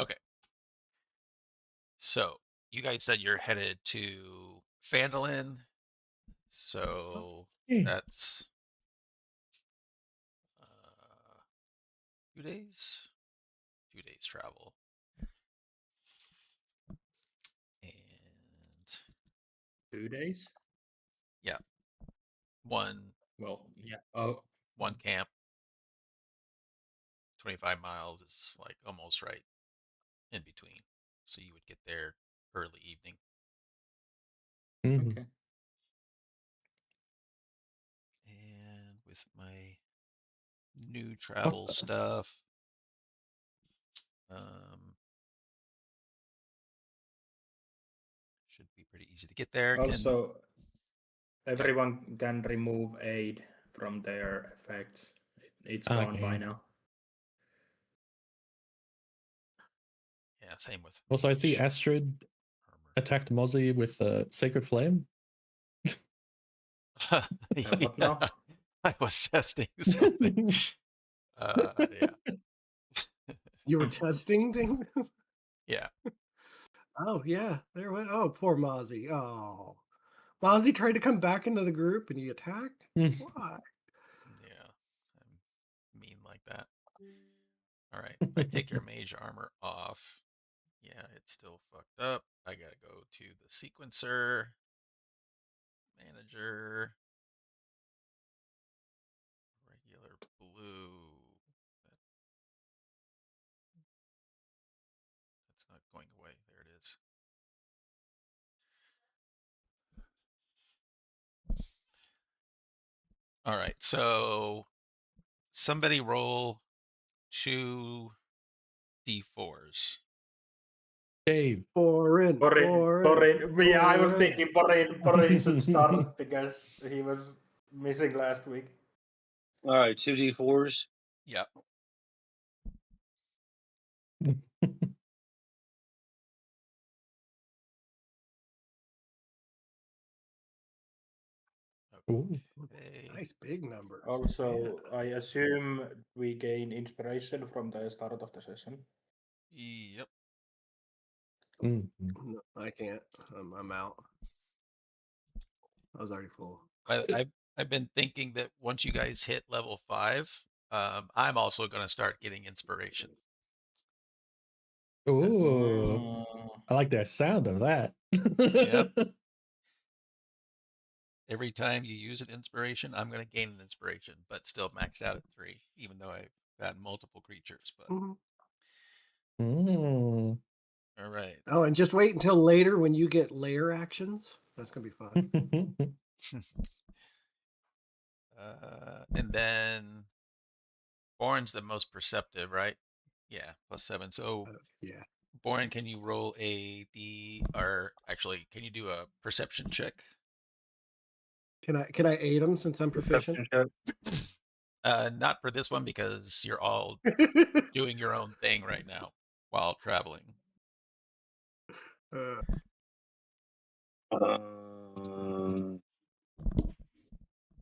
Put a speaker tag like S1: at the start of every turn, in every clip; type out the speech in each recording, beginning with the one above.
S1: Okay. So you guys said you're headed to Phandelver. So
S2: Yeah.
S1: that's 2 days. 2 days travel. And
S3: 2 days?
S1: yeah, one
S3: Well, yeah. Oh,
S1: one camp, 25 miles is like almost right in between. So you would get there early evening.
S2: Mhm.
S3: okay.
S1: And with my new
S2: Oh,
S1: travel stuff, um, should be pretty easy to get there.
S3: Also,
S1: Yeah,
S3: everyone can remove aid from their effects. It's gone by
S2: okay.
S3: now.
S1: yeah, same with
S2: Also, I see
S1: mage
S2: Astrid
S1: armor.
S2: attacked Mozzie with a Sacred Flame.
S3: What now?
S1: I was testing something. Yeah,
S4: You were testing things?
S1: yeah.
S4: Oh, yeah. There went. Oh, poor Mozzie. Oh. Mozzie tried to come back into the group and he attacked? Why?
S1: Yeah, I'm mean like that. All right, I take your mage armor off. Yeah, it's still fucked up. I gotta go to the sequencer manager. Regular blue. That's not going away. There it is. All right, so somebody roll 2d4s.
S2: Dave.
S4: Borin.
S3: Borin. Yeah, I was
S4: Borin.
S3: thinking Borin should start because he was missing last week.
S5: All right, 2d4s.
S1: Yep.
S2: Ooh.
S1: Okay.
S4: Nice big numbers.
S3: Also, I assume we gain inspiration from the start of the session.
S1: Yep.
S2: Mhm.
S4: No, I can't. I'm out. I was already full.
S1: I've been thinking that once you guys hit level 5, I'm also going to start getting inspiration.
S2: Ooh. I like the sound of that.
S1: Yep. Every time you use an inspiration, I'm going to gain an inspiration, but still maxed out at 3, even though I've got multiple creatures. But
S2: Mm.
S1: all right.
S4: Oh, and just wait until later when you get layer actions. That's gonna be fun.
S1: And then Boren's the most perceptive, right? Yeah, +7. So
S4: Yeah.
S1: Boren, can you roll a D, or actually, can you do a perception check?
S4: Can I aid him since I'm proficient?
S5: Perception check.
S1: Not for this one because you're all doing your own thing right now while traveling.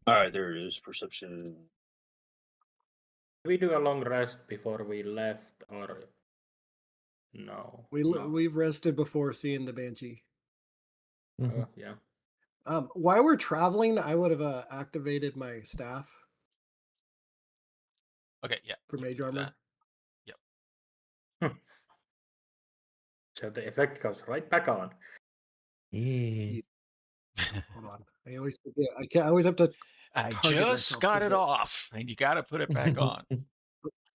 S5: All right, there it is. Perception.
S3: Did we do a long rest before we left, or no?
S4: We've rested before seeing the Banshee.
S3: Yeah.
S4: While we're traveling, I would have activated my staff
S1: Okay, yeah.
S4: for
S1: You can
S4: mage
S1: do
S4: armor.
S1: that. Yep.
S3: So the effect comes right back on.
S2: Yeah.
S4: Hold on. I always forget. I always have to
S1: I
S4: target
S1: just
S4: myself
S1: got
S4: so
S1: it
S4: that-
S1: off, and you got to put it back on.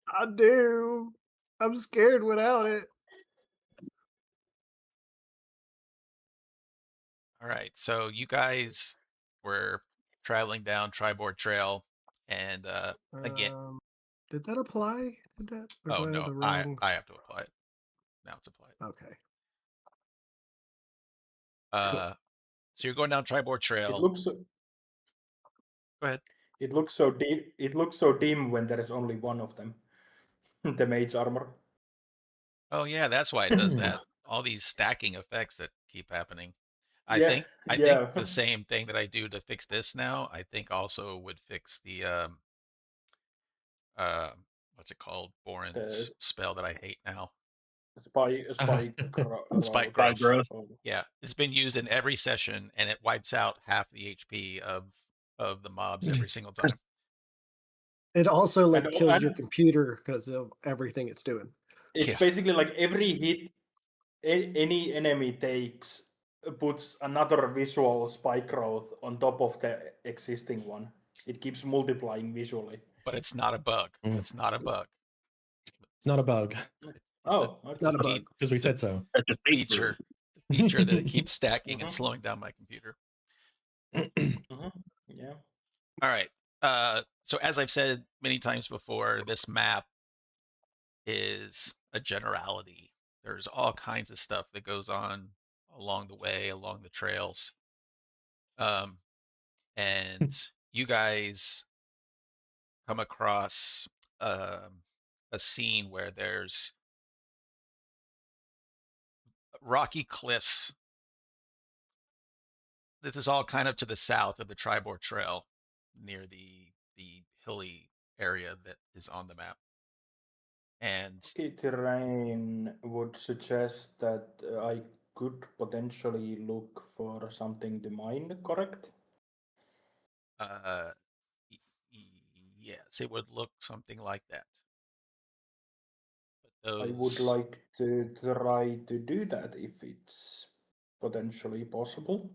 S4: I do. I'm scared without it.
S1: All right, so you guys were traveling down Tribord Trail, and again,
S4: Did that apply? Did that? Or do
S1: oh
S4: I have
S1: no,
S4: the wrong?
S1: I have to apply it. Now it's applied.
S4: Okay.
S1: So you're going down Tribord Trail.
S3: It looks.
S1: Go ahead.
S3: It looks so dim. It looks so dim when there is only one of them. The mage armor.
S1: Oh yeah, that's why it does that. All these stacking effects that keep happening. I
S3: Yeah,
S1: think
S3: yeah.
S1: the same thing that I do to fix this now, I think also would fix the uh what's it called? Boren's spell that I hate now.
S3: Spike
S1: Spike
S5: Spike
S1: growth.
S5: growth.
S1: Yeah, it's been used in every session, and it wipes out half the HP of the mobs every single time.
S4: It also like
S3: And-
S4: kills
S3: and-
S4: your computer because of everything it's doing.
S3: It's
S1: Yeah.
S3: basically like every hit any enemy takes puts another visual spike growth on top of the existing one. It keeps multiplying visually.
S1: But it's not a bug.
S2: Mm.
S1: It's not a bug.
S2: It's not a bug
S1: It's
S3: Okay.
S4: Not a
S1: fe-
S4: bug.
S2: because we said so.
S5: That's a feature.
S1: feature that it keeps stacking and
S3: Mhm.
S1: slowing down my computer.
S3: Yeah.
S1: All right. So as I've said many times before, this map is a generality. There's all kinds of stuff that goes on along the way, along the trails. And you guys come across a scene where there's rocky cliffs. This is all kind of to the south of the Tribord Trail, near the hilly area that is on the map. And
S3: Rocky terrain would suggest that I could potentially look for something to mine, correct?
S1: yes, it would look something like that. But
S3: I would
S1: those,
S3: like to try to do that if it's potentially possible.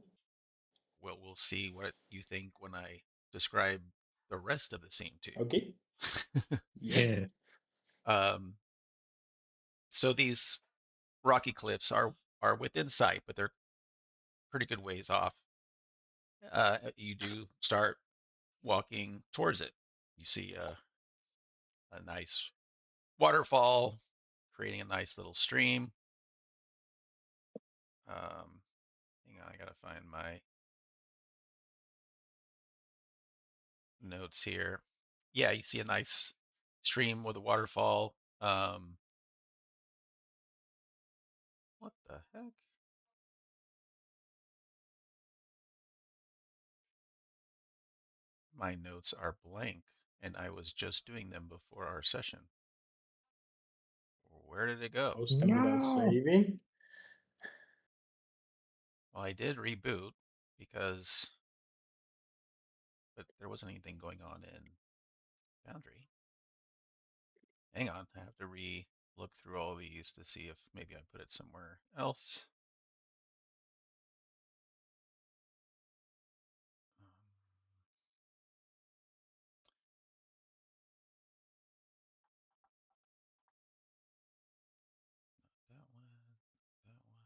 S1: well, we'll see what you think when I describe the rest of the scene to
S3: Okay.
S1: you.
S3: Yeah.
S1: um, so these rocky cliffs are within sight, but they're pretty good ways off. You do start walking towards it. You see a nice waterfall creating a nice little stream. Hang on, I gotta find my notes here. Yeah, you see a nice stream with a waterfall. What the heck? My notes are blank, and I was just doing them before our session. Where did it go?
S3: Post them without
S2: No.
S3: saving.
S1: Well, I did reboot because, but there wasn't anything going on in Foundry. Hang on, I have to look through all these to see if maybe I put it somewhere else. That one, that one.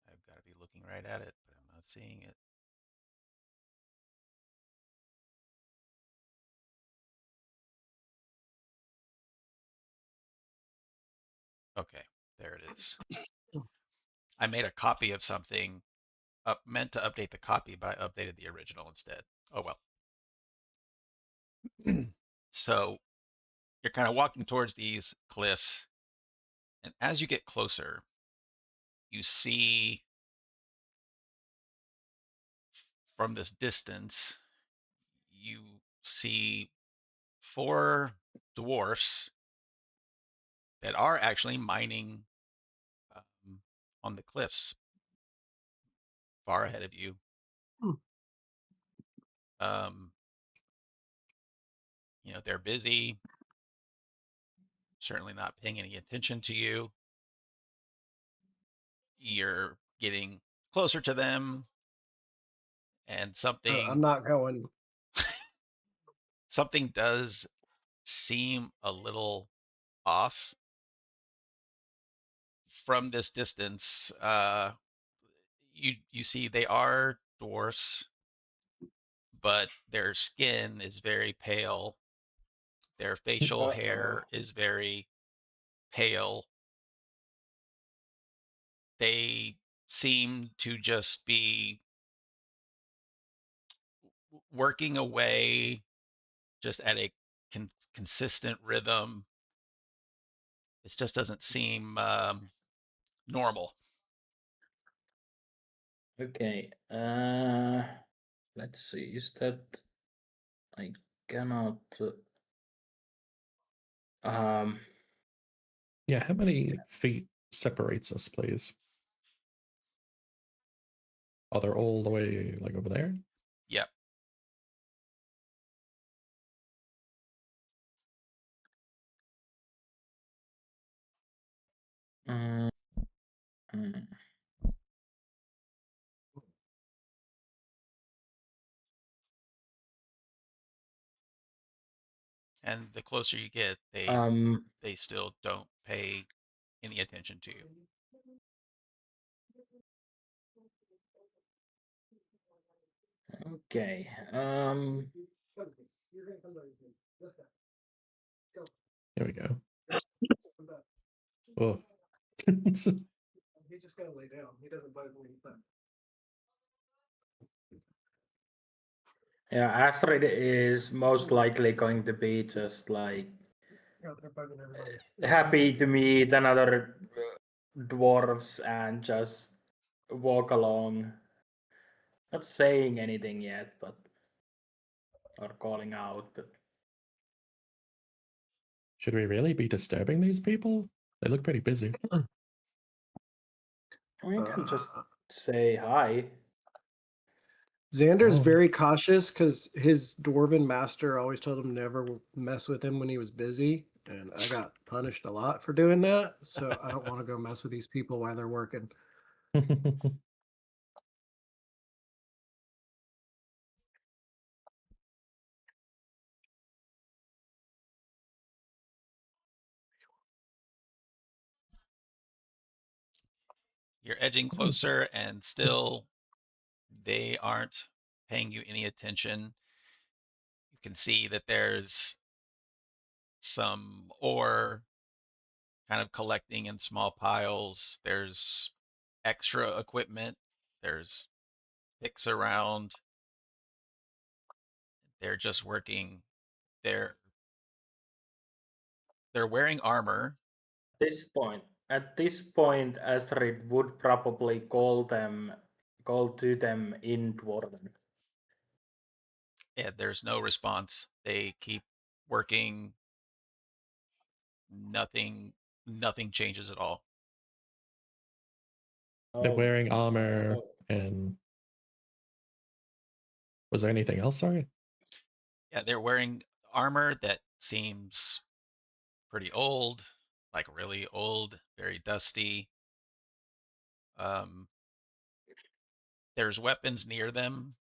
S1: I've got to be looking right at it, but I'm not seeing it. Okay, there it is. I made a copy of something, meant to update the copy, but I updated the original instead. Oh well. So you're kind of walking towards these cliffs, and as you get closer, you see from this distance, you see four dwarfs that are actually mining on the cliffs far ahead of you.
S4: Hmm.
S1: Um, they're busy, certainly not paying any attention to you. You're getting closer to them, and
S4: I'm not going.
S1: something does seem a little off from this distance. You see they are dwarfs, but their skin is very pale. Their facial hair is very pale. They seem to just be working away just at a consistent rhythm. It just doesn't seem normal.
S3: Okay. Let's see. Is that I cannot.
S2: Yeah, how many feet separates us, please? Oh, they're all the way like over there?
S1: Yep.
S3: mm, mm,
S1: And the closer you get, they still don't pay any attention to you.
S3: okay.
S2: There we go. Oh.
S4: He's just gonna lay down. He doesn't bug me. But...
S3: Yeah, Astrid is most likely going to be just like
S4: they're bugging everybody.
S3: happy to meet another dwarves and just walk along. Not saying anything yet, but or calling out. But
S2: Should we really be disturbing these people? They look pretty busy.
S3: we can just say hi.
S4: Xander's
S2: Oh.
S4: very cautious because his dwarven master always told him never mess with him when he was busy. And I got punished a lot for doing that. So I don't want to go mess with these people while they're working.
S1: You're edging closer, and still they aren't paying you any attention. You can see that there's some ore kind of collecting in small piles. There's extra equipment. There's picks around. They're just working. They're wearing armor.
S3: At this point, Astrid would probably call to them in Dwarven.
S1: And there's no response. They keep working. Nothing changes at all.
S2: They're
S3: Oh,
S2: wearing armor
S3: oh.
S2: and was there anything else? Sorry.
S1: Yeah, they're wearing armor that seems pretty old, like really old, very dusty. There's weapons near them,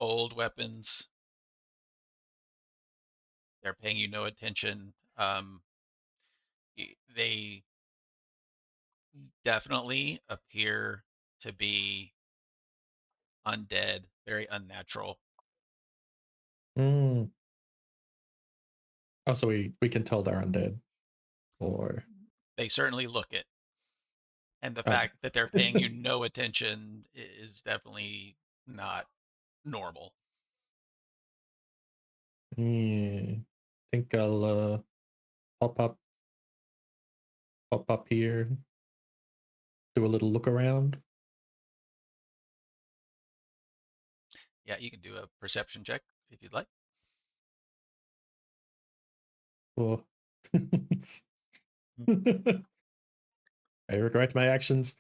S1: old weapons. They're paying you no attention. They definitely appear to be undead, very unnatural.
S2: Mm. Oh, so we can tell they're undead. Or
S1: They certainly look it. And the
S2: okay.
S1: fact that they're paying you no attention is definitely not normal.
S2: Yeah. Think I'll pop up here, do a little look around.
S1: Yeah, you can do a perception check if you'd like.
S2: Oh. I regret my actions.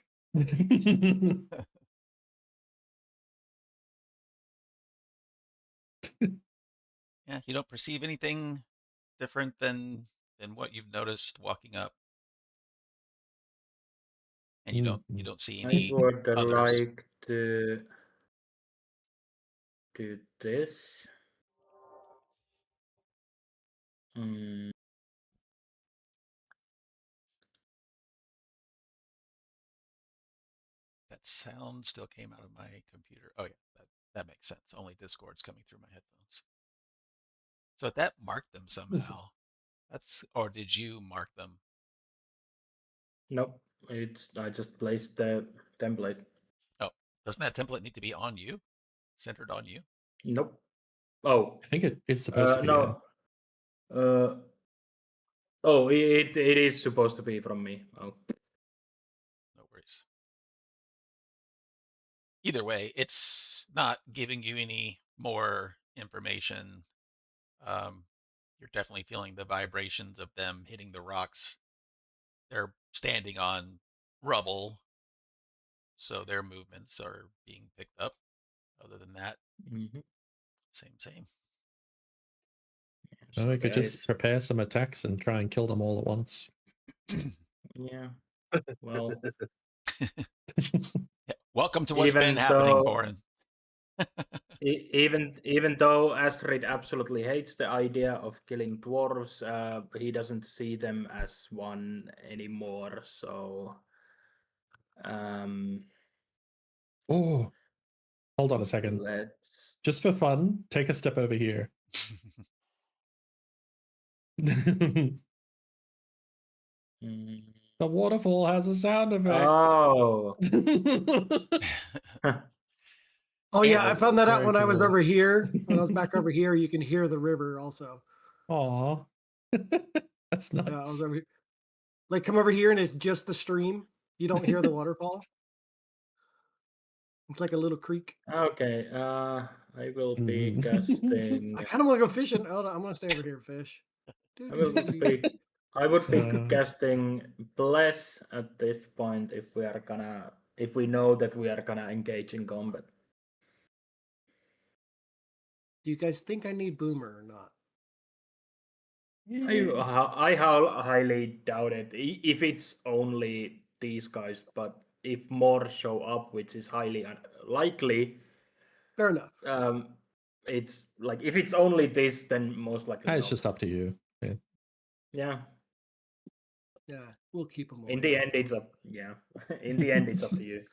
S1: Yeah, you don't perceive anything different than what you've noticed walking up. And you don't see
S3: I
S1: any
S3: would
S1: others.
S3: like to do this.
S1: That sound still came out of my computer. Oh yeah, that makes sense. Only Discord's coming through my headphones. So that marked them somehow. Or did you mark them?
S3: Nope, I just placed the template.
S1: Oh, doesn't that template need to be on you? Centered on you?
S3: Nope. Oh,
S2: I think it is supposed to be.
S3: no. Oh, it is supposed to be from me. Oh.
S1: No worries. Either way, it's not giving you any more information. You're definitely feeling the vibrations of them hitting the rocks. They're standing on rubble, so their movements are being picked up. Other than that, same.
S2: Oh,
S3: So
S2: we could
S3: there
S2: just
S3: is.
S2: prepare some attacks and try and kill them all at once.
S3: Yeah. Well,
S1: Yeah. Welcome to what's been
S3: even
S1: happening,
S3: though
S1: Boren.
S3: even though Astrid absolutely hates the idea of killing dwarves, he doesn't see them as one anymore. So,
S2: Oh, hold on a second.
S3: let's.
S2: Just for fun, take a step over here. The waterfall has a sound effect.
S3: Oh.
S4: Oh yeah, I
S1: And
S4: found that out
S2: Very
S4: when I was
S2: cool.
S4: over here. When I was back over here, you can hear the river also.
S2: Aw. That's
S4: Yeah, I was
S2: nuts.
S4: over here. Like come over here and it's just the stream. You don't hear the waterfall. It's like a little creek.
S3: Okay. I will be
S2: Mhm.
S3: casting.
S4: I kind of want to go fishing. Hold on, I'm gonna stay over here and fish.
S3: I will be. I would be
S2: Uh.
S3: casting bless at this point if we know that we are gonna engage in combat.
S4: Do you guys think I need boomer or not?
S3: I highly doubt it. If it's only these guys, but if more show up, which is highly likely,
S4: Fair enough.
S3: it's like if it's only this, then most likely
S2: It's
S3: no.
S2: just up to you. Yeah.
S3: Yeah.
S4: Yeah, we'll keep them.
S3: In the end, it's up. Yeah. In the end, it's up to you.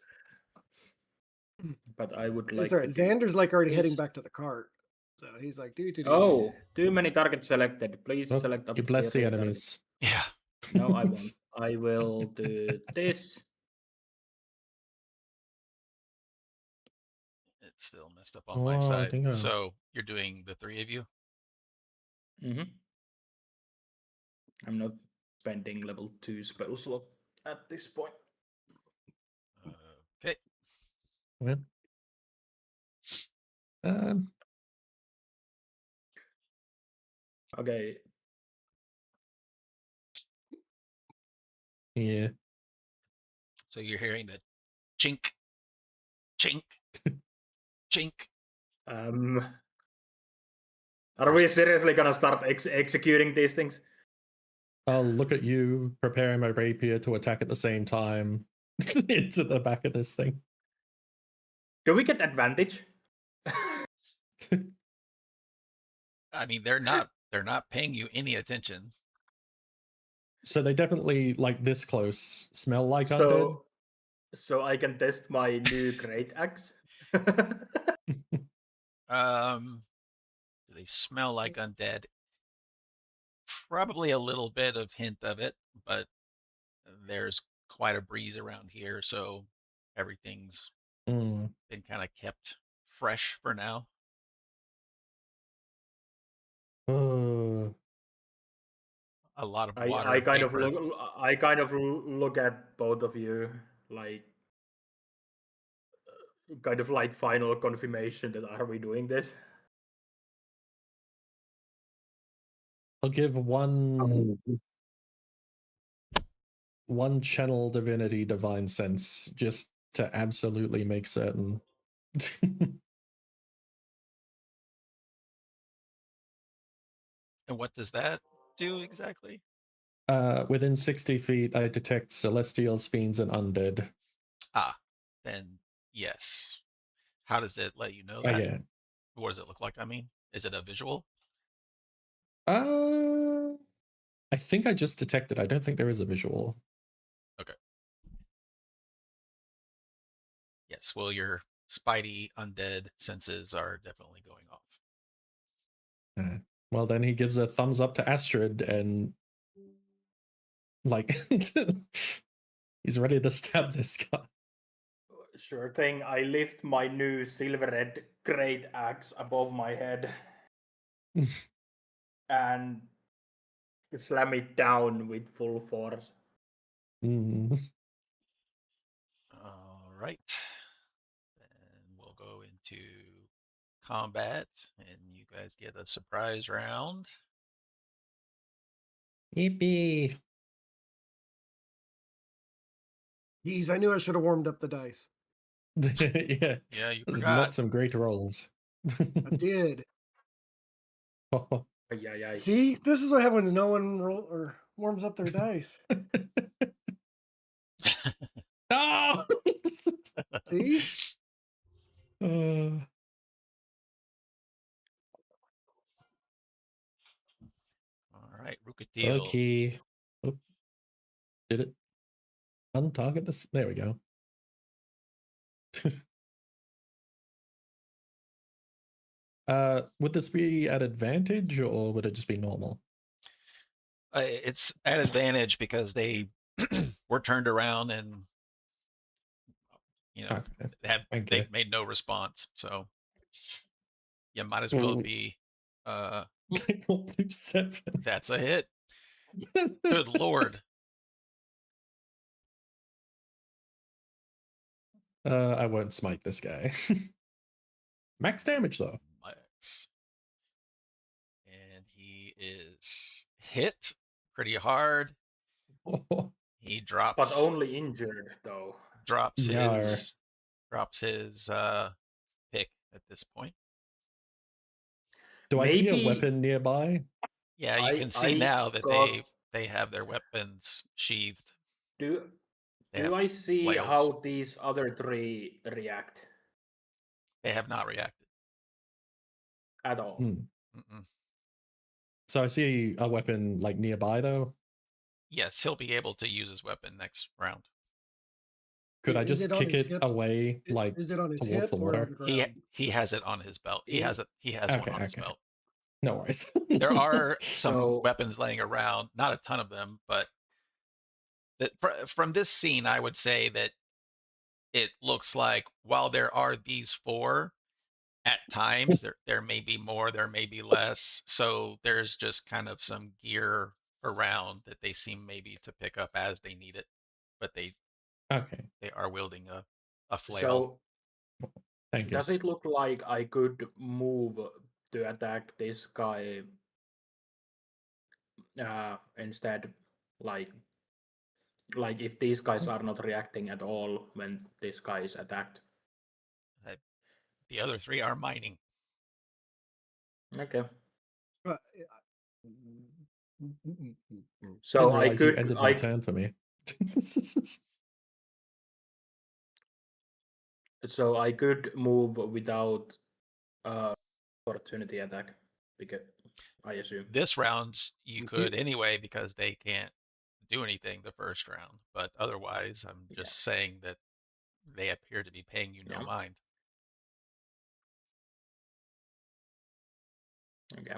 S3: But I would like.
S4: It's all right. Xander's like already heading
S3: this.
S4: back to the cart, so he's like,
S3: Oh, too many targets selected. Please
S2: Oh,
S3: select up
S2: you
S3: to
S2: bless the
S3: 3
S2: enemies.
S1: yeah,
S3: targets. No, I won't. I will do this.
S1: it's still messed up on my
S2: Oh,
S1: side.
S2: dingo.
S1: So you're doing the three of you?
S3: I'm not spending level 2 spell slot at this point.
S1: Okay.
S2: Well,
S3: Okay.
S2: yeah.
S1: So you're hearing the chink, chink, chink.
S3: Are we seriously gonna start executing these things?
S2: I'll look at you preparing my rapier to attack at the same time into the back of this thing.
S3: Do we get advantage?
S1: I mean, they're not paying you any attention.
S2: So they definitely, like this close, smell like undead.
S3: So I can test my new great axe.
S1: Do they smell like undead? Probably a little bit of hint of it, but there's quite a breeze around here, so everything's been kind of kept fresh for now. A lot of water
S3: I kind
S1: vapor.
S3: of look at both of you like kind of like final confirmation that are we doing this?
S2: I'll give one channel divinity divine sense just to absolutely make certain.
S1: And what does that do exactly?
S2: Within 60 feet, I detect celestials, fiends, and undead.
S1: Ah, then yes. How does it let you know that?
S2: Yeah.
S1: What does it look like? I mean, is it a visual?
S2: I think I just detected. I don't think there is a visual.
S1: Okay. Yes. Well, your spidey undead senses are definitely going off.
S2: Well, then he gives a thumbs up to Astrid and like he's ready to stab this guy.
S3: Sure thing. I lift my new silver red great axe above my head and Slam it down with full force.
S2: Mm.
S1: All right. Then we'll go into combat, and you guys get a surprise round.
S2: Yippee.
S4: Geez, I knew I should have warmed up the dice.
S2: Yeah.
S1: Yeah, you
S2: This is
S1: forgot.
S2: not some great rolls.
S4: I did.
S3: Ay, ay, ay.
S4: See, this is what happens. No one roll or warms up their dice.
S2: No!
S4: See,
S2: Uh,
S1: All right, Rukadil.
S2: okay. Oh, did it untarget this? There we go. Would this be at advantage or would it just be normal?
S1: It's at advantage because they were turned around and
S2: Okay.
S1: they've made no response. So you might as well be.
S2: We'll do 7.
S1: That's a hit. Good lord.
S2: I won't smite this guy. Max damage though.
S1: Max. And he is hit pretty hard. He drops.
S3: But only injured though.
S1: Drops
S2: Yar.
S1: his pick at this point.
S2: Do I see a
S3: Maybe-
S2: weapon nearby?
S1: Yeah, you can see now that they have their weapons sheathed.
S3: Do
S1: They have
S3: I see
S1: flails.
S3: how these other 3 react
S1: They have not reacted.
S3: at all?
S1: Mm-mm.
S2: So I see a weapon like nearby though.
S1: Yes, he'll be able to use his weapon next round.
S2: Could I
S4: Is
S2: just
S4: it on
S2: kick
S4: his
S2: it
S4: hip?
S2: away, like
S4: Is it on his
S2: towards
S4: hip
S2: the
S4: or on
S2: water?
S4: the ground?
S1: He has it on his belt. He has one on his belt.
S2: No worries.
S1: There are some
S3: So-
S1: weapons laying around, not a ton of them, but from this scene, I would say that it looks like while there are these 4, at times there may be more, there may be less. So there's just kind of some gear around that they seem maybe to pick up as they need it, but they are wielding a flail.
S3: So
S2: Thank you.
S3: does it look like I could move to attack this guy instead? Like if these guys are not reacting at all when this guy is attacked?
S1: The other 3 are mining.
S3: Okay.
S4: Uh,
S3: So
S2: Didn't
S3: I
S2: realize you
S3: could
S2: ended my turn for me.
S3: So I could move without opportunity attack, because I assume.
S1: This round you could anyway because they can't do anything the first round, but otherwise I'm just saying that they appear to be paying you no mind.
S3: Okay.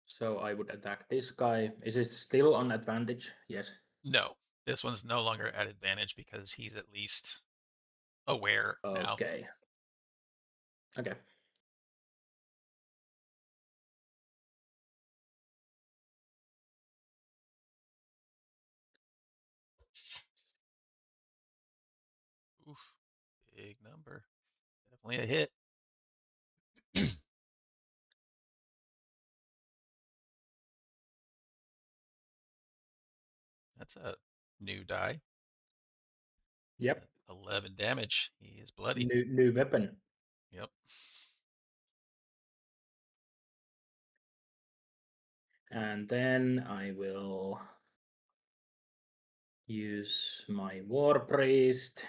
S3: So I would attack this guy. Is it still on advantage? Yes.
S1: No, this one's no longer at advantage because he's at least aware now.
S3: Okay. Okay.
S1: Oof, big number. Definitely a hit. That's a new die.
S3: Yep.
S1: 11 damage. He is bloody.
S3: New weapon.
S1: Yep.
S3: And then I will use my War Priest.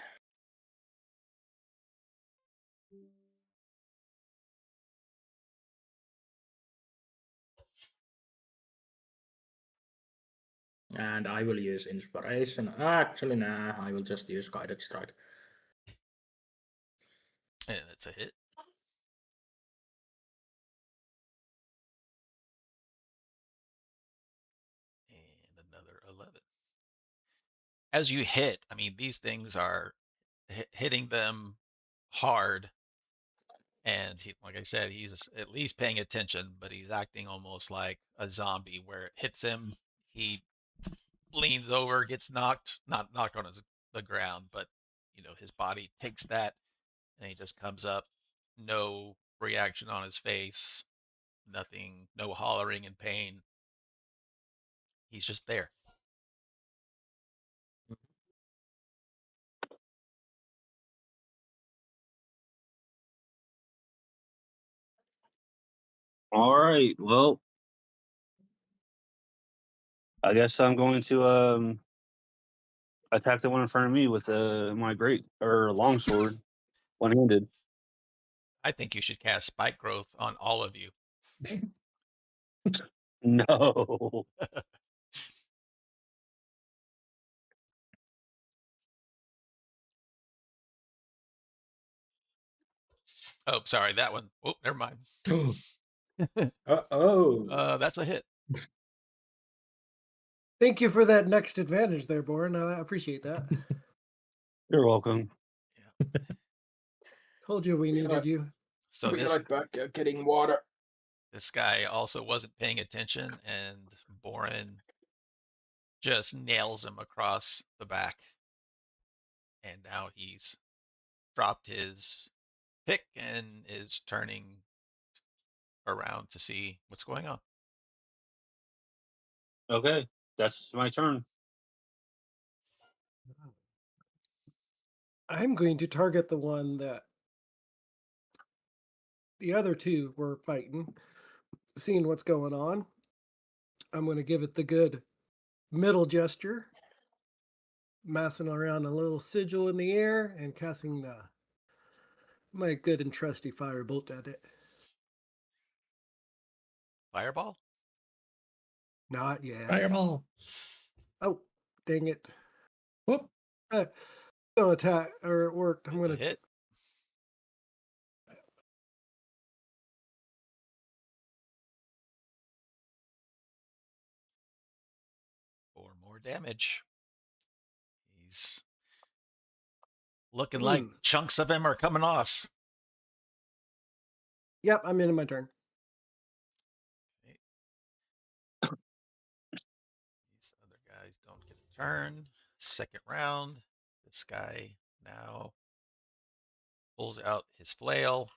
S3: And I will use Inspiration. Actually, nah, I will just use Guided Strike.
S1: And it's a hit. And another 11. As you hit, I mean, these things are hitting them hard. And he, like I said, he's at least paying attention, but he's acting almost like a zombie where it hits him. He leans over, gets not knocked on the ground, but his body takes that and he just comes up, no reaction on his face, nothing, no hollering in pain. He's just there.
S5: All right. Well, I guess I'm going to attack the one in front of me with my great or longsword, one-handed.
S1: I think you should cast spike growth on all of you.
S5: No.
S1: Oh, sorry, that one. Oh, never mind.
S3: Oh.
S1: That's a hit.
S4: Thank you for that next advantage there, Boren. I appreciate that.
S5: You're welcome.
S4: Told you we needed you.
S1: So
S3: Be right back, getting water.
S1: this guy also wasn't paying attention, and Boren just nails him across the back. And now he's dropped his pick and is turning around to see what's going on.
S5: Okay, that's my turn.
S4: I'm going to target the one that the other two were fighting, seeing what's going on. I'm going to give it the good middle gesture, massing around a little sigil in the air and casting my good and trusty firebolt at it.
S1: Fireball?
S4: Not yet.
S2: Fireball.
S4: Oh, dang it.
S2: Whoop.
S4: Still attack, or it worked. I'm
S1: It's
S4: going
S1: a
S4: to
S1: hit. For more damage. He's looking like chunks of him are coming off.
S4: Yep, I'm into my turn.
S1: These other guys don't get a turn. Second round. This guy now pulls out his flail.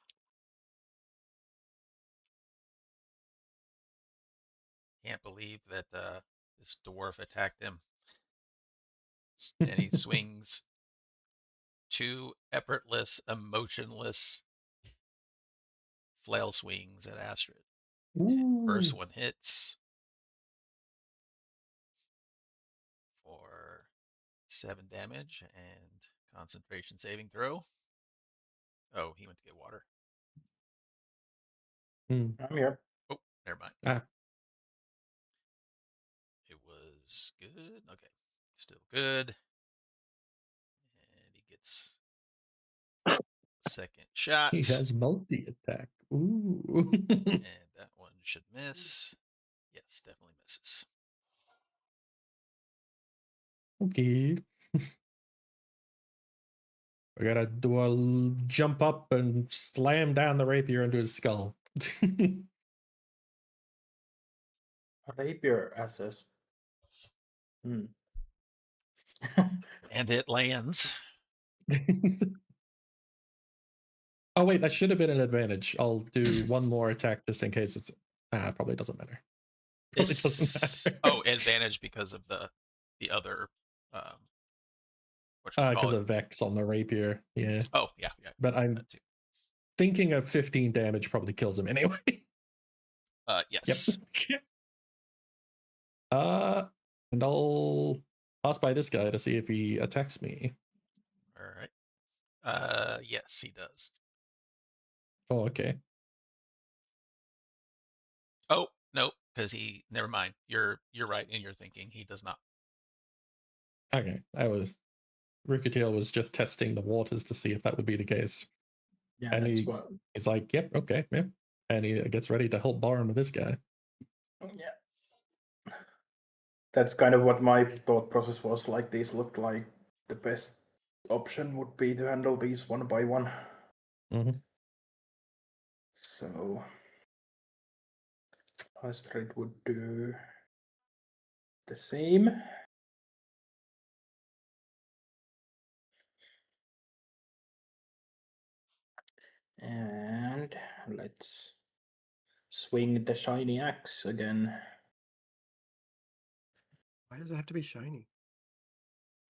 S1: Can't believe that this dwarf attacked him. And he swings two effortless, emotionless flail swings at Astrid. First one hits for 7 damage and concentration saving throw. Oh, he went to get water.
S3: I'm here.
S1: Oh, never mind. It was good. Okay, still good. And he gets a second shot.
S2: He has multi-attack. Ooh.
S1: And that one should miss. Yes, definitely misses.
S2: Okay. We gotta do a jump up and slam down the rapier into his skull.
S3: Rapier assist.
S1: And it lands.
S2: Oh wait, that should have been an advantage. I'll do one more attack just in case it's probably doesn't matter. Probably doesn't matter.
S1: Oh, advantage because of the other
S2: Because of Vex on the rapier. Yeah.
S1: Oh, yeah.
S2: But I'm thinking of 15 damage probably kills him anyway.
S1: Yes.
S2: Yep. And I'll pass by this guy to see if he attacks me.
S1: All right. Yes, he does.
S2: Oh, okay.
S1: Oh, no, because never mind. You're right in your thinking. He does not.
S2: Okay. Rukatail was just testing the waters to see if that would be the case.
S3: Yeah,
S2: and he's like, yep, okay, yeah. And he gets ready to help Baron with this guy.
S3: Yeah. That's kind of what my thought process was. Like, these looked like the best option would be to handle these one by one.
S2: Mm-hmm.
S3: So Astrid would do the same. And let's swing the shiny axe again.
S4: Why does it have to be shiny?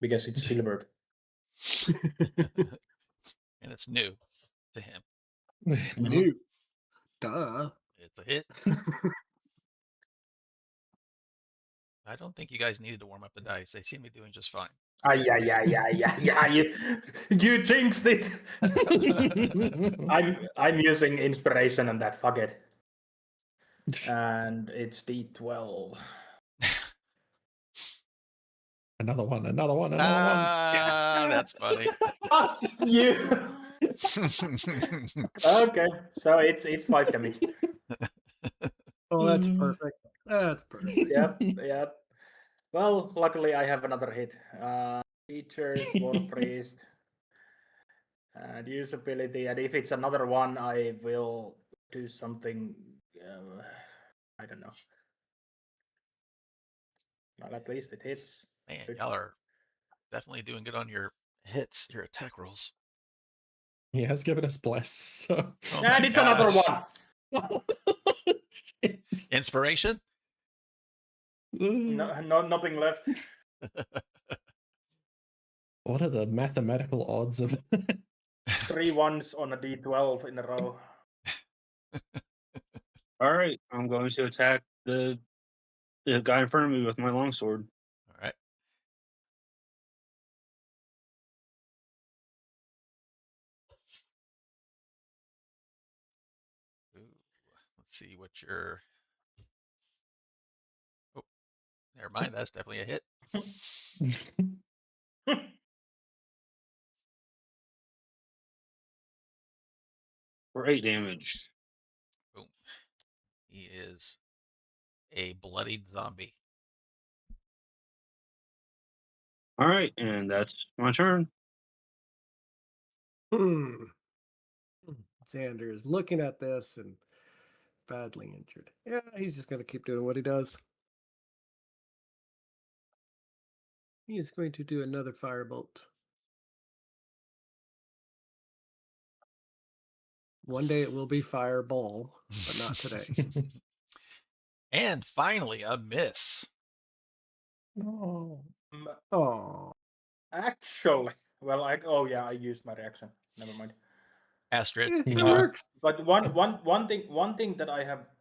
S3: Because it's silvered.
S1: And it's new to him.
S4: New. Duh.
S1: It's a hit. I don't think you guys needed to warm up the dice. They seem to be doing just fine.
S3: Yeah. You jinxed it. I'm using inspiration on that. Fuck it. And it's D12.
S2: Another one.
S1: That's funny.
S3: Fuck you. Okay, so it's 5 damage.
S4: Oh, that's perfect. That's perfect.
S3: Yep. Well, luckily I have another hit. Features, War Priest, and usability. And if it's another one, I will do something. I don't know. Well, at least it hits.
S1: Man,
S3: Good.
S1: y'all are definitely doing good on your hits, your attack rolls.
S2: He has given us bless. So.
S1: Oh
S3: And
S1: my
S3: it's another
S1: gosh.
S3: one.
S2: Shit.
S1: Inspiration?
S3: No, nothing left.
S2: What are the mathematical odds of
S3: 3 ones on a D12 in a row.
S5: All right, I'm going to attack the guy in front of me with my longsword.
S1: All right. Ooh, let's see what your. Oh, never mind. That's definitely a hit.
S5: For 8 damage.
S1: Boom. He is a bloodied zombie.
S5: All right, and that's my turn.
S4: Xander is looking at this and badly injured. Yeah, he's just going to keep doing what he does. He is going to do another firebolt. One day it will be fireball, but not today.
S1: And finally, a miss.
S2: Oh.
S4: Oh,
S3: Actually, well, I used my reaction. Never mind.
S1: Astrid.
S4: it
S2: Yeah.
S4: works.
S3: But one thing that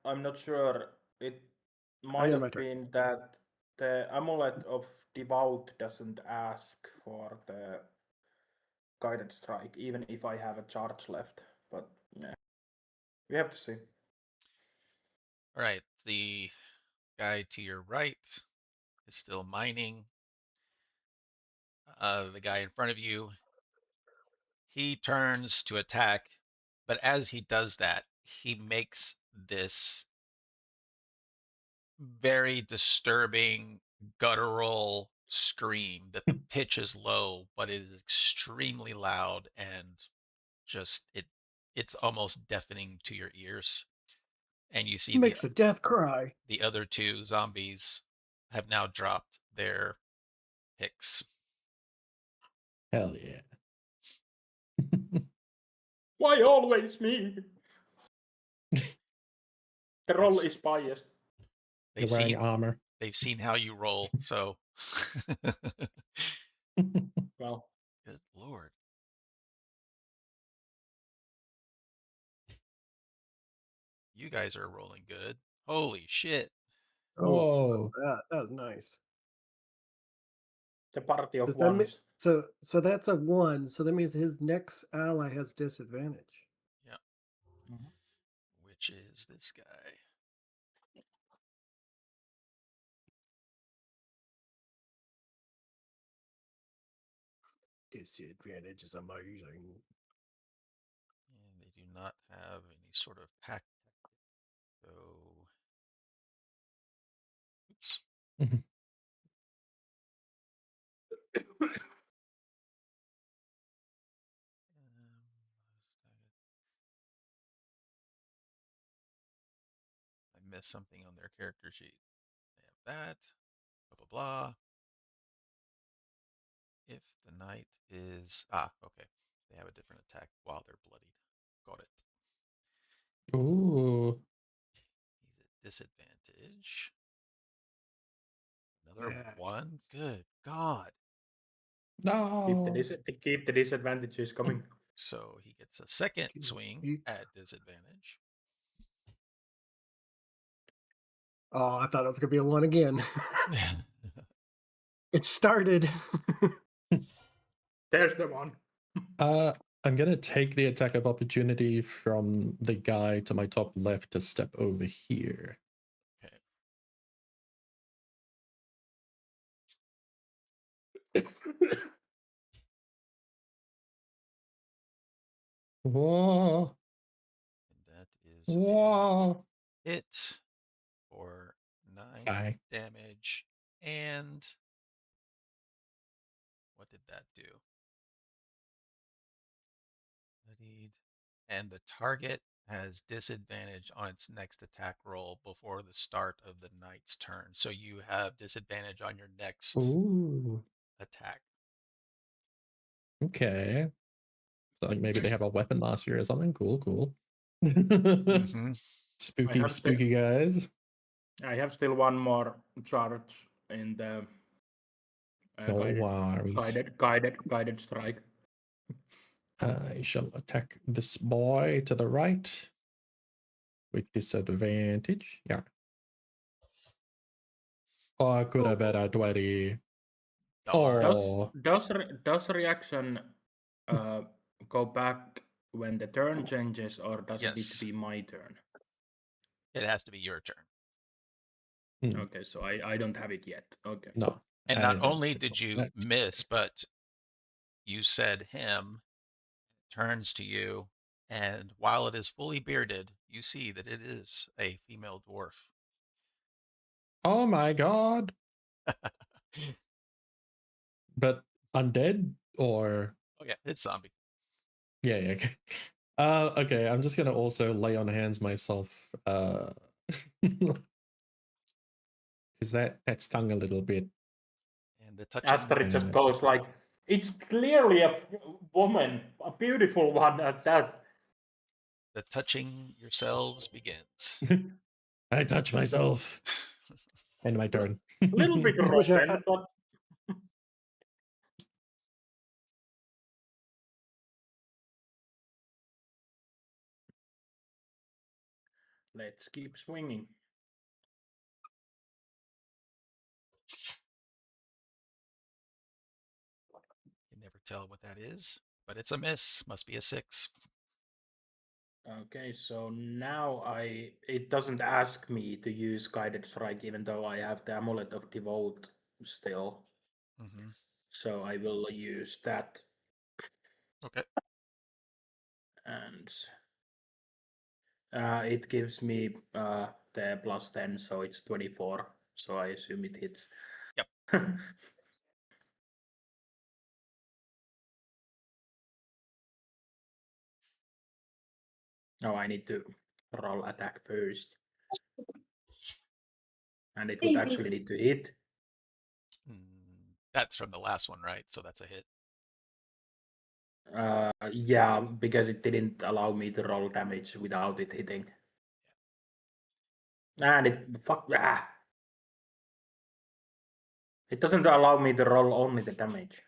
S3: I'm not sure. It might
S4: am my
S3: have
S4: turn.
S3: been that the amulet of devout doesn't ask for the guided strike, even if I have a charge left. But yeah, we have to see.
S1: All right. The guy to your right is still mining. The guy in front of you, he turns to attack, but as he does that, he makes this very disturbing guttural scream that the pitch is low, but it is extremely loud and just it's almost deafening to your ears. And you see
S4: Makes a death cry.
S1: the other two zombies have now dropped their picks.
S2: Hell yeah.
S3: Why always me? The roll is biased.
S2: You're
S1: They've
S2: wearing
S1: seen
S2: armor.
S1: they've seen how you roll, so
S3: Well,
S1: good lord. You guys are rolling good. Holy shit.
S2: Whoa.
S4: That was nice.
S3: the party of
S4: Does that mean,
S3: ones.
S4: so that's a 1. So that means his next ally has disadvantage.
S1: Yeah.
S3: Mhm.
S1: Which is this guy.
S4: Disadvantage is amazing.
S1: And they do not have any sort of pack. So oops. missed something on their character sheet. They have that. Blah blah blah. If the knight is okay, they have a different attack while they're bloodied. Got it.
S2: Ooh.
S1: He's at disadvantage. Another
S4: Yeah.
S1: 1. Good God.
S2: No.
S3: Keep the disadvantages coming.
S1: So he gets a second
S4: Keep-
S1: swing
S4: keep-
S1: at disadvantage.
S4: Oh, I thought it was gonna be a 1 again. It started.
S3: There's the one.
S2: I'm gonna take the attack of opportunity from the guy to my top left to step over here.
S1: Okay.
S2: Whoa.
S1: And that is
S2: Whoa.
S1: a hit for 9
S2: Guy.
S1: damage. And what did that do? Bloodied. And the target has disadvantage on its next attack roll before the start of the knight's turn. So you have disadvantage on your next
S2: Ooh.
S1: attack.
S2: Okay. So like maybe they have a weapon mastery or something. Cool, cool.
S1: Mm-hmm.
S2: Spooky, spooky guys.
S3: I have still one more charge in the
S2: No worries.
S3: guided strike.
S2: I shall attack this boy to the right with disadvantage. Yeah. Oh, could have better 20.
S1: Dollars.
S2: Oh,
S3: Does reaction go back when the turn changes, or does it need to
S1: Yes.
S3: be my turn?
S1: It has to be your turn.
S3: Okay, so I don't have it yet. Okay.
S2: no.
S1: And
S2: I
S1: not
S2: don't
S1: only
S2: think
S1: did you
S2: that-
S1: miss, but you said him, turns to you, and while it is fully bearded, you see that it is a female dwarf.
S2: Oh my god. But undead or
S1: Oh yeah, it's zombie.
S2: yeah, yeah. Okay. Okay, I'm just gonna also lay on hands myself. Because that stung a little bit.
S1: And the touching
S3: After it just goes like, it's clearly a woman, a beautiful one at that.
S1: the touching yourselves begins.
S2: I touch myself. End my turn.
S3: A little bit
S4: Wish I-
S3: rotten, but let's keep swinging.
S1: You never tell what that is, but it's a miss. Must be a 6.
S3: Okay, so now it doesn't ask me to use guided strike, even though I have the amulet of devote still.
S1: Mm-hmm.
S3: So I will use that,
S1: Okay.
S3: and it gives me the plus 10, so it's 24. So I assume it hits.
S1: Yep.
S3: Now I need to roll attack first, and it would actually need to hit.
S1: That's from the last one, right? So that's a hit.
S3: Yeah, because it didn't allow me to roll damage without it hitting. And it doesn't allow me to roll only the damage.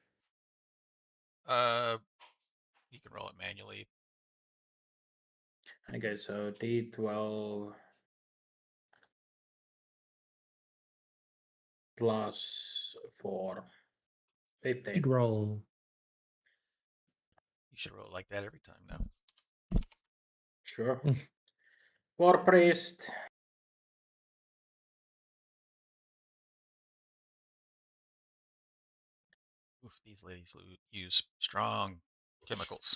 S1: You can roll it manually.
S3: Okay, so D12 plus 4, 15.
S2: Big roll.
S1: You should roll it like that every time now.
S3: Sure. War Priest.
S1: Oof, these ladies use strong chemicals.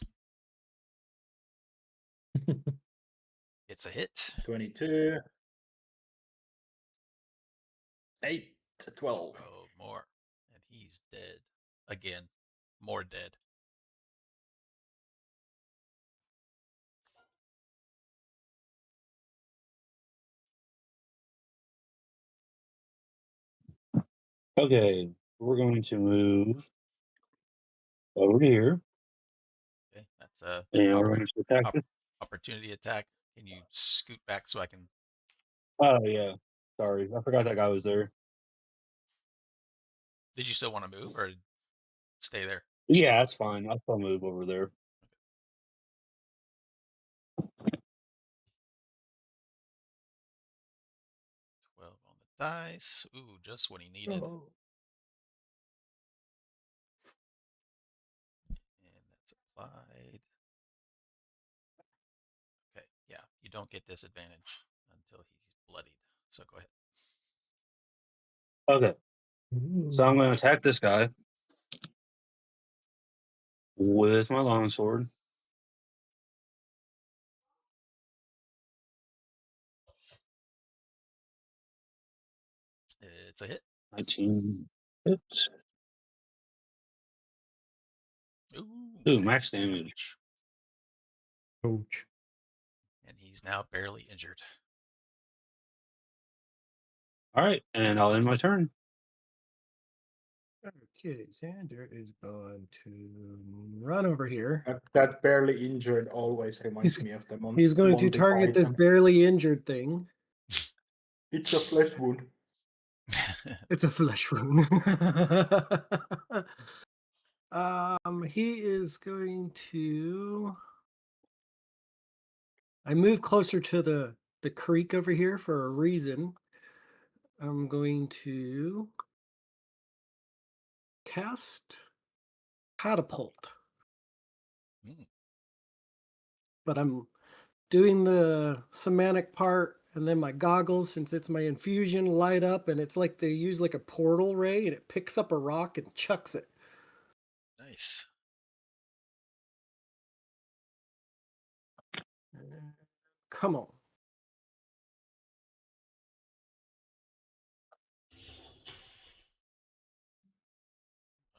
S1: It's a hit.
S3: 22. 8 to 12.
S1: 12 more. And he's dead. Again. More dead.
S5: Okay, we're going to move over here,
S1: Okay, that's a
S5: and we're going to attack this.
S1: opportunity attack. Can you scoot back so I can?
S5: Oh yeah, sorry, I forgot that guy was there.
S1: Did you still want to move or stay there?
S5: Yeah, that's fine. I'll still move over there.
S1: 12 on the dice. Ooh, just what he needed.
S4: Oh,
S1: And that's applied. Okay, yeah, you don't get disadvantage until he's bloodied. So go ahead.
S5: Okay, so I'm going to attack this guy with my longsword.
S1: It's a hit.
S5: 19 hits.
S1: Ooh,
S5: Max damage.
S2: Ouch.
S1: And he's now barely injured.
S5: All right, and I'll end my turn.
S4: okay. Xander is going to run over here.
S3: That barely injured always reminds me of the
S4: He's going to
S3: Monty
S4: target this
S3: Python.
S4: barely injured thing.
S3: It's a flesh wound.
S4: It's a flesh wound. He is going to. I moved closer to the creek over here for a reason. I'm going to cast catapult,
S1: Mm,
S4: but I'm doing the semantic part, and then my goggles, since it's my infusion, light up, and it's like they use like a portal ray, and it picks up a rock and chucks it.
S1: nice.
S4: Come on.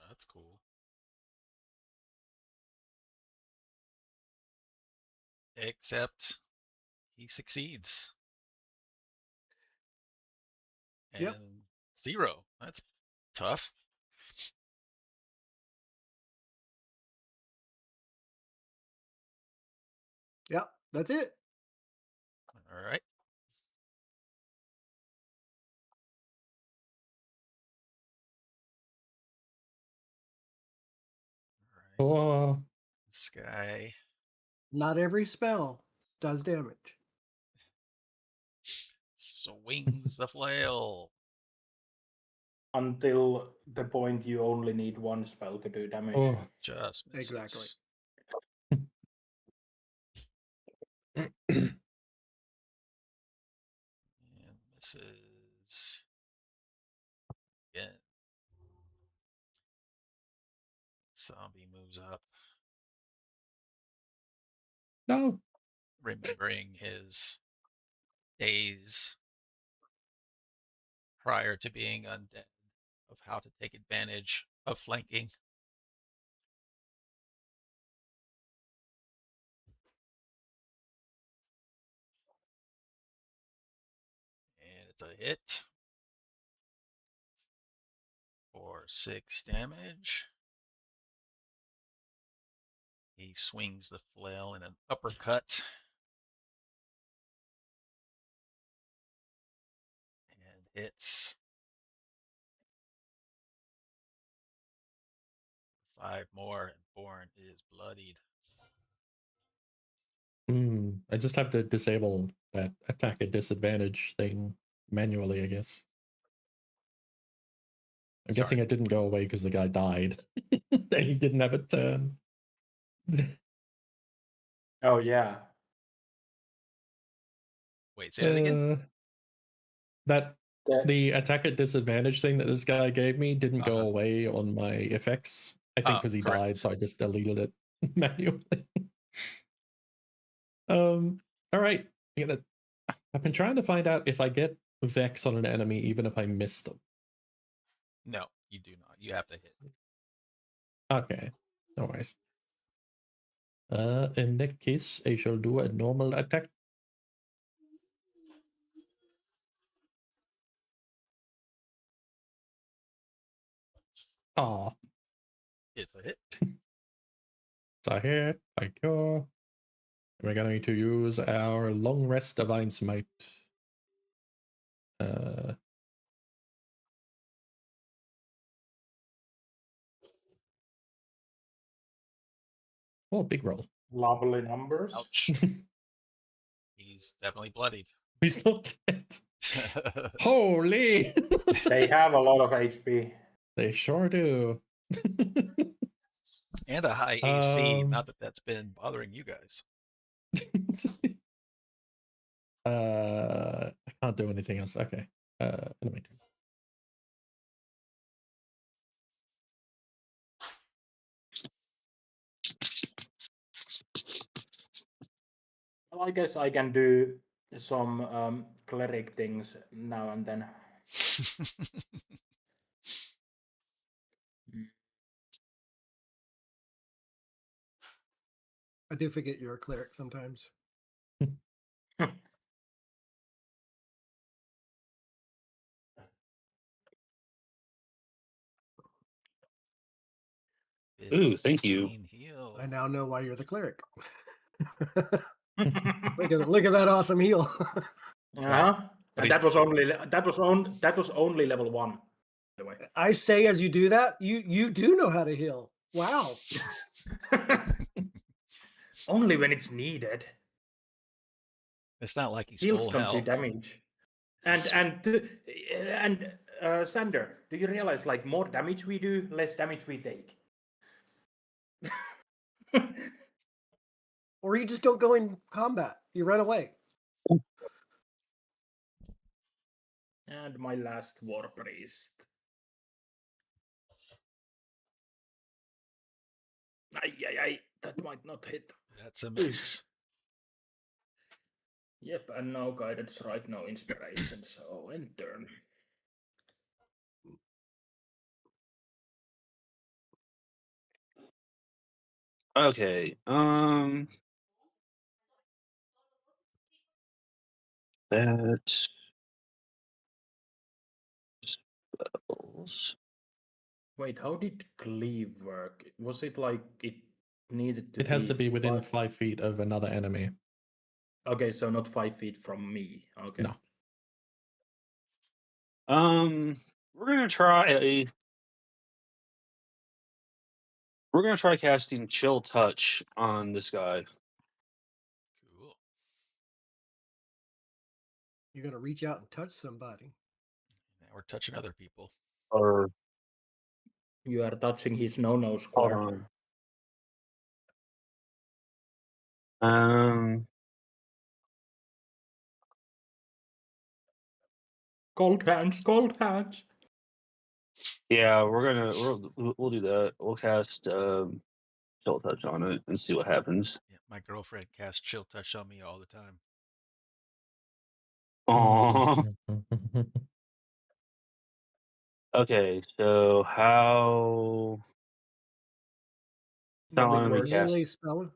S1: That's cool. Except he succeeds. And
S4: Yep.
S1: 0. That's tough.
S4: Yep, that's it.
S1: All right. All right.
S2: Oh,
S1: This guy
S4: Not every spell does damage.
S1: swings the flail.
S3: Until the point you only need one spell to do damage.
S2: oh.
S1: Just misses.
S4: Exactly.
S1: And misses. Again. Zombie moves up,
S2: No.
S1: remembering his days prior to being undead of how to take advantage of flanking. And it's a hit for 6 damage. He swings the flail in an uppercut. And hits 5 more, and Born is bloodied.
S2: I just have to disable that attack at disadvantage thing manually, I guess. I'm guessing it didn't go away because the guy died. And he didn't have a turn.
S3: Oh yeah.
S1: Wait, say that again?
S2: That
S3: The-
S2: the attack at disadvantage thing that this guy gave me didn't go
S1: Uh-huh.
S2: away on my effects. I think
S1: Oh,
S2: because he
S1: correct.
S2: died, so I just deleted it manually. All right. I've been trying to find out if I get Vex on an enemy, even if I miss them.
S1: No, you do not. You have to hit.
S2: Okay, no worries. In that case, I shall do a normal attack. Oh,
S1: It's a hit.
S2: it's a hit. Thank you. We're going to use our long rest divine smite. Oh, big roll.
S3: Lovely numbers.
S1: Ouch. He's definitely bloodied.
S2: He's not dead. Holy!
S3: They have a lot of HP.
S2: They sure do.
S1: And a high AC. Not that that's been bothering you guys.
S2: I can't do anything else. Okay. Anyway.
S3: Well, I guess I can do some cleric things now and then.
S4: I do forget you're a cleric sometimes.
S5: Ooh, thank you.
S1: Heal.
S4: I now know why you're the cleric. Look at that awesome heal.
S3: Uh-huh.
S1: But
S3: And that was only level 1, by the way.
S4: I say as you do that, you do know how to heal. Wow.
S3: Only when it's needed.
S1: It's not like he's
S3: Heals
S1: full
S3: don't do
S1: health.
S3: damage. And Sander, do you realize like more damage we do, less damage we take?
S4: Or you just don't go in combat. You run away.
S3: And my last war priest. Ay, that might not hit.
S1: That's a miss.
S3: Yep, and no guided strike, no inspiration, so end turn.
S5: Okay. That spells.
S3: Wait, how did cleave work? Was it like it needed to
S2: It has to be within 5 feet of another enemy.
S3: Okay, so not 5 feet from me. Okay.
S2: No.
S5: We're gonna try. We're gonna try casting Chill Touch on this guy.
S1: Cool.
S4: You're gonna reach out and touch somebody.
S1: Now we're touching other people.
S5: Or
S3: You are touching his no-no
S5: hold
S3: square.
S5: on.
S3: Cold hands, cold hands.
S5: Yeah, we'll do that. We'll cast Chill Touch on it and see what happens.
S1: Yeah, my girlfriend casts chill touch on me all the time.
S5: Aww. Okay, so how
S3: But with
S5: long we
S3: worse.
S5: cast?
S4: Melee spell.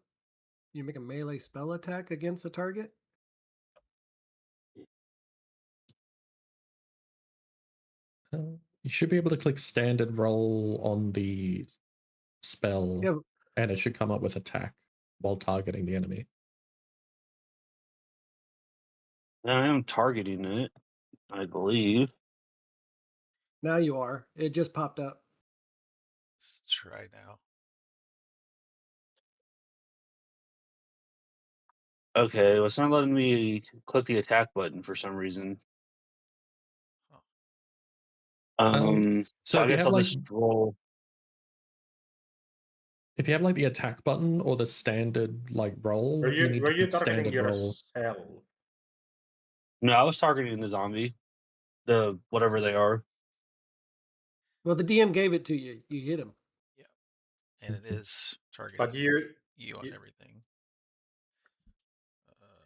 S4: You make a melee spell attack against a target.
S2: You should be able to click standard roll on the spell,
S4: Yeah.
S2: and it should come up with attack while targeting the enemy.
S5: I am targeting it, I believe.
S4: Now you are. It just popped up.
S1: Let's try now.
S5: Okay, well, it's not letting me click the attack button for some reason. So I
S2: if you
S5: guess
S2: have
S5: I'll
S2: like,
S5: just roll.
S2: if you have like the attack button or the standard like roll,
S3: Were
S2: you need
S3: you
S2: to click
S3: targeting
S2: standard roll.
S3: yourself?
S5: No, I was targeting the zombie, the whatever they are.
S4: Well, the DM gave it to you. You hit him.
S1: Yeah. And it is targeting
S3: But
S1: you on everything.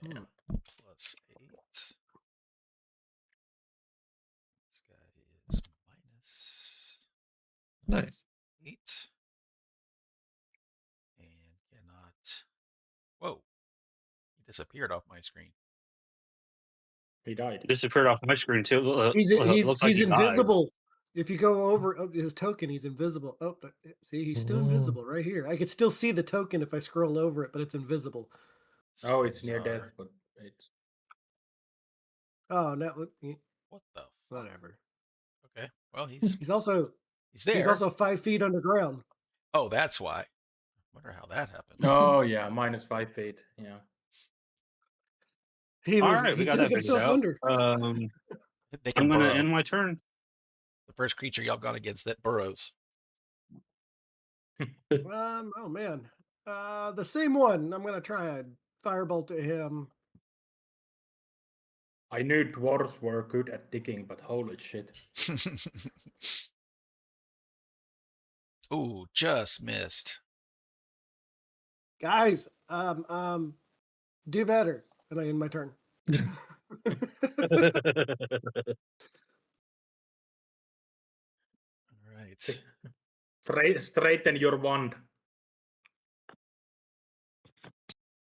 S3: Yeah.
S1: Plus 8. This guy is minus
S2: Nice.
S1: 8. And cannot. Whoa. He disappeared off my screen.
S3: He died.
S5: Disappeared off my screen too.
S4: He's
S5: Looks like he died.
S4: invisible. If you go over his token, he's invisible. Oh, see, he's still invisible right here. I could still see the token if I scroll over it, but it's invisible.
S1: It's
S3: Oh, it's near
S1: bizarre.
S3: death, but it's
S4: Oh, no,
S1: What the fuck?
S4: whatever.
S1: Okay. Well, he's
S4: He's also
S1: there.
S4: he's also 5 feet underground.
S1: Oh, that's why. Wonder how that happened.
S3: oh yeah, -5 feet. Yeah.
S4: He
S5: All
S4: was
S5: right, we
S4: he
S5: got
S4: dug
S5: that figured
S4: himself
S5: out.
S4: under.
S1: They can
S5: I'm gonna
S1: burrow.
S5: end my turn.
S1: The first creature y'all gone against that burrows.
S4: Oh man, the same one. I'm gonna try a firebolt at him.
S3: I knew dwarves were good at digging, but holy shit.
S1: Ooh, just missed.
S4: Guys, do better. And I end my turn.
S1: All right.
S3: Straighten your wand.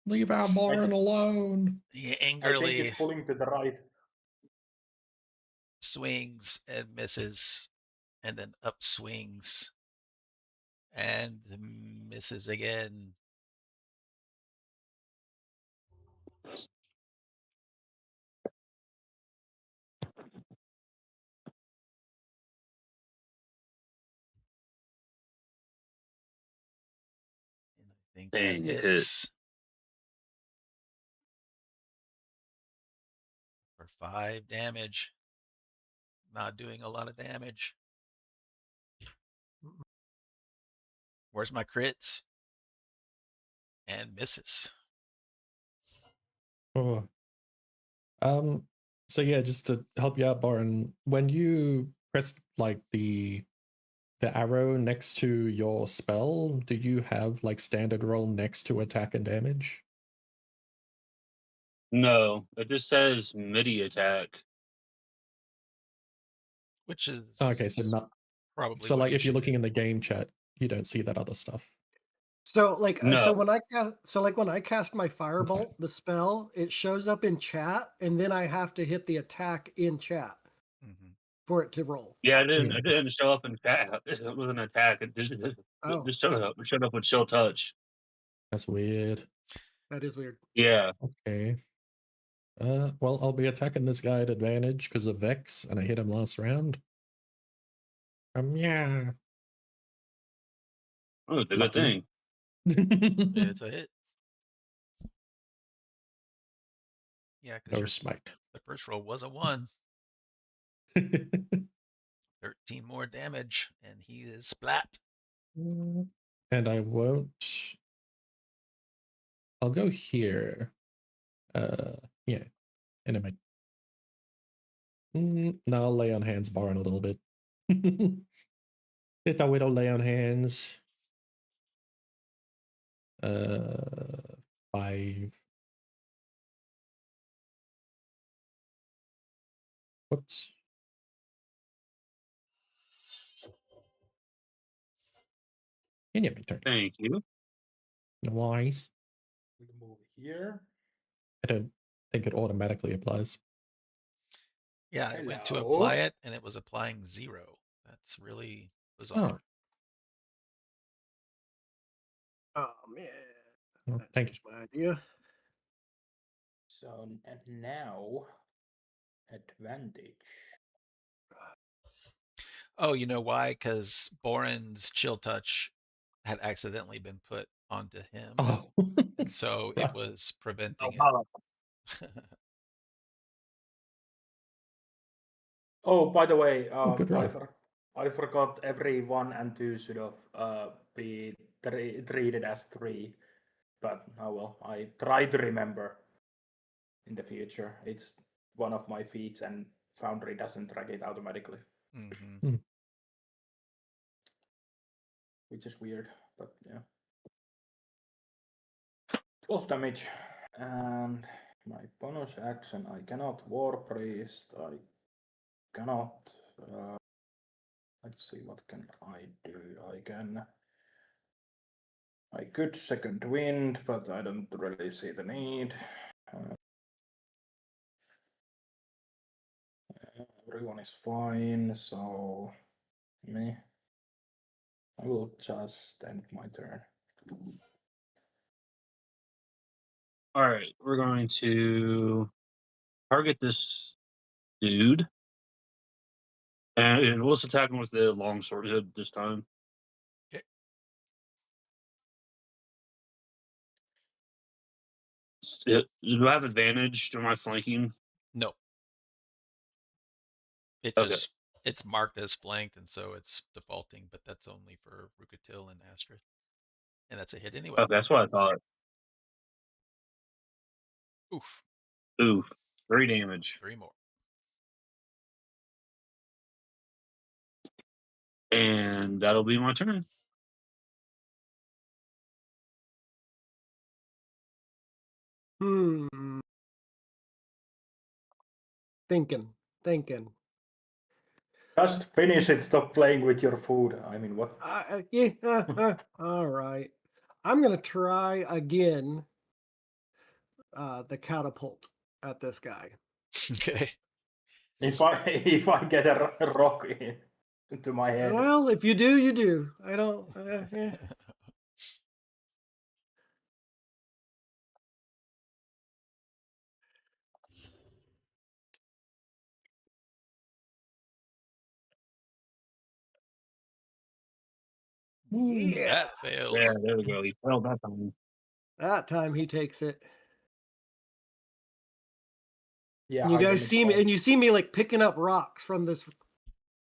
S2: Leave our barn alone.
S1: He
S3: I think
S1: angrily
S3: it's pulling to the right.
S1: swings and misses, and then upswings and misses again. And I think that
S5: Dang, it hit.
S1: hits for 5 damage. Not doing a lot of damage. Where's my crits? And misses.
S2: Oh. So yeah, just to help you out, Baron, when you press like the arrow next to your spell, do you have like standard roll next to attack and damage?
S5: No, it just says MIDI attack.
S1: Which is
S2: Okay, so not
S1: probably
S2: so
S1: what
S2: like
S1: you
S2: if you're
S1: should
S2: looking
S1: do.
S2: in the game chat, you don't see that other stuff.
S4: So like
S5: No.
S4: so when I cast my firebolt, the spell, it shows up in chat, and then I have to hit the attack in chat
S1: Mhm.
S4: for it to roll.
S5: Yeah,
S2: Yeah.
S5: it didn't show up in chat. It was an attack. It just
S4: Oh,
S5: showed up. It showed up with chill touch.
S2: That's weird.
S4: that is weird.
S5: Yeah.
S2: Okay. Well, I'll be attacking this guy at advantage because of Vex, and I hit him last round. Yeah.
S5: Oh, it's a
S2: Lucky.
S5: good thing.
S1: It's a hit. Yeah,
S2: No
S1: because
S2: smite.
S1: the first roll was a 1. 13 more damage, and he is splat.
S2: And I won't. I'll go here. Yeah. And I might. No, I'll lay on hands Baron a little bit. Hit that widow, lay on hands. 5. Whoops. And yeah, my turn.
S5: Thank you.
S2: Wise.
S3: We move here.
S2: I don't think it automatically applies.
S1: Yeah, I went to
S3: Hello.
S1: apply it, and it was applying 0. That's really bizarre.
S4: Oh man,
S2: Well,
S4: that
S2: thank you.
S4: changed my idea.
S3: So and now advantage.
S1: Oh, you know why? Because Boren's chill touch had accidentally been put onto him,
S2: Oh,
S1: and so it was preventing it.
S3: Oh, by the way,
S2: good roll.
S3: I forgot every 1 and 2 should have be treated as 3. But oh well, I try to remember in the future. It's one of my feats, and Foundry doesn't track it automatically,
S1: Mhm.
S3: which is weird. But yeah, 12 damage, and my bonus action. I cannot War Priest. I cannot. Let's see, what can I do? I could Second Wind, but I don't really see the need. Everyone is fine, so Me. I will just end my turn.
S5: All right, we're going to target this dude, and we'll just attack him with the long sword this time.
S1: Okay.
S5: Do I have advantage to my flanking?
S1: No, it
S5: Okay.
S1: just it's marked as flanked, and so it's defaulting. But that's only for Rukatil and Astrid, and that's a hit anyway.
S5: Okay, that's what I thought.
S1: Oof,
S5: Ooh, 3 damage.
S1: 3 more.
S5: And that'll be my turn.
S4: Thinking.
S3: Just finish it. Stop playing with your food. I mean, what?
S4: All right. I'm gonna try again. The catapult at this guy.
S1: Okay.
S3: If I get a rock into my head.
S4: Well, if you do, you do. I don't. Yeah.
S1: That fails.
S5: Yeah, there we go. He failed that time.
S4: That time he takes it.
S3: Yeah,
S4: And you
S3: high
S4: guys
S3: damage
S4: see me,
S3: fight.
S4: and you see me like picking up rocks from this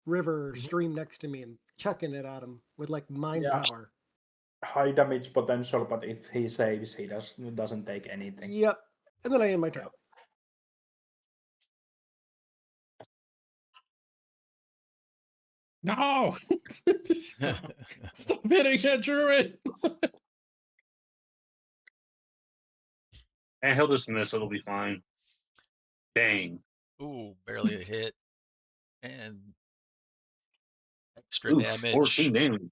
S4: river
S3: Mhm.
S4: stream next to me and chucking it at him with like mind
S3: Yeah.
S4: power.
S3: High damage potential, but if he saves, he doesn't take anything.
S4: Yep. And then I end my turn.
S3: Yep.
S2: No! Stop hitting that druid!
S5: And he'll just miss. It'll be fine. Dang.
S1: Ooh, barely a hit, and extra
S5: Oof,
S1: damage.
S5: 14 damage.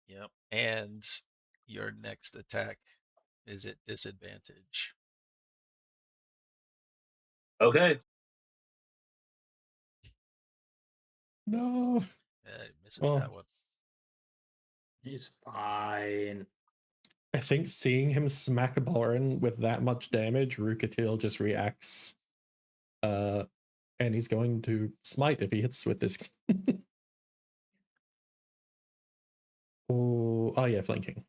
S1: Yep. And your next attack is at disadvantage.
S5: Okay.
S2: No.
S1: Misses
S2: Well,
S1: that one.
S3: He's fine.
S2: I think seeing him smack a Borin with that much damage, Rukatil just reacts. And he's going to smite if he hits with this. Oh yeah, flanking.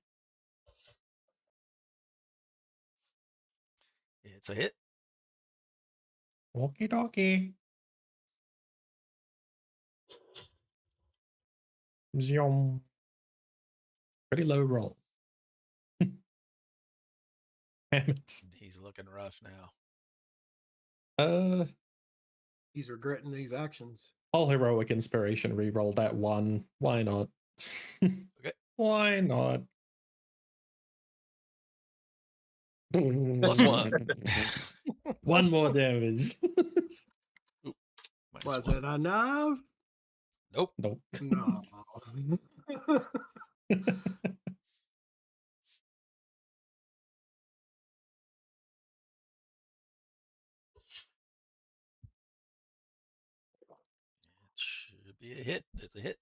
S1: It's a hit.
S2: Walkie talkie. Zoom. Pretty low roll. Damn it.
S1: He's looking rough now.
S4: He's regretting these actions.
S2: All heroic inspiration re-roll that one. Why not?
S1: Okay.
S2: Why not?
S1: +1.
S2: One more damage.
S1: Ooh,
S4: Was
S1: -1.
S4: it enough?
S1: Nope.
S2: Nope.
S4: No.
S1: It should be a hit. It's a hit.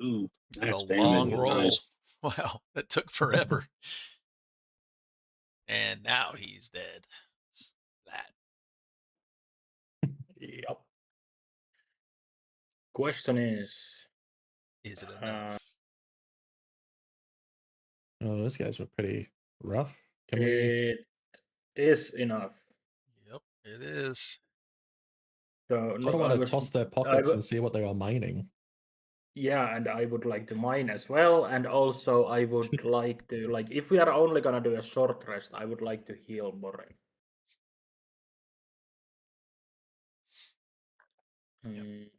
S5: Ooh,
S1: That's a
S5: max
S1: long
S5: damage.
S1: roll.
S5: Nice.
S1: Wow, that took forever. And now he's dead. That.
S2: Yep.
S3: Question is
S1: Is it enough?
S2: Oh, those guys were pretty rough. Can we?
S3: it is enough.
S1: Yep, it is.
S3: So
S2: I
S3: no,
S2: don't want
S3: I
S2: to
S3: was,
S2: toss their
S3: I
S2: pockets
S3: wa-
S2: and see what they are mining.
S3: yeah, and I would like to mine as well, and also I would like to if we are only gonna do a short rest, I would like to heal Boren. Mm.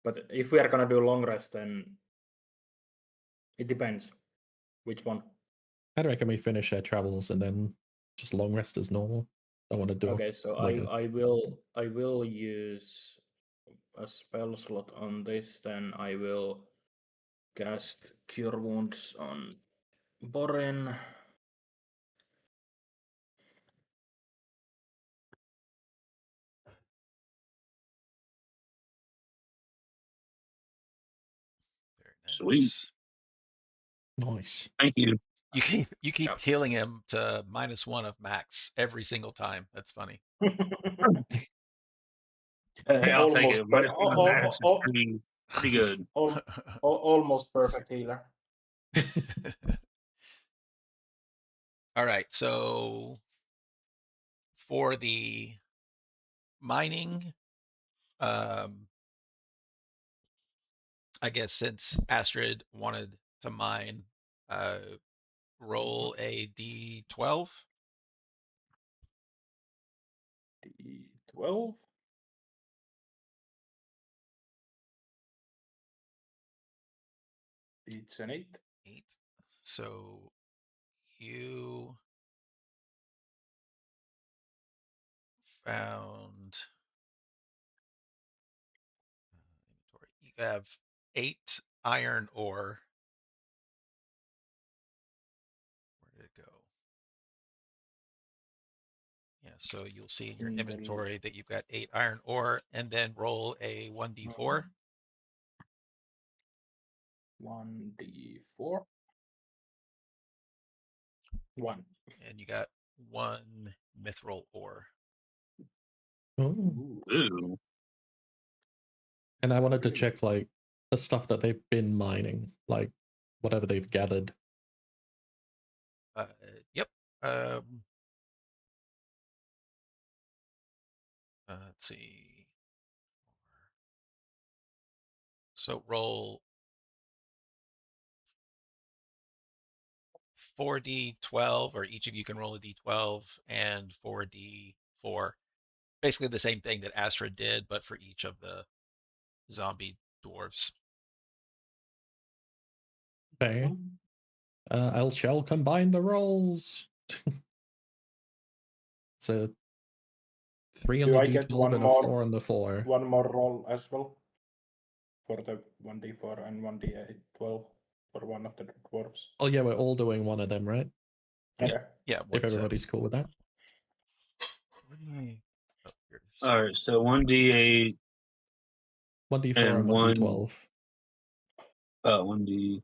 S3: But if we are gonna do long rest, then it depends which one.
S2: I reckon we finish our travels and then just long rest as normal. I want to do
S3: Okay, so
S2: like a
S3: I will use a spell slot on this. Then I will cast Cure Wounds on Boren.
S5: Sweet.
S2: Nice.
S5: Thank you.
S1: You keep
S3: Yep.
S1: healing him to -1 of max every single time. That's funny.
S5: Hey, I'll take
S3: Almost
S5: it. Minus one max is pretty good.
S3: almost perfect healer.
S1: All right, so for the mining, I guess since Astrid wanted to mine, roll a d12.
S3: D12. It's an 8.
S1: 8. So you found inventory. You have 8 iron ore. Where did it go? Yeah, so you'll see in your inventory that you've got 8 iron ore, and then roll a 1d4.
S3: 1d4. 1.
S1: And you got 1 mithril ore.
S2: Oh.
S5: Ooh.
S2: And I wanted to
S3: Okay.
S2: check like the stuff that they've been mining, like whatever they've gathered.
S1: Yep. Let's see. So roll 4d12, or each of you can roll a d12, and 4d4. Basically the same thing that Astrid did, but for each of the zombie dwarves.
S2: Okay. I shall combine the rolls. It's a 3 on
S3: Do
S2: the
S3: I get
S2: d12
S3: one
S2: and a
S3: more
S2: 4 on the 4.
S3: one more roll as well? For the 1d4 and 1d8 12 for one of the dwarves.
S2: Oh yeah, we're all doing one of them, right?
S3: Okay.
S1: Yeah,
S2: If everybody's cool with that.
S1: Oh, here it is.
S5: All right, so 1d8
S2: 1d4
S5: and
S2: and 1d12.
S5: 1d.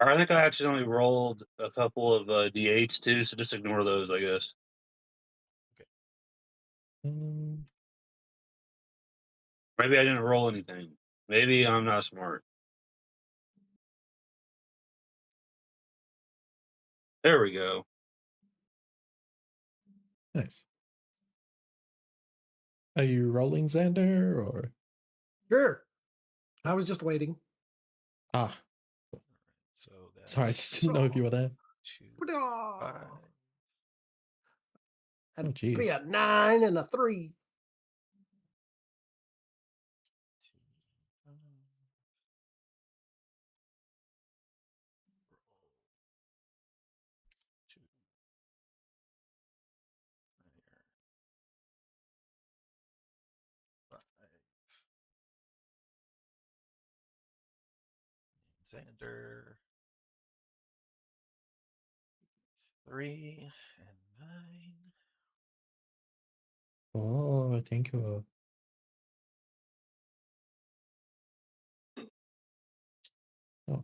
S5: I think I accidentally rolled a couple of d8s too, so just ignore those, I guess.
S2: Um,
S5: Maybe I didn't roll anything. Maybe I'm not smart. There we go.
S2: nice. Are you rolling, Xander, or
S4: Sure. I was just waiting.
S2: ah?
S1: So that's
S2: Sorry, I just didn't know if you were there.
S1: 2, 5.
S4: That'd
S2: Oh,
S4: be
S2: jeez.
S4: a 9 and a 3.
S1: 2, 5. Roll 2. There. 5. Xander. 3 and 9.
S2: Oh, thank you. Oh,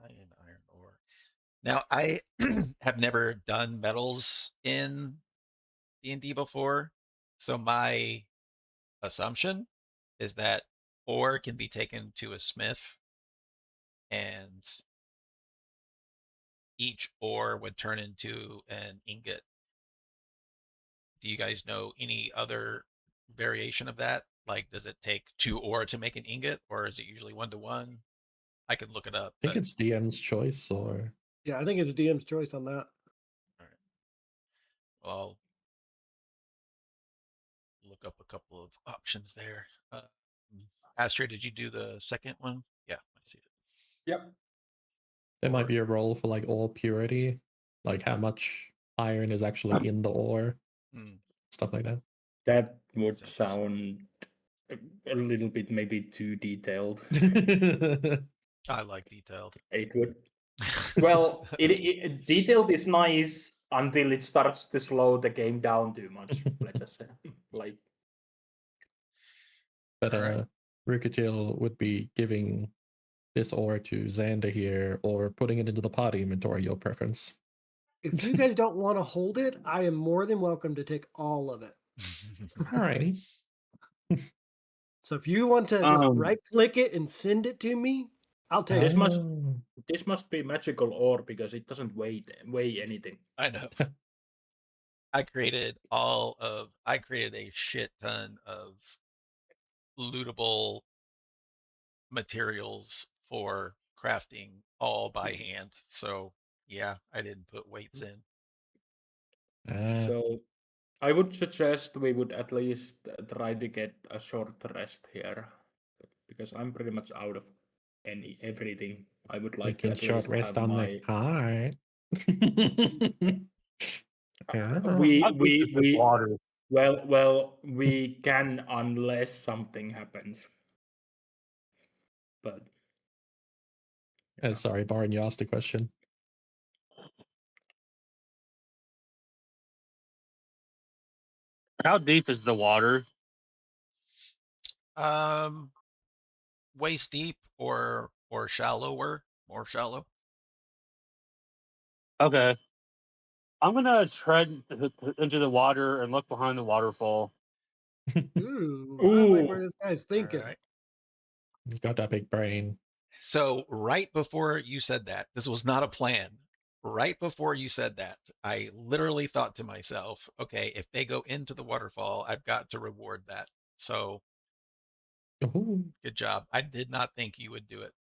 S1: 9 iron ore. Now I have never done metals in D&D before, so my assumption is that ore can be taken to a smith, and each ore would turn into an ingot. Do you guys know any other variation of that? Like, does it take 2 ore to make an ingot, or is it usually 1 to 1? I could look it up,
S2: I think
S1: but
S2: it's DM's choice, or
S4: Yeah, I think it's DM's choice on that.
S1: all right. Well, I'll look up a couple of options there. Astrid, did you do the second one? Yeah, I see it.
S3: Yep.
S2: there might
S1: Or
S2: be a roll for like all purity, like how much iron is actually in the ore,
S1: Mm,
S2: stuff like that.
S3: That would
S1: Sounds-
S3: sound a little bit maybe too detailed.
S1: I like detailed.
S3: It would. Well, detailed is nice until it starts to slow the game down too much. Let's just say, like,
S2: But
S1: Alright.
S2: Rukachil would be giving this ore to Xander here, or putting it into the party inventory, your preference.
S4: If you guys don't want to hold it, I am more than welcome to take all of it.
S2: Alrighty.
S4: So if you want to just
S5: Um,
S4: right click it and send it to me, I'll take
S3: This
S4: it.
S3: must-
S2: Oh.
S3: this must be magical ore because it doesn't weigh anything.
S1: I know. I created a shit ton of lootable materials for crafting all by hand. So yeah, I didn't put weights in.
S3: So I would suggest we would at least try to get a short rest here, because I'm pretty much out of everything. I would
S2: We
S3: like to
S2: can
S3: at
S2: short
S3: least
S2: rest
S3: have
S2: on
S3: my.
S2: the cart. Yeah.
S5: how deep is this water?
S3: Well, we can unless something happens. But
S2: Sorry, Baron, you asked a question.
S5: How deep is the water?
S1: Waist deep or shallower, more shallow.
S5: Okay. I'm gonna tread into the water and look behind the waterfall.
S4: Ooh, I like where
S3: Ooh.
S4: this guy's thinking.
S1: Alright.
S2: You got that big brain.
S1: So right before you said that, this was not a plan. Right before you said that, I literally thought to myself, okay, if they go into the waterfall, I've got to reward that. So
S2: Ooh.
S1: good job. I did not think you would do it.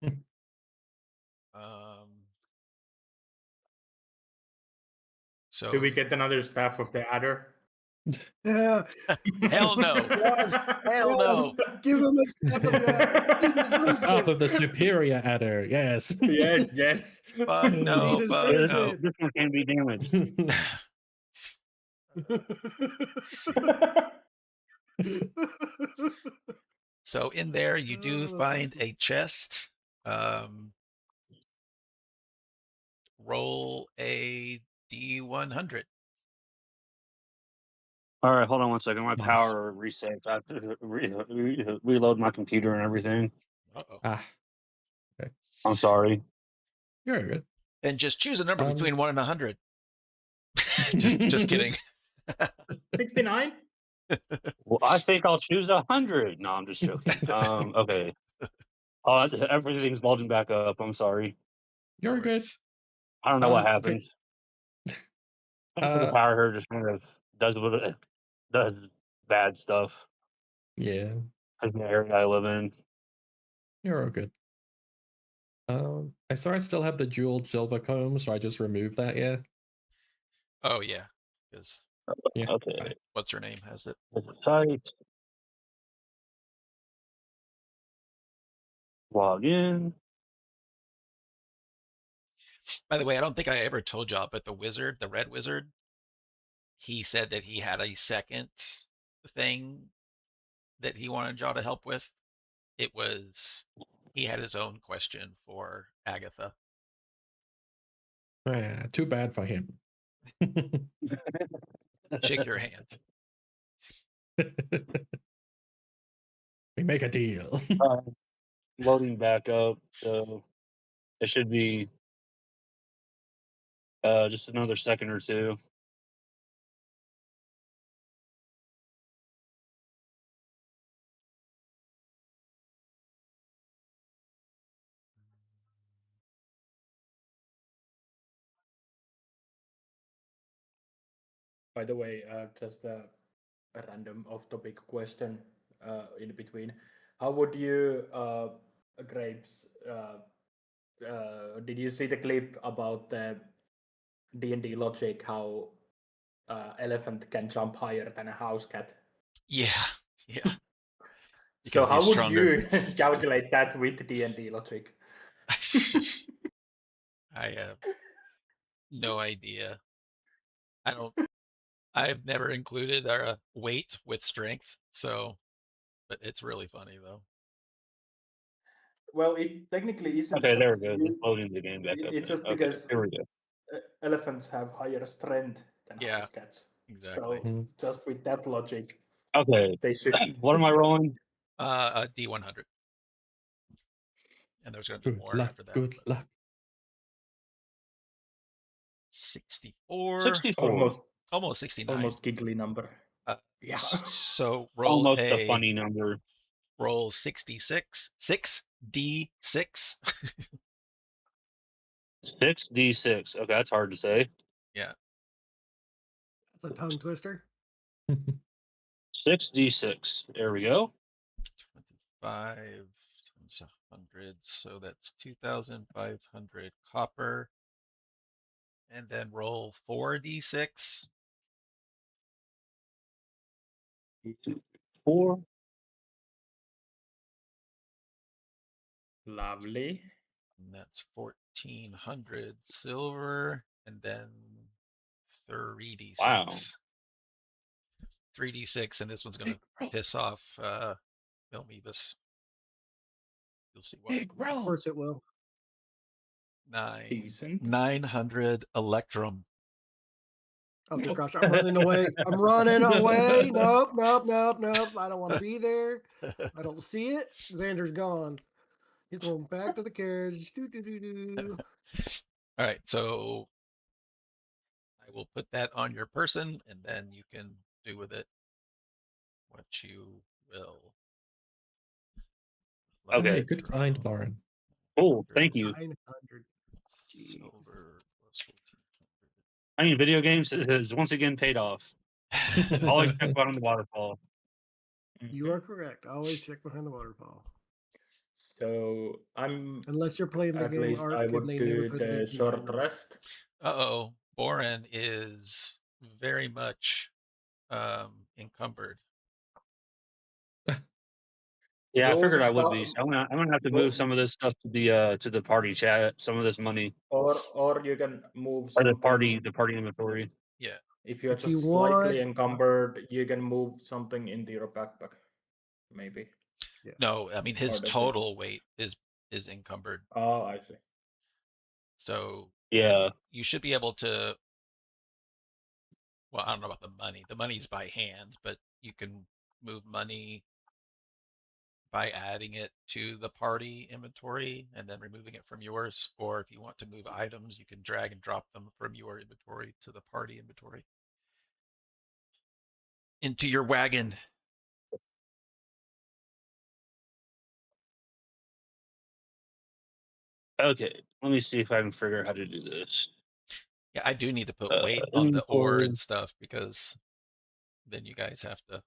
S1: So
S3: Do we get another staff of the adder?
S4: Yeah.
S1: hell no.
S4: Yes,
S1: Hell
S4: yes.
S1: no.
S4: Give him a step of that. He
S2: The
S4: deserves
S2: staff
S4: it.
S2: of the superior adder, yes.
S3: Yes, yes.
S1: Fuck
S4: He
S1: no, fuck
S4: deserves
S1: no.
S4: it.
S5: This one can be damaged.
S1: See. So in there you do
S4: Oh, that's
S1: find
S4: awesome.
S1: a chest. Roll a D100.
S5: All right, hold on one second. My
S2: Nice.
S5: power resets. I have to reload my computer and everything.
S1: Uh-oh.
S2: Ah,
S5: I'm sorry.
S2: you're good.
S1: Then just choose a number
S2: Um,
S1: between 1 and 100. Just kidding.
S3: 69?
S5: Well, I think I'll choose 100. No, I'm just joking. Okay. Oh, everything's loading back up. I'm sorry.
S2: You're
S1: No
S2: good.
S1: worries.
S5: I don't know what
S2: Okay.
S5: happened. The power here just kind of does what it does, bad stuff.
S2: Yeah,
S5: In the area I live in.
S2: you're all good. I saw I still have the jeweled silver comb, so I just removed that, yeah.
S1: Oh yeah, because
S2: Yeah.
S5: Okay.
S1: what's her name has it.
S5: Sites. Log in.
S1: By the way, I don't think I ever told y'all, but the wizard, the red wizard, he said that he had a second thing that he wanted y'all to help with. It was he had his own question for Agatha.
S2: Too bad for him.
S1: Shake your hand.
S2: We make a deal.
S5: Loading back up. So it should be just another second or two.
S3: By the way, just a random off-topic question in between. How would you, Grapes, did you see the clip about the D&D logic, how elephant can jump higher than a house cat?
S1: Yeah, yeah.
S3: So
S1: Because
S3: how
S1: he's
S3: would
S1: stronger.
S3: you calculate that with D&D logic?
S1: I have no idea. I've never included our weight with strength, so, but it's really funny though.
S3: Well, it technically isn't.
S5: Okay,
S3: But
S5: there we go. Just loading the game back up.
S3: it's
S5: Then.
S3: just
S5: Okay,
S3: because
S5: here we go.
S3: elephants have higher strength than
S1: Yeah,
S3: house cats.
S1: exactly.
S3: So
S2: Mhm.
S3: just with that logic,
S5: Okay,
S3: they should.
S5: what am I rolling?
S1: A D100. And there's going to be
S2: Good
S1: more
S2: luck.
S1: after that.
S2: Good
S1: but
S2: luck.
S1: 64.
S5: 64.
S1: Almost 69.
S3: Almost giggly number. Yeah.
S1: So roll
S5: Almost a funny number.
S1: Roll 66. 6d6.
S5: 6d6. Okay, that's hard to say.
S1: Yeah.
S4: That's a tongue twister.
S5: 6d6. There we go.
S1: 25 times 100. So that's 2,500 copper. And then roll 4d6.
S5: 4.
S3: Lovely.
S1: And that's 1,400 silver. And then 3d6.
S5: Wow.
S1: 3d6. And this one's going to piss off Milmevis. You'll see why.
S2: Big
S4: Of
S2: roll.
S4: course it will.
S3: Decent.
S1: 900 electrum.
S4: Oh, dear gosh, I'm running away. I'm running away. Nope, nope, nope, nope. I don't want to be there. I don't see it. Xander's gone. He's going back to the carriage. Do, do, do, do.
S1: All right, so I will put that on your person, and then you can do with it what you will.
S5: Okay.
S2: Hey, good find, Lauren.
S5: Cool. Thank you.
S4: 900.
S1: Silver plus
S5: I mean, video games has once again paid off.
S1: 1,400.
S5: Always check out on the waterfall.
S4: You are correct. Always check behind the waterfall.
S3: So I'm.
S4: Unless you're playing the
S3: At
S4: game
S3: least
S4: Arc
S3: I
S4: and
S3: would
S4: they never
S3: do
S4: put
S3: the
S4: it in
S3: short
S4: manual.
S3: rest.
S1: Uh-oh, Boren is very much encumbered.
S5: Yeah, I figured I would
S3: Stop.
S5: be. So I'm gonna have to move some of this stuff to the party chat. Some of this money
S3: Or you can move
S5: or
S3: something.
S5: the party inventory.
S1: Yeah.
S3: If you're
S4: If you
S3: just slightly
S4: want-
S3: encumbered, you can move something into your backpack. Maybe.
S1: No, I mean his
S3: does it-
S1: total weight is encumbered.
S3: Oh, I see.
S1: So
S5: Yeah.
S1: you should be able to. Well, I don't know about the money. The money's by hand, but you can move money by adding it to the party inventory and then removing it from yours. Or if you want to move items, you can drag and drop them from your inventory to the party inventory. Into your wagon.
S5: Okay. Let me see if I can figure out how to do this.
S1: Yeah, I do need to put weight on the ore and stuff because then you guys have to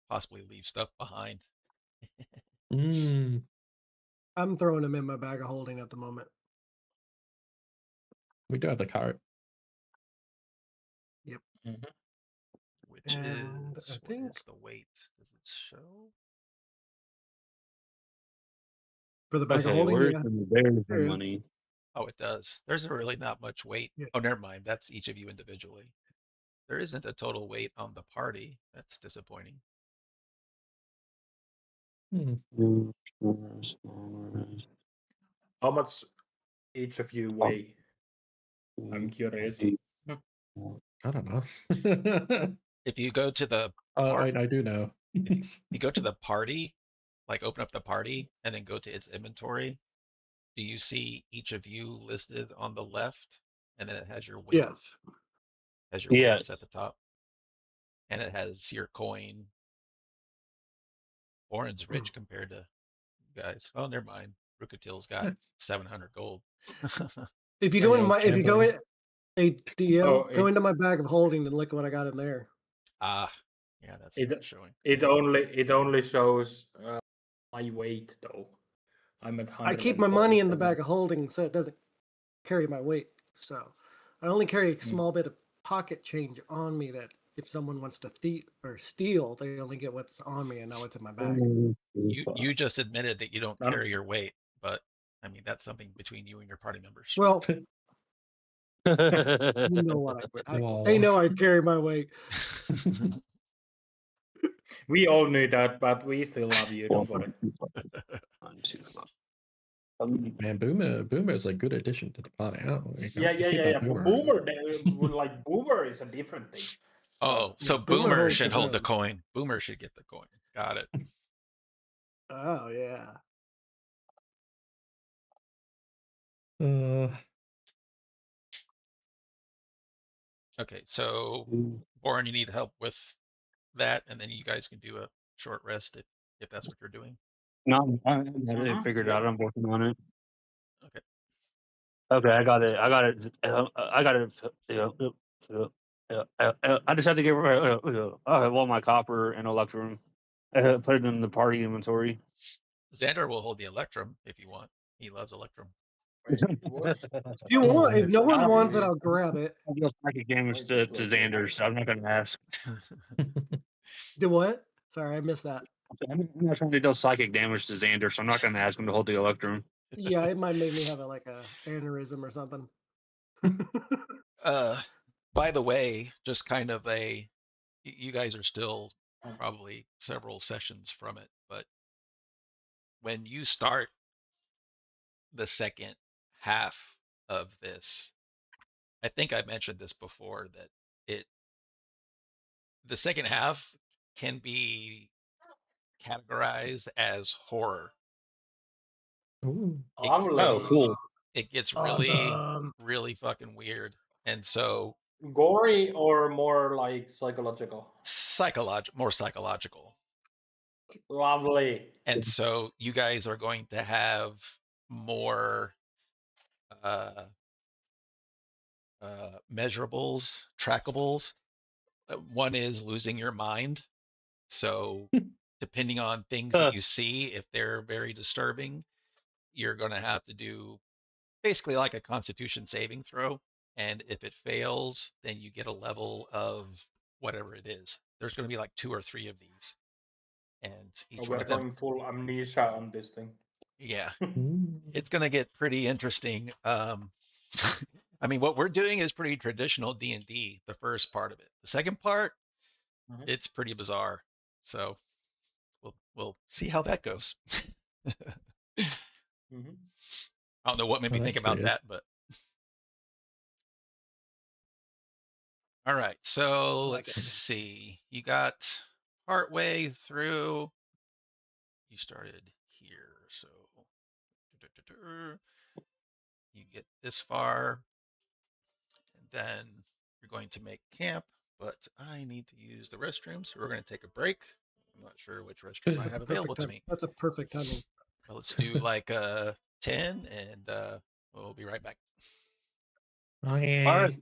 S1: possibly leave stuff behind.
S2: Mm,
S4: I'm throwing them in my bag of holding at the moment.
S2: we do have the cart.
S1: Which
S4: And
S1: is,
S4: I think-
S1: what is the weight? Does it show?
S4: For the bag of
S5: Okay,
S4: holding,
S5: where's
S4: yeah.
S5: the
S4: There it is.
S5: money?
S1: Oh, it does. There's really not much weight.
S4: Yeah.
S1: Oh, never mind. That's each of you individually. There isn't a total weight on the party. That's disappointing.
S2: Hmm.
S3: How much each of you weigh? I'm curious.
S2: I don't know.
S1: If you go to the
S2: I do know.
S1: you go to the party, like open up the party and then go to its inventory, do you see each of you listed on the left? And then it has your weight.
S4: Yes.
S1: Has your weights at the top. And it has your coin. Oren's rich compared to you guys. Oh, never mind. Rukatil's got
S2: Nice.
S1: 700 gold.
S4: If you
S2: Oh,
S4: go
S2: yeah,
S4: in
S2: it's
S4: my, if you go in,
S2: gambling.
S4: hey DM,
S3: Oh,
S4: go
S3: it-
S4: into my bag of holding and look what I got in there.
S1: Ah, yeah, that's
S3: It-
S1: not showing.
S3: It only shows my weight though. I'm at 100.
S4: I keep my money in the bag of holding so it doesn't carry my weight. So I only carry a small bit of pocket change on me that if someone wants to thief or steal, they only get what's on me and know what's in my bag.
S1: You just admitted that you don't
S3: Um,
S1: carry your weight, but I mean that's something between you and your party members.
S4: Well, You know what I would. They
S2: Wow.
S4: know I carry my weight.
S3: We all knew that, but we still love you. Don't worry.
S5: 1, 2,
S2: Man, Boomer is a good addition to the party.
S3: Yeah.
S2: Keep that Boomer around.
S3: Boomer is a different thing.
S1: Oh, so
S4: Boomer
S1: Boomer
S4: holds
S1: should
S4: his
S1: hold the
S4: own.
S1: coin. Boomer should get the coin. Got it.
S4: Oh yeah.
S1: Okay, so
S5: 3.
S1: Boren, you need help with that, and then you guys can do a short rest if that's what you're doing.
S5: No, I got it figured
S3: Yeah.
S5: out. I'm working on it.
S1: Okay.
S5: Okay, I got it. I got it. I got it. I just have to get well, my copper and electrum. Put it in the party inventory.
S1: Xander will hold the Electrum if you want. He loves Electrum.
S3: What?
S4: If you want, if no one wants it, I'll grab it.
S5: I deal psychic damage to Xander, so I'm not going to ask.
S4: Do what? Sorry, I missed that.
S5: I'm not trying to deal psychic damage to Xander, so I'm not going to ask him to hold the electrum.
S4: Yeah, it might make me have like a aneurysm or something.
S1: By the way, just kind of you guys are still probably several sessions from it, but when you start the second half of this, I think I mentioned this before that the second half can be categorized as horror.
S2: Ooh.
S3: Lovely.
S5: Oh, cool.
S1: It gets
S4: Awesome.
S1: really fucking weird. And so
S3: Gory or more like psychological?
S1: more psychological.
S3: Lovely.
S1: And so you guys are going to have more measurables, trackables. One is losing your mind. So depending on things that you see, if they're very disturbing, you're going to have to do basically like a constitution saving throw. And if it fails, then you get a level of whatever it is. There's going to be like 2 or 3 of these. And each one
S3: We're
S1: of them,
S3: going full amnesia on this thing.
S1: yeah,
S2: Ooh.
S1: it's going to get pretty interesting. I mean, what we're doing is pretty traditional D&D, the first part of it. The second part, it's pretty bizarre. So we'll see how that goes. I don't know what made me think
S2: That's
S1: about
S2: weird.
S1: that, but all right. So
S4: like
S1: let's
S4: it.
S1: see. You got partway through. You started here, so you get this far, and then you're going to make camp. But I need to use the restroom, so we're going to take a break. I'm not sure which restroom I
S4: That's
S1: have
S4: a
S1: available
S4: perfect
S1: to
S4: time.
S1: me.
S4: That's a perfect timing.
S1: Well, let's do like 10, and we'll be right back.
S2: Okay.
S5: All right.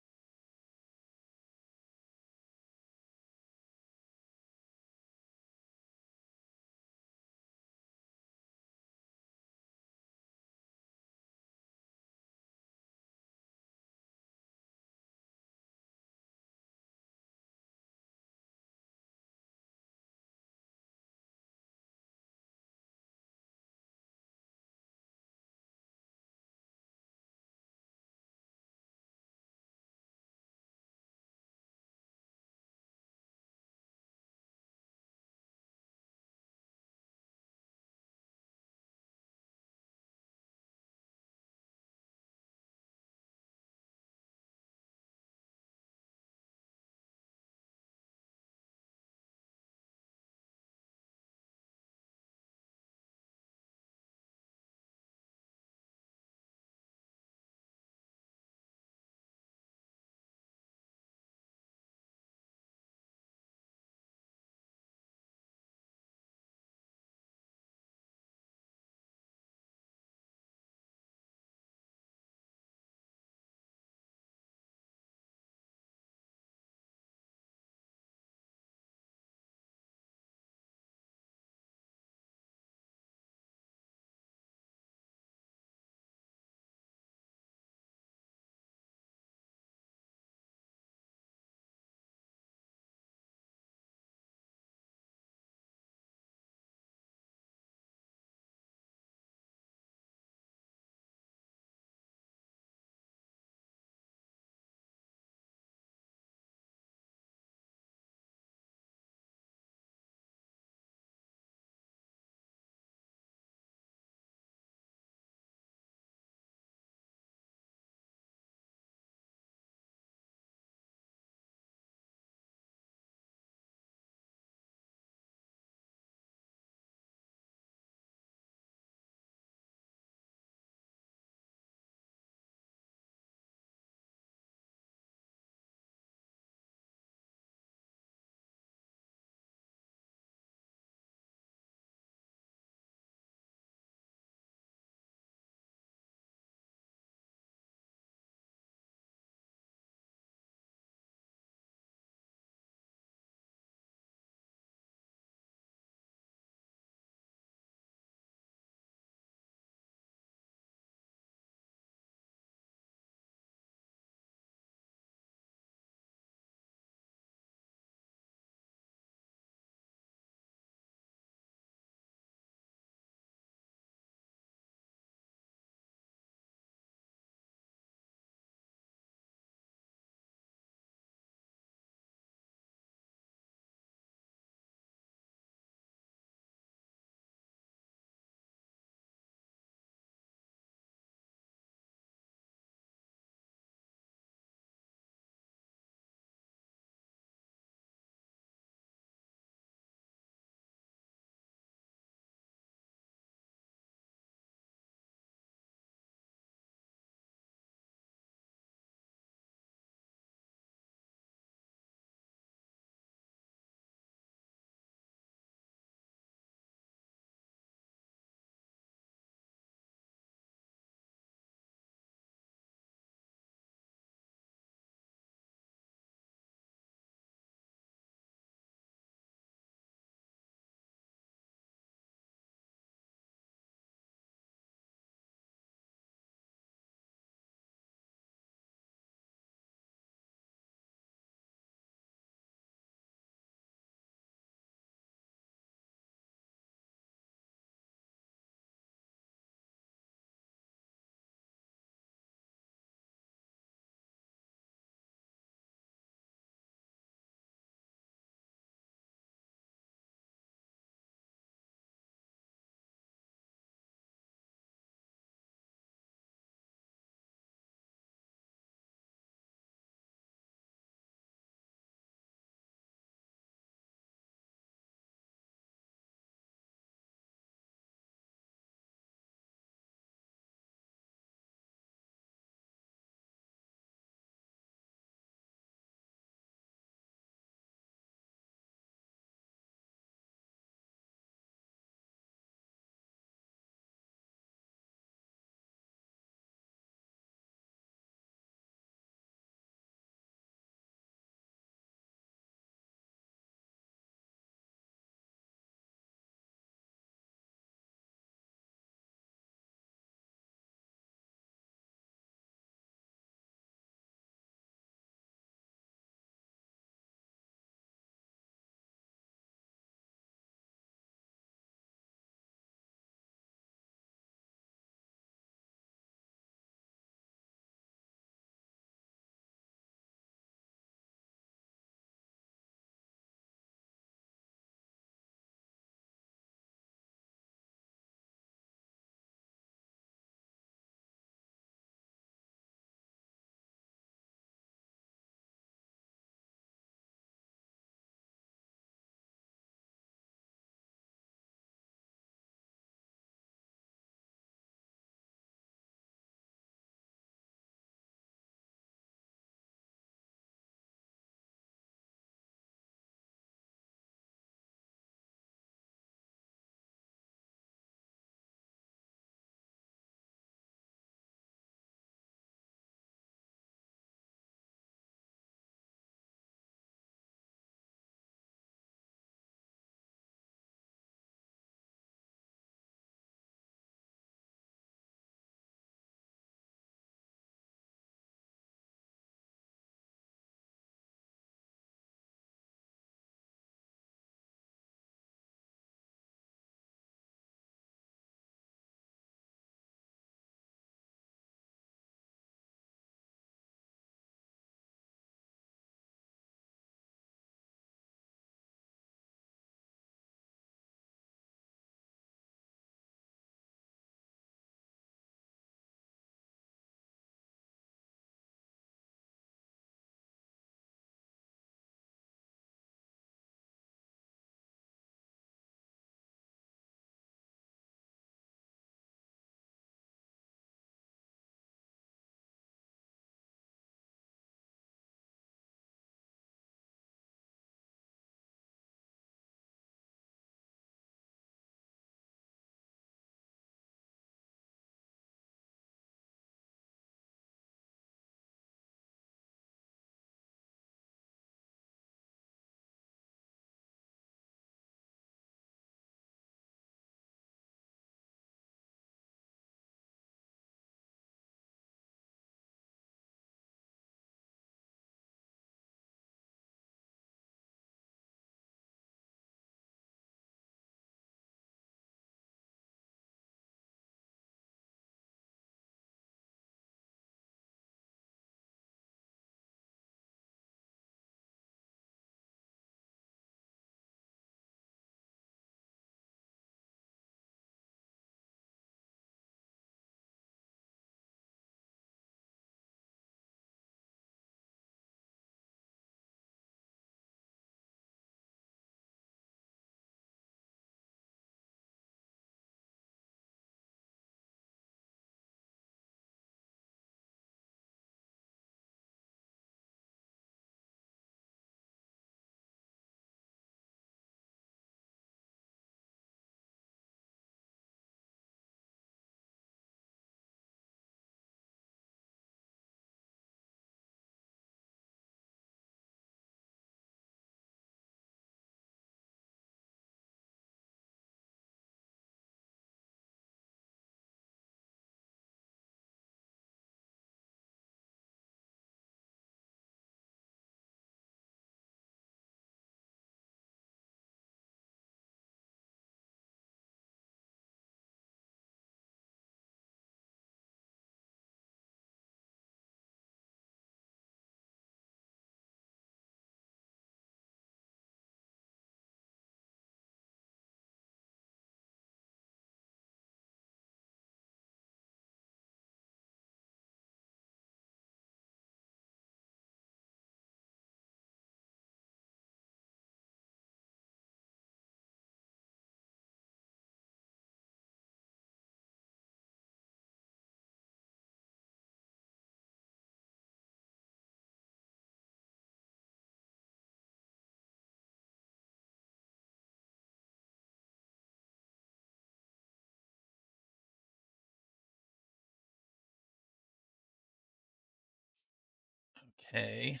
S1: Okay.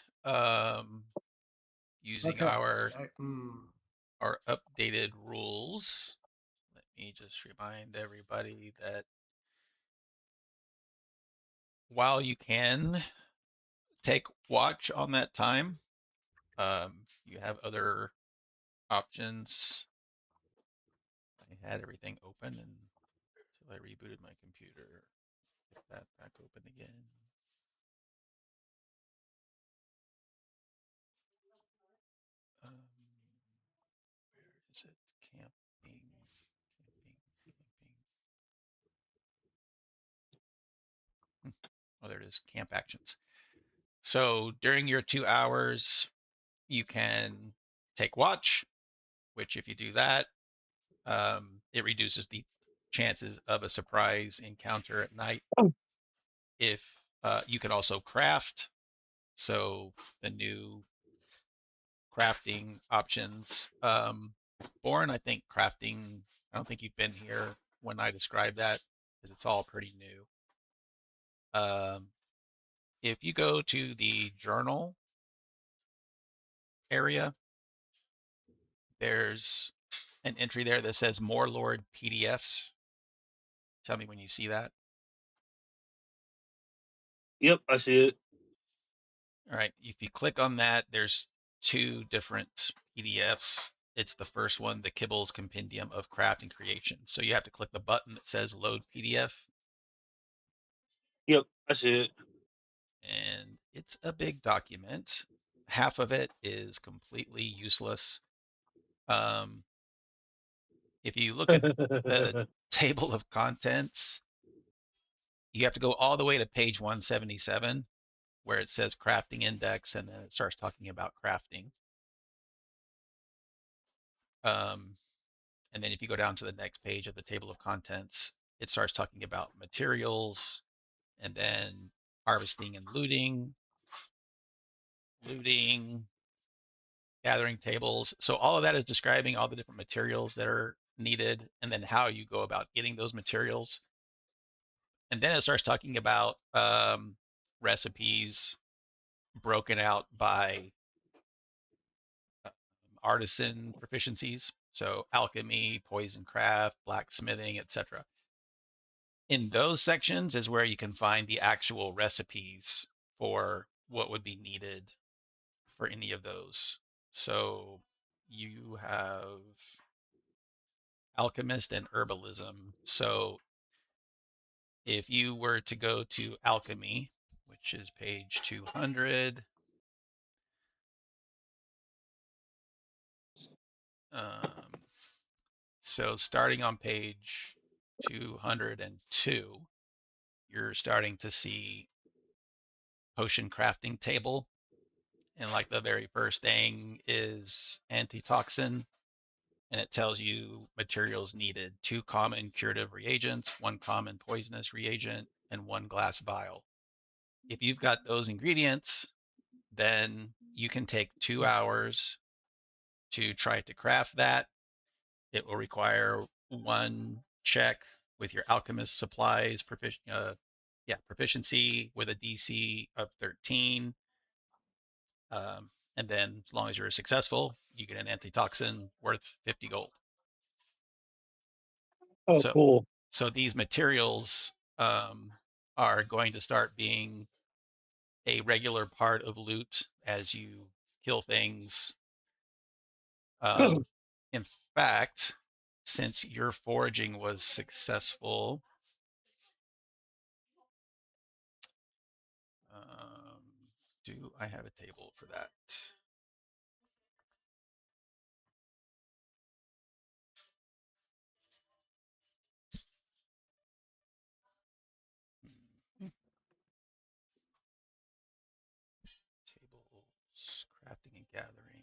S1: Using
S4: Okay.
S1: our
S4: Hmm.
S1: our updated rules. Let me just remind everybody that while you can take watch on that time, you have other options. I had everything open until I rebooted my computer. Get that back open again. Um, where is it? Camping, camping, camping. Oh, there it is. Camp actions. So during your 2 hours, you can take watch, which if you do that, it reduces the chances of a surprise encounter at night. If you can also craft, so the new crafting options. Born, I think crafting. I don't think you've been here when I describe that because it's all pretty new. If you go to the journal area, there's an entry there that says More Lord PDFs. Tell me when you see that.
S5: Yep, I see it.
S1: All right. If you click on that, there's 2 different PDFs. It's the first one, the Kibbles Compendium of Craft and Creation. So you have to click the button that says Load PDF.
S5: Yep, I see it.
S1: And it's a big document. Half of it is completely useless. If you look at the table of contents, you have to go all the way to page 177 where it says crafting index, and then it starts talking about crafting. And then if you go down to the next page of the table of contents, it starts talking about materials, and then harvesting and looting, gathering tables. So all of that is describing all the different materials that are needed and then how you go about getting those materials. And then it starts talking about recipes broken out by artisan proficiencies. So alchemy, poison craft, blacksmithing, etc. In those sections is where you can find the actual recipes for what would be needed for any of those. So you have alchemist and herbalism. So if you were to go to alchemy, which is page 200, so starting on page 202, you're starting to see potion crafting table. And like the very first thing is antitoxin, and it tells you materials needed: 2 common curative reagents, 1 common poisonous reagent, and 1 glass vial. If you've got those ingredients, then you can take 2 hours to try to craft that. It will require 1 check with your alchemist supplies proficiency with a DC of 13. And then as long as you're successful, you get an antitoxin worth 50 gold.
S5: Oh,
S1: So,
S5: cool.
S1: so these materials are going to start being a regular part of loot as you kill things. In fact, since your foraging was successful, do I have a table for that? Tables, crafting and gathering.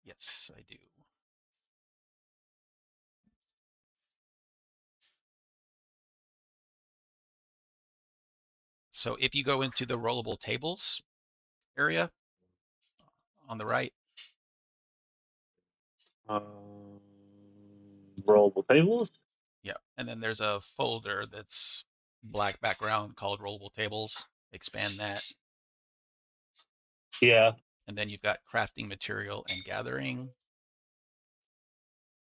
S1: Yes, I do. So if you go into the rollable tables area on the right,
S5: Rollable tables.
S1: yeah, and then there's a folder that's black background called rollable tables. Expand that.
S5: Yeah.
S1: And then you've got crafting material and gathering.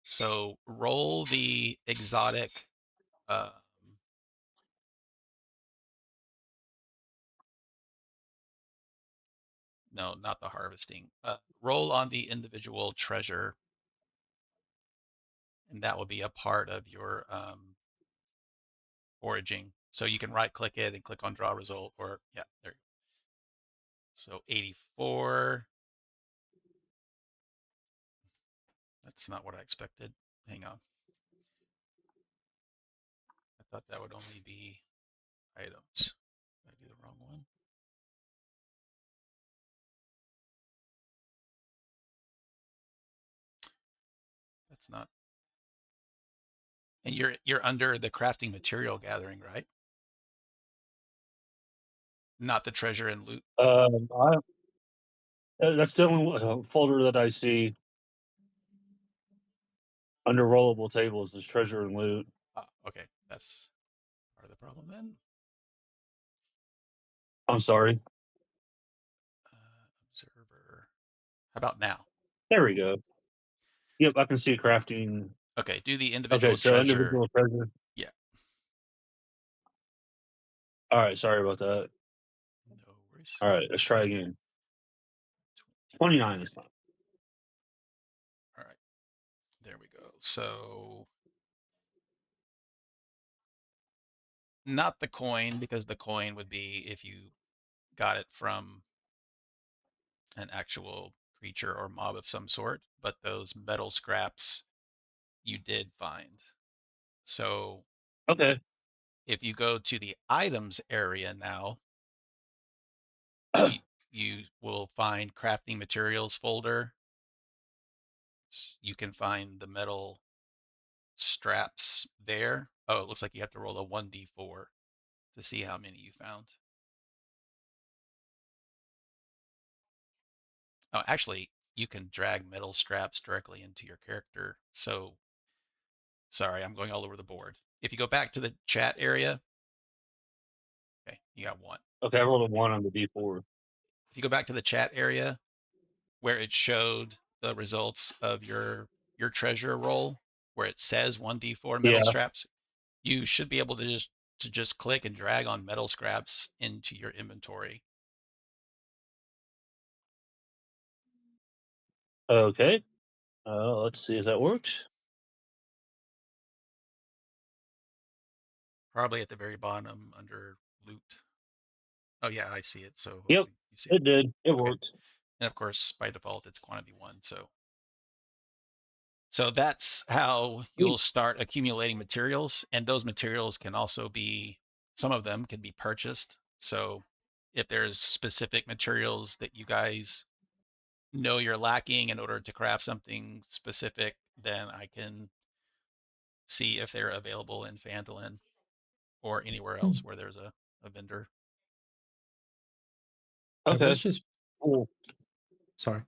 S1: So roll the exotic. Um, no, not the harvesting. Roll on the individual treasure, and that will be a part of your foraging. So you can right click it and click on draw result, or yeah, there you go. So 84. That's not what I expected. Hang on. I thought that would only be items. Did I do the wrong one? That's not. And you're under the crafting material gathering, right? Not the treasure and loot.
S5: That's the only folder that I see under rollable tables is treasure and loot.
S1: Okay, that's part of the problem then.
S5: I'm sorry.
S1: Observer. How about now?
S5: There we go. Yep, I can see crafting.
S1: Okay, do the
S5: Okay,
S1: individual
S5: so
S1: treasure.
S5: individual treasure.
S1: Yeah.
S5: All right, sorry about that.
S1: No worries.
S5: All right, let's try again. 29 is fine.
S1: All right. There we go. So not the coin, because the coin would be if you got it from an actual creature or mob of some sort, but those metal scraps you did find. So
S5: Okay.
S1: if you go to the items area now, you will find crafting materials folder. You can find the metal straps there. Oh, it looks like you have to roll a 1d4 to see how many you found. Oh, actually, you can drag metal scraps directly into your character. So, sorry, I'm going all over the board. If you go back to the chat area, okay, you got one.
S5: Okay, I rolled a 1 on the D4.
S1: If you go back to the chat area where it showed the results of your treasure roll, where it says 1d4 metal
S5: Yeah.
S1: straps, you should be able to just click and drag on metal scraps into your inventory.
S5: Okay. Let's see if that works.
S1: Probably at the very bottom under loot. Oh yeah, I see it. So
S5: Yep,
S1: hopefully you see it.
S5: it did. It
S1: Okay.
S5: worked.
S1: And of course, by default, it's quantity 1. So that's how you'll
S5: Sweet.
S1: start accumulating materials. And those materials can also be, some of them can be purchased. So if there's specific materials that you guys know you're lacking in order to craft something specific, then I can see if they're available in Phandelver or anywhere else where there's a vendor.
S2: I
S5: Okay.
S2: was just
S5: Cool.
S2: sorry.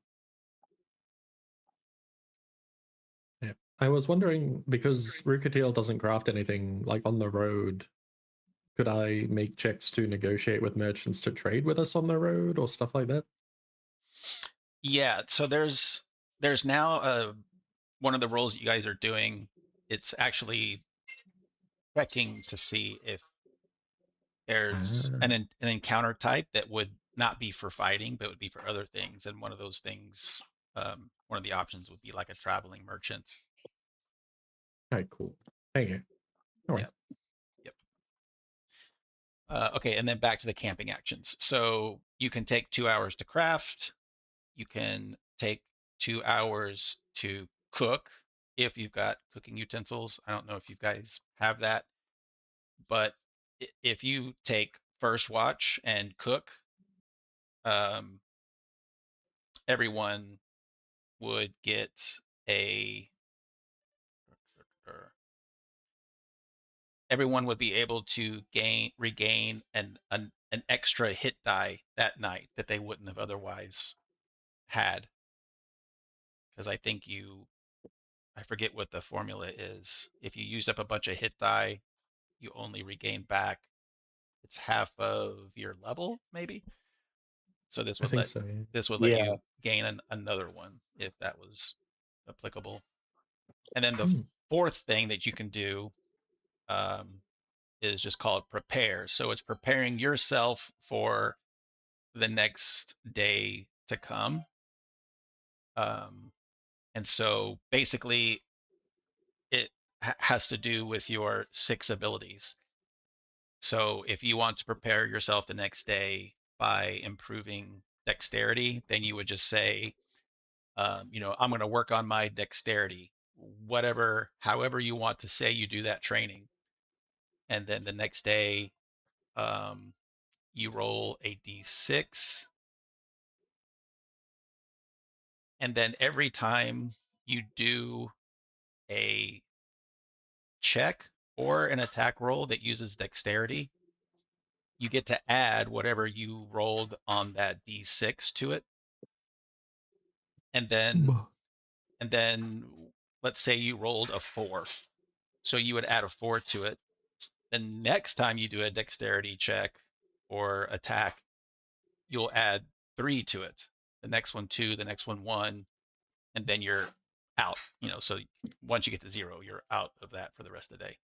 S2: Yeah. I was wondering because Rukadil doesn't craft anything like on the road. Could I make checks to negotiate with merchants to trade with us on the road or stuff like that?
S1: Yeah, so there's now one of the roles that you guys are doing. It's actually checking to see if there's
S2: Ah,
S1: an encounter type that would not be for fighting, but would be for other things. And one of those things, one of the options would be like a traveling merchant.
S2: okay, cool. Thank you. All right.
S1: Yep, yep. Okay, and then back to the camping actions. So you can take 2 hours to craft. You can take 2 hours to cook if you've got cooking utensils. I don't know if you guys have that, but if you take first watch and cook, um, everyone would get a everyone would be able to regain an extra hit die that night that they wouldn't have otherwise had, because I forget what the formula is. If you used up a bunch of hit die, you only regain back it's half of your level, maybe. So this
S2: I
S1: would
S2: think
S1: let
S2: so. Yeah.
S1: this would let
S5: Yeah.
S1: you gain another one if that was applicable. And then the
S2: Hmm.
S1: fourth thing that you can do is just called prepare. So it's preparing yourself for the next day to come. And so basically, it has to do with your 6 abilities. So if you want to prepare yourself the next day by improving dexterity, then you would just say, I'm going to work on my dexterity, however you want to say you do that training. And then the next day, you roll a d6. And then every time you do a check or an attack roll that uses dexterity, you get to add whatever you rolled on that d6 to it. And then let's say you rolled a 4. So you would add a 4 to it. The next time you do a dexterity check or attack, you'll add 3 to it. The next one 2, the next one 1, and then you're out. So once you get to 0, you're out of that for the rest of the day.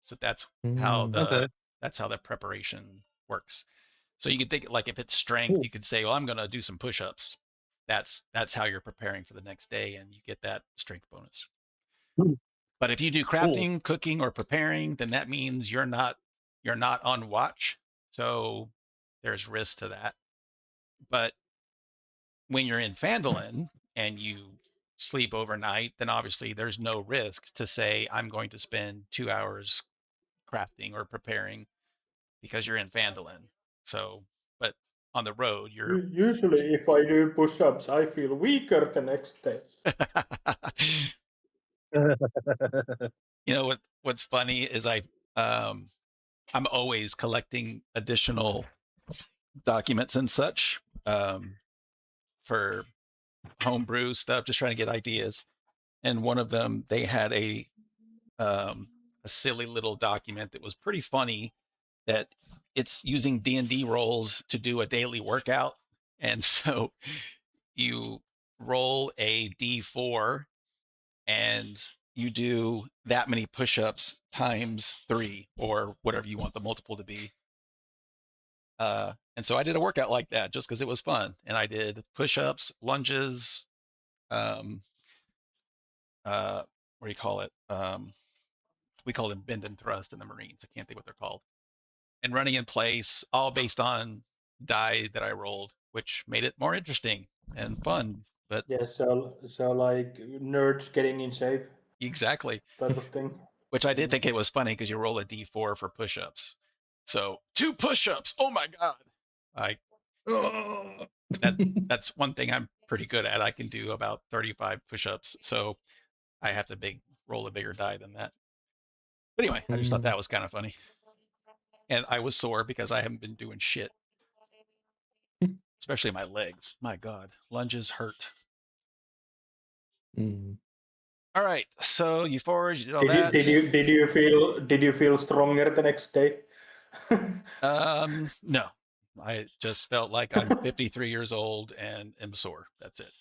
S1: So that's how
S2: Hmm.
S5: Okay.
S1: the preparation works. So you could think, like, if it's strength,
S5: Cool.
S1: you could say, well, I'm going to do some push-ups. That's how you're preparing for the next day, and you get that strength bonus.
S5: Cool.
S1: But if you do crafting, cooking, or preparing, then that means you're not on watch. So there's risk to that. But when you're in Phandelver and you sleep overnight, then obviously there's no risk to say, I'm going to spend 2 hours crafting or preparing because you're in Phandelver. So, but on the road, you're
S3: Usually, if I do push-ups, I feel weaker the next day.
S1: what's funny is I'm always collecting additional documents and such for homebrew stuff, just trying to get ideas. And one of them, they had a silly little document that was pretty funny, that it's using D&D rolls to do a daily workout. And so you roll a D4 and you do that many push-ups times 3 or whatever you want the multiple to be. And so I did a workout like that just because it was fun. And I did push-ups, lunges, what do you call it? We call them bend and thrust in the Marines. I can't think what they're called. And running in place, all based on die that I rolled, which made it more interesting and fun. But
S3: Yeah, so like nerds getting in shape
S1: exactly,
S3: type of thing.
S1: which I did think it was funny because you roll a d4 for push-ups. So 2 push-ups. Oh my god!
S2: Oh.
S1: That's one thing I'm pretty good at. I can do about 35 push-ups. So I have to roll a bigger die than that. But anyway, I just thought that was kind of funny. And I was sore because I haven't been doing shit, especially my legs. My god, lunges hurt.
S2: Mm.
S1: All right, so you forage, you did all
S3: Did you
S1: that.
S3: did you feel stronger the next day?
S1: No, I just felt like I'm 53 years old and am sore. That's it.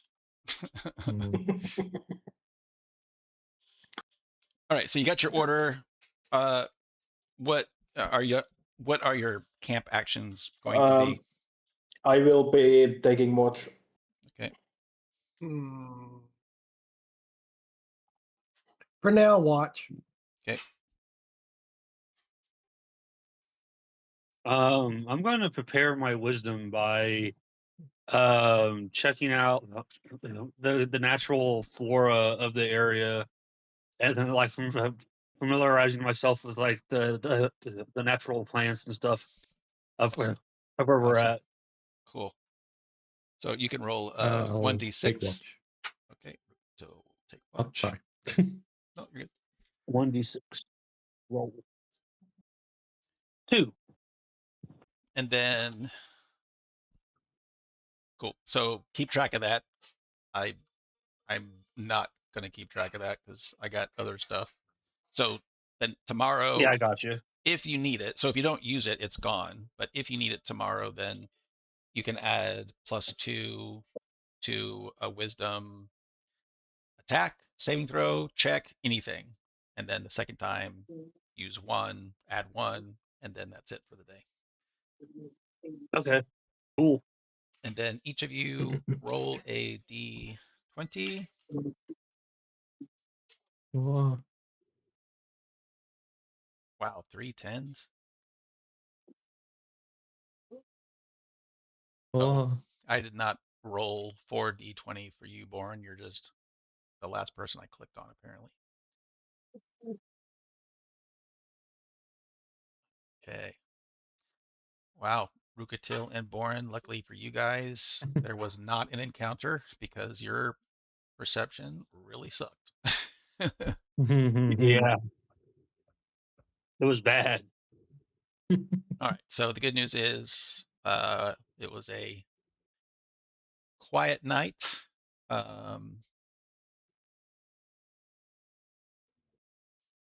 S2: Mm.
S1: All right, so you got your order. What are your camp actions going to be?
S3: I will be taking watch.
S1: Okay.
S4: Hmm. For now, watch.
S1: Okay.
S5: I'm going to prepare my wisdom by checking out the natural flora of the area, and then like familiarizing myself with like the natural plants and stuff of where we're
S1: Awesome.
S5: at.
S1: Cool. So you can roll
S2: I'll take
S1: 1d6.
S2: watch.
S1: Okay. So take
S2: Oh,
S1: watch.
S2: sorry.
S1: No, you're good.
S5: 1d6 roll 2.
S1: And then cool. So keep track of that. I'm not gonna keep track of that because I got other stuff. So then tomorrow,
S5: Yeah, I got you.
S1: if you need it, so if you don't use it, it's gone. But if you need it tomorrow, then you can add +2 to a wisdom attack, saving throw, check, anything. And then the second time, use 1, add 1, and then that's it for the day.
S5: Okay. Cool.
S1: And then each of you roll a d20.
S2: Whoa.
S1: Wow, 3 10s. Oh,
S2: Whoa.
S1: I did not roll 4d20 for you, Born. You're just the last person I clicked on, apparently. Okay. Wow, Rukatil and Boren, luckily for you guys, there was not an encounter because your perception really sucked.
S5: Yeah, it was bad.
S1: All right, so the good news is it was a quiet night.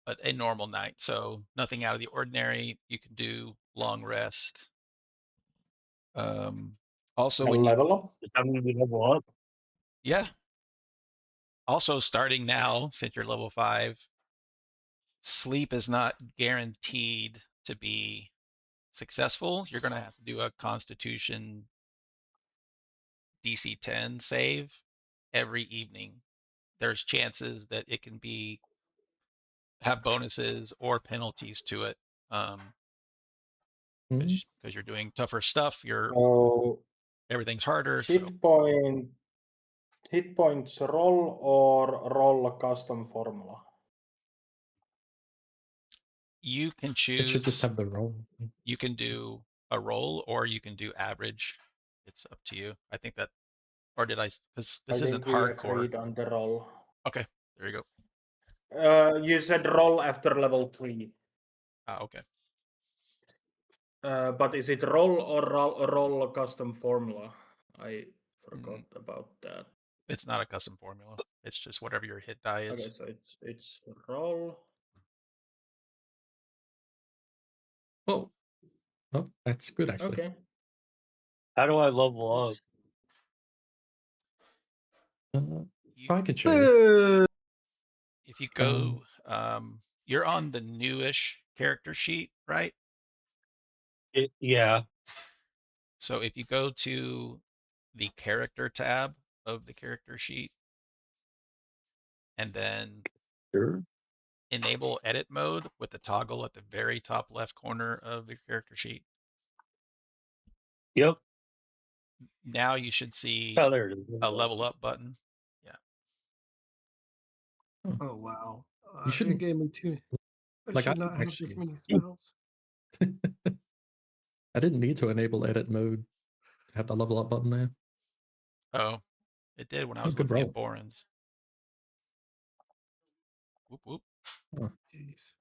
S1: But a normal night. So nothing out of the ordinary. You can do long rest. Also,
S3: A
S1: when you,
S3: level up.
S5: Does that mean we level up?
S1: yeah. Also, starting now, since you're level 5, sleep is not guaranteed to be successful. You're going to have to do a Constitution DC 10 save every evening. There's chances that it can be have bonuses or penalties to it. Because you're doing tougher stuff,
S3: So
S1: everything's harder. So
S3: hit point, hit points roll or roll a custom formula.
S1: you can
S2: It should just
S1: choose.
S2: have the roll.
S1: You can do a roll or you can do average. It's up to you. I think that, or did I? Because
S3: I
S1: this isn't
S3: think we
S1: hardcore.
S3: agreed on the roll.
S1: Okay, there you go.
S3: You said roll after level 3.
S1: Okay.
S3: But is it roll or roll a custom formula? I forgot about that.
S1: It's not a custom formula. It's just whatever your hit die
S3: Okay,
S1: is.
S3: so it's roll.
S2: Oh, oh, that's good actually.
S3: Okay.
S5: How do I level up?
S2: I could show you.
S1: If you go, you're on the newish character sheet, right?
S5: Yeah.
S1: So if you go to the character tab of the character sheet and then
S5: Sure.
S1: enable edit mode with the toggle at the very top left corner of your character sheet,
S5: Yep.
S1: now you should see
S5: Oh, there it is.
S1: a level up button. Yeah.
S4: Oh wow!
S2: You
S4: It
S2: shouldn't
S4: gave me two. I
S2: like. I
S4: should not have this
S2: actually,
S4: many spells.
S2: I didn't need to enable edit mode to have the level up button there.
S1: Oh, it did when I
S2: Oh,
S1: was
S2: good
S1: looking at
S2: roll.
S1: Boren's. Whoop whoop.
S2: Oh.
S4: Jeez.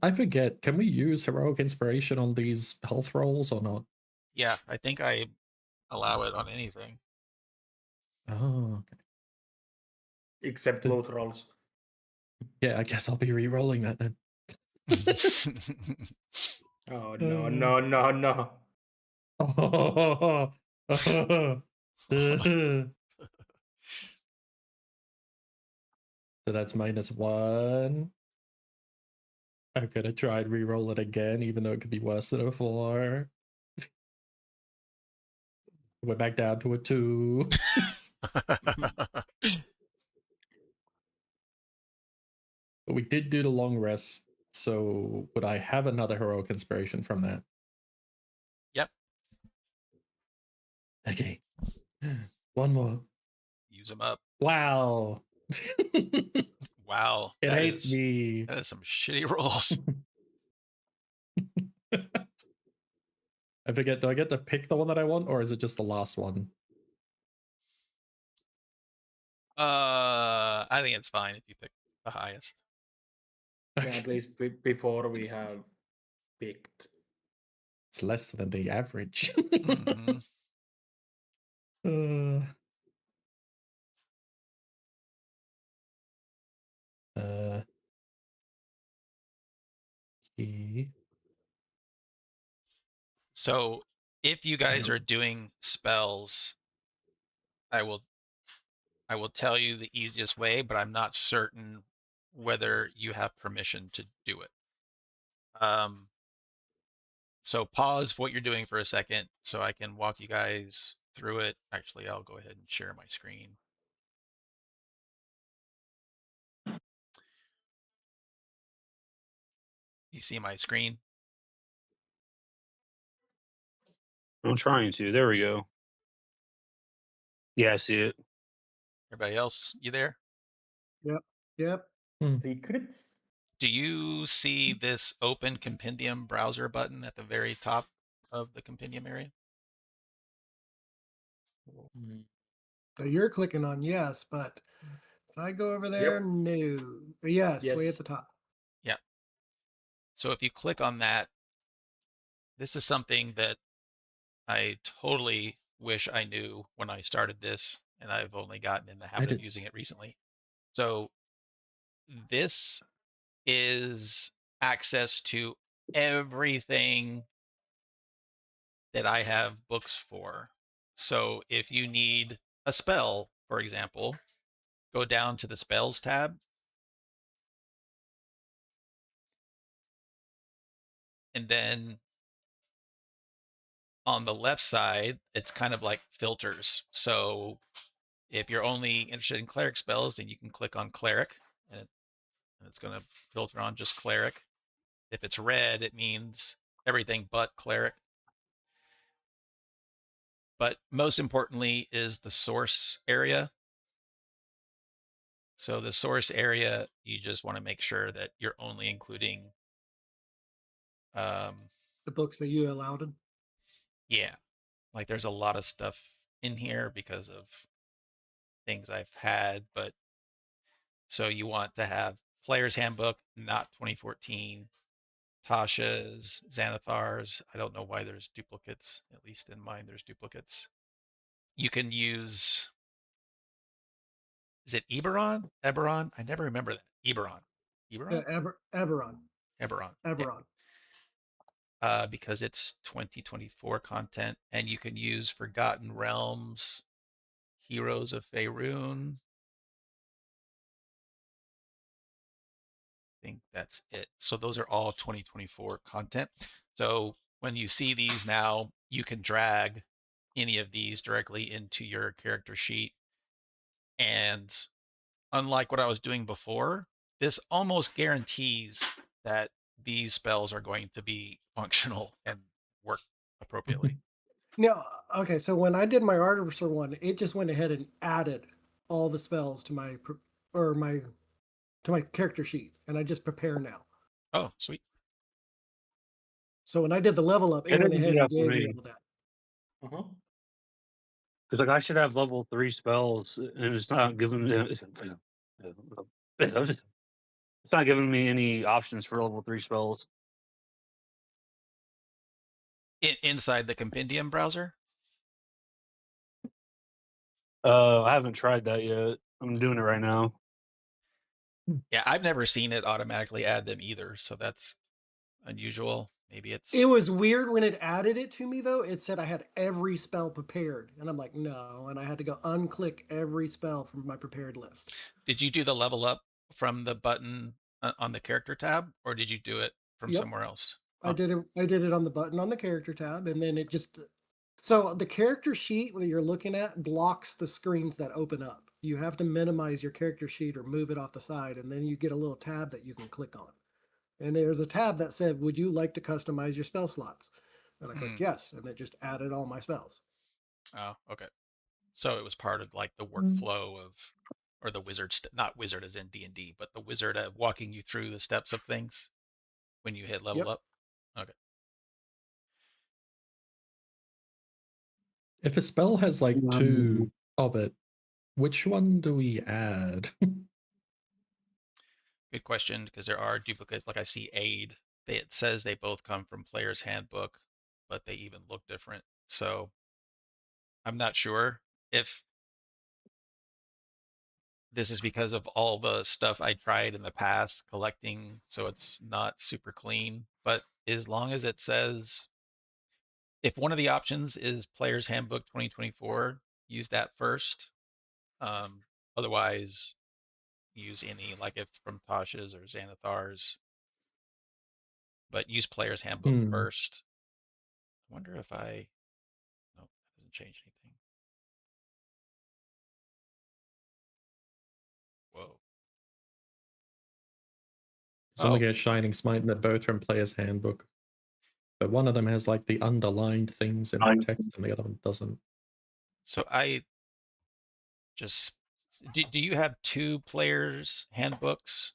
S2: I forget. Can we use heroic inspiration on these health rolls or not?
S1: Yeah, I think I allow it on anything.
S2: Oh, okay.
S3: Except loot rolls.
S2: Yeah, I guess I'll be re-rolling that then.
S3: Oh no no no no!
S2: So that's -1. I'm gonna try and re-roll it again, even though it could be worse than before. We're back down to a 2. But we did do the long rest, so would I have another heroic inspiration from that?
S1: Yep.
S2: Okay. One more.
S1: Use them up.
S2: Wow.
S1: Wow.
S2: It hates me.
S1: That is some shitty rolls.
S2: I forget, do I get to pick the one that I want, or is it just the last one?
S1: I think it's fine if you pick the highest.
S3: Yeah, at least before we have picked.
S2: It's less than the average.
S1: Mm-hmm.
S2: Key.
S1: So If you guys are doing spells, I will tell you the easiest way, but I'm not certain whether you have permission to do it. So pause what you're doing for a second so I can walk you guys through it. Actually, I'll go ahead and share my screen. You see my screen?
S5: I'm trying to. There we go. Yeah, I see it.
S1: Everybody else, you there?
S4: Yep.
S3: Secrets?
S1: Do you see this open compendium browser button at the very top of the compendium area?
S4: So you're clicking on yes, but if I go over there,
S3: Yep.
S4: no. Yes, way at
S3: Yes.
S4: the top.
S1: Yeah. So if you click on that, this is something that I totally wish I knew when I started this, and I've only gotten in the habit of using it recently. So this is access to everything that I have books for. So if you need a spell, for example, go down to the spells tab. And then on the left side, it's kind of like filters. So if you're only interested in cleric spells, then you can click on cleric and it's going to filter on just cleric. If it's red, it means everything but cleric. But most importantly is the source area. So the source area, you just want to make sure that you're only including,
S4: The books that you allowed.
S1: yeah, like there's a lot of stuff in here because of things I've had, but so you want to have Player's Handbook, not 2014, Tasha's, Xanathar's. I don't know why there's duplicates. At least in mine, there's duplicates. You can use, is it Eberron? Eberron? I never remember that. Eberron. Eberron?
S4: Eberron.
S1: Eberron.
S4: Eberron.
S1: Because it's 2024 content, and you can use Forgotten Realms, Heroes of Faerun. I think that's it. So those are all 2024 content. So when you see these now, you can drag any of these directly into your character sheet. And unlike what I was doing before, this almost guarantees that these spells are going to be functional and work appropriately.
S4: Now, okay, so when I did my Artificer one, it just went ahead and added all the spells to my character sheet, and I just prepare now.
S1: Oh, sweet.
S4: So when I did the level up, it
S5: It
S4: went
S5: doesn't
S4: ahead
S5: do
S4: and
S5: that for
S4: gave me
S5: me.
S4: all of that.
S3: Uh-huh.
S5: Because like I should have level 3 spells, and it's not giving me. It's not giving me any options for level 3 spells.
S1: Inside the compendium browser?
S5: I haven't tried that yet. I'm doing it right now.
S1: Yeah, I've never seen it automatically add them either, so that's unusual. Maybe it's
S4: It was weird when it added it to me, though. It said I had every spell prepared, and I'm like, no, and I had to go unclick every spell from my prepared list.
S1: Did you do the level up from the button on the character tab, or did you do it from
S4: Yep.
S1: somewhere else?
S4: I did it on the button on the character tab, and then it just so the character sheet that you're looking at blocks the screens that open up. You have to minimize your character sheet or move it off the side, and then you get a little tab that you can click on. And there's a tab that said, "Would you like to customize your spell slots?" And I clicked yes, and it just added all my spells.
S1: Oh, okay. So it was part of like the workflow of, or the wizard, not wizard as in D&D, but the wizard walking you through the steps of things when you hit level
S4: Yep.
S1: up. Okay.
S2: If a spell has like two of it, which one do we add?
S1: Good question, because there are duplicates. Like I see aid. It says they both come from Player's Handbook, but they even look different. So I'm not sure if this is because of all the stuff I tried in the past collecting, so it's not super clean. But as long as it says if one of the options is Player's Handbook 2024, use that first. Otherwise, use any, like if it's from Tasha's or Xanathar's, but use Player's Handbook
S2: Hmm.
S1: first. I wonder if I, no, that doesn't change anything. Whoa.
S2: Someone
S1: Oh,
S2: gets Shining Smite and they're both from Player's Handbook. But one of them has like the underlined things in the text and the other one doesn't.
S1: so I just, do you have two Player's Handbooks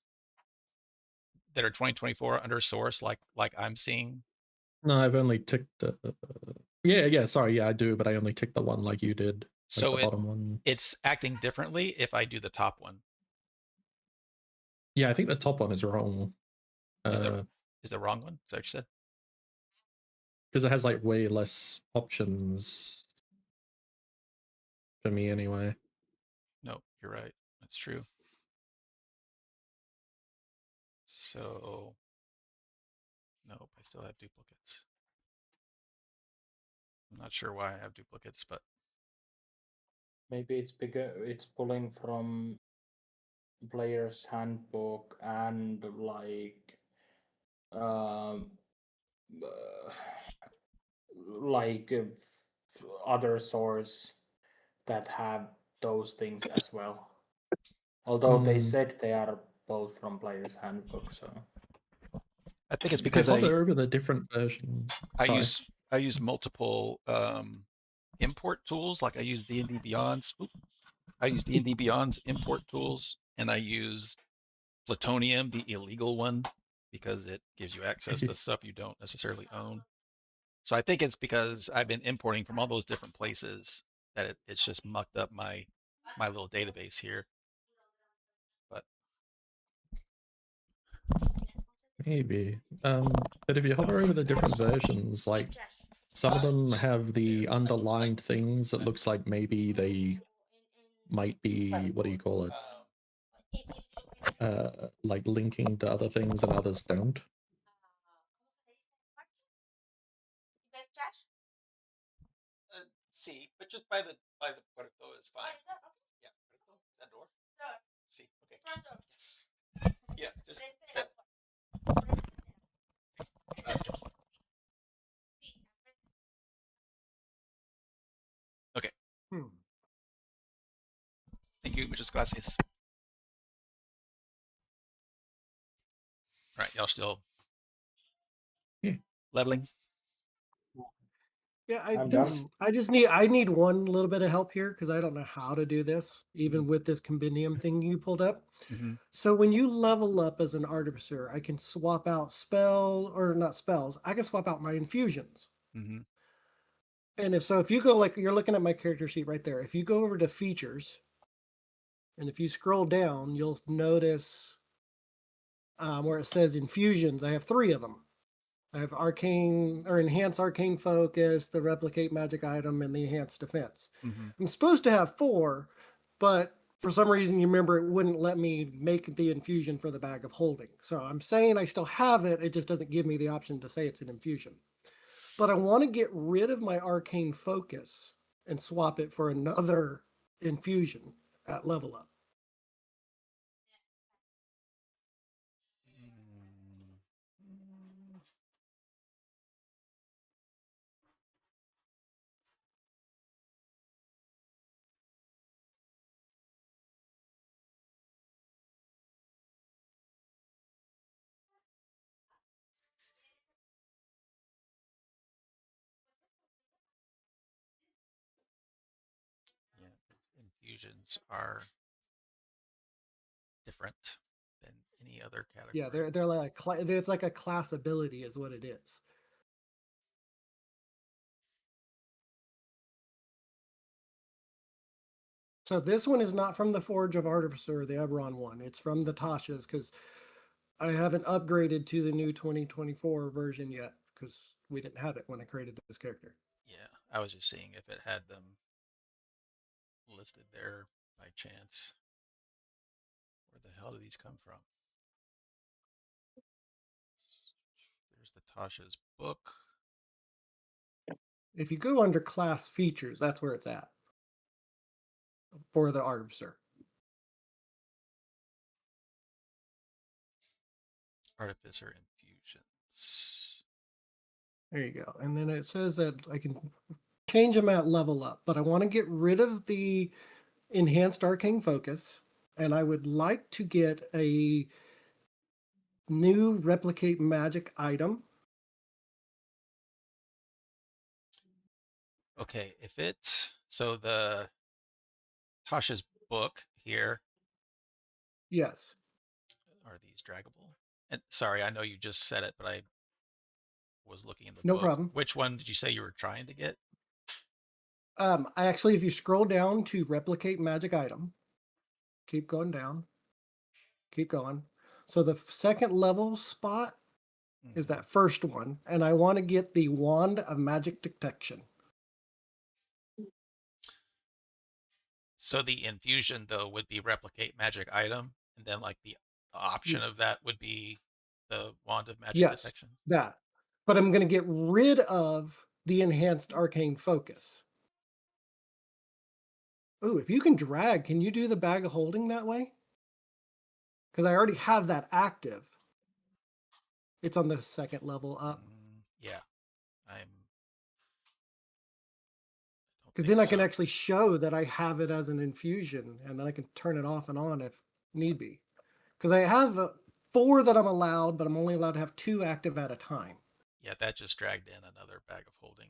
S1: that are 2024 under source like I'm seeing?
S2: No, I've only ticked. Yeah, sorry, yeah, I do, but I only ticked the one like you did, like the
S1: So
S2: bottom one.
S1: it's acting differently if I do the top one.
S2: Yeah, I think the top one is wrong.
S1: Is the wrong one? Is that what you said?
S2: Because it has like way less options for me anyway.
S1: No, you're right. That's true. So, nope, I still have duplicates. I'm not sure why I have duplicates, but
S3: Maybe it's bigger. It's pulling from player's handbook and um, uh, like other source that have those things as well. Although they said they are both from player's handbook, so
S1: I think it's
S2: If you
S1: because I
S2: hover over the different version,
S1: I
S2: sorry.
S1: use multiple import tools. Like I use D&D Beyond's. I use D&D Beyond's import tools, and I use Plutonium, the illegal one, because it gives you access to stuff you don't necessarily own. So I think it's because I've been importing from all those different places that it's just mucked up my little database here. But
S2: Maybe. But if you hover over the different versions, like some of them have the underlined things that looks like maybe they might be, what do you call it? Like linking to other things and others don't.
S1: see, but just by the puerto is fine. Yeah, puerto is that door. See, okay. Yes. Yeah, just set. Gracias. Okay.
S4: Hmm.
S1: Thank you. Muchas gracias. All right, y'all still leveling?
S4: Yeah,
S3: I'm done.
S4: I need one little bit of help here because I don't know how to do this, even with this compendium thing you pulled up.
S1: Mm-hmm.
S4: So when you level up as an artificer, I can swap out not spells, I can swap out my infusions.
S1: Mm-hmm.
S4: And if you go, like you're looking at my character sheet right there, if you go over to features, and if you scroll down, you'll notice where it says infusions. I have 3 of them. I have arcane or enhance arcane focus, the replicate magic item, and the enhanced defense.
S1: Mm-hmm.
S4: I'm supposed to have 4, but for some reason, you remember it wouldn't let me make the infusion for the bag of holding. So I'm saying I still have it. It just doesn't give me the option to say it's an infusion. But I want to get rid of my arcane focus and swap it for another infusion at level up.
S1: Yeah, infusions are different than any other
S4: Yeah,
S1: category.
S4: they're like it's like a class ability is what it is. So this one is not from the Forge of Artificer, the Eberron one. It's from the Tasha's because I haven't upgraded to the new 2024 version yet because we didn't have it when I created this character.
S1: Yeah, I was just seeing if it had them listed there by chance. Where the hell do these come from? There's the Tasha's book.
S4: If you go under class features, that's where it's at for the Artificer.
S1: Artificer infusions.
S4: There you go. And then it says that I can change them at level up, but I want to get rid of the enhanced arcane focus, and I would like to get a new replicate magic item.
S1: Okay, if it so the Tasha's book here,
S4: Yes.
S1: are these draggable? And sorry, I know you just said it, but I was looking in the
S4: No
S1: book.
S4: problem.
S1: Which one did you say you were trying to get?
S4: I actually, if you scroll down to replicate magic item, keep going down, keep going. So the second level spot is
S1: Mhm.
S4: that first one, and I want to get the wand of magic detection.
S1: So the infusion though would be replicate magic item, and then like the option of that would be the wand of magic
S4: Yes,
S1: detection.
S4: that. But I'm going to get rid of the enhanced arcane focus. Ooh, if you can drag, can you do the bag of holding that way? Because I already have that active. It's on the second level up.
S1: Yeah, I'm.
S4: Because then I can actually show that I have it as an infusion, and then I can turn it off and on if need be. Because I have 4 that I'm allowed, but I'm only allowed to have 2 active at a time.
S1: Yeah, that just dragged in another bag of holding.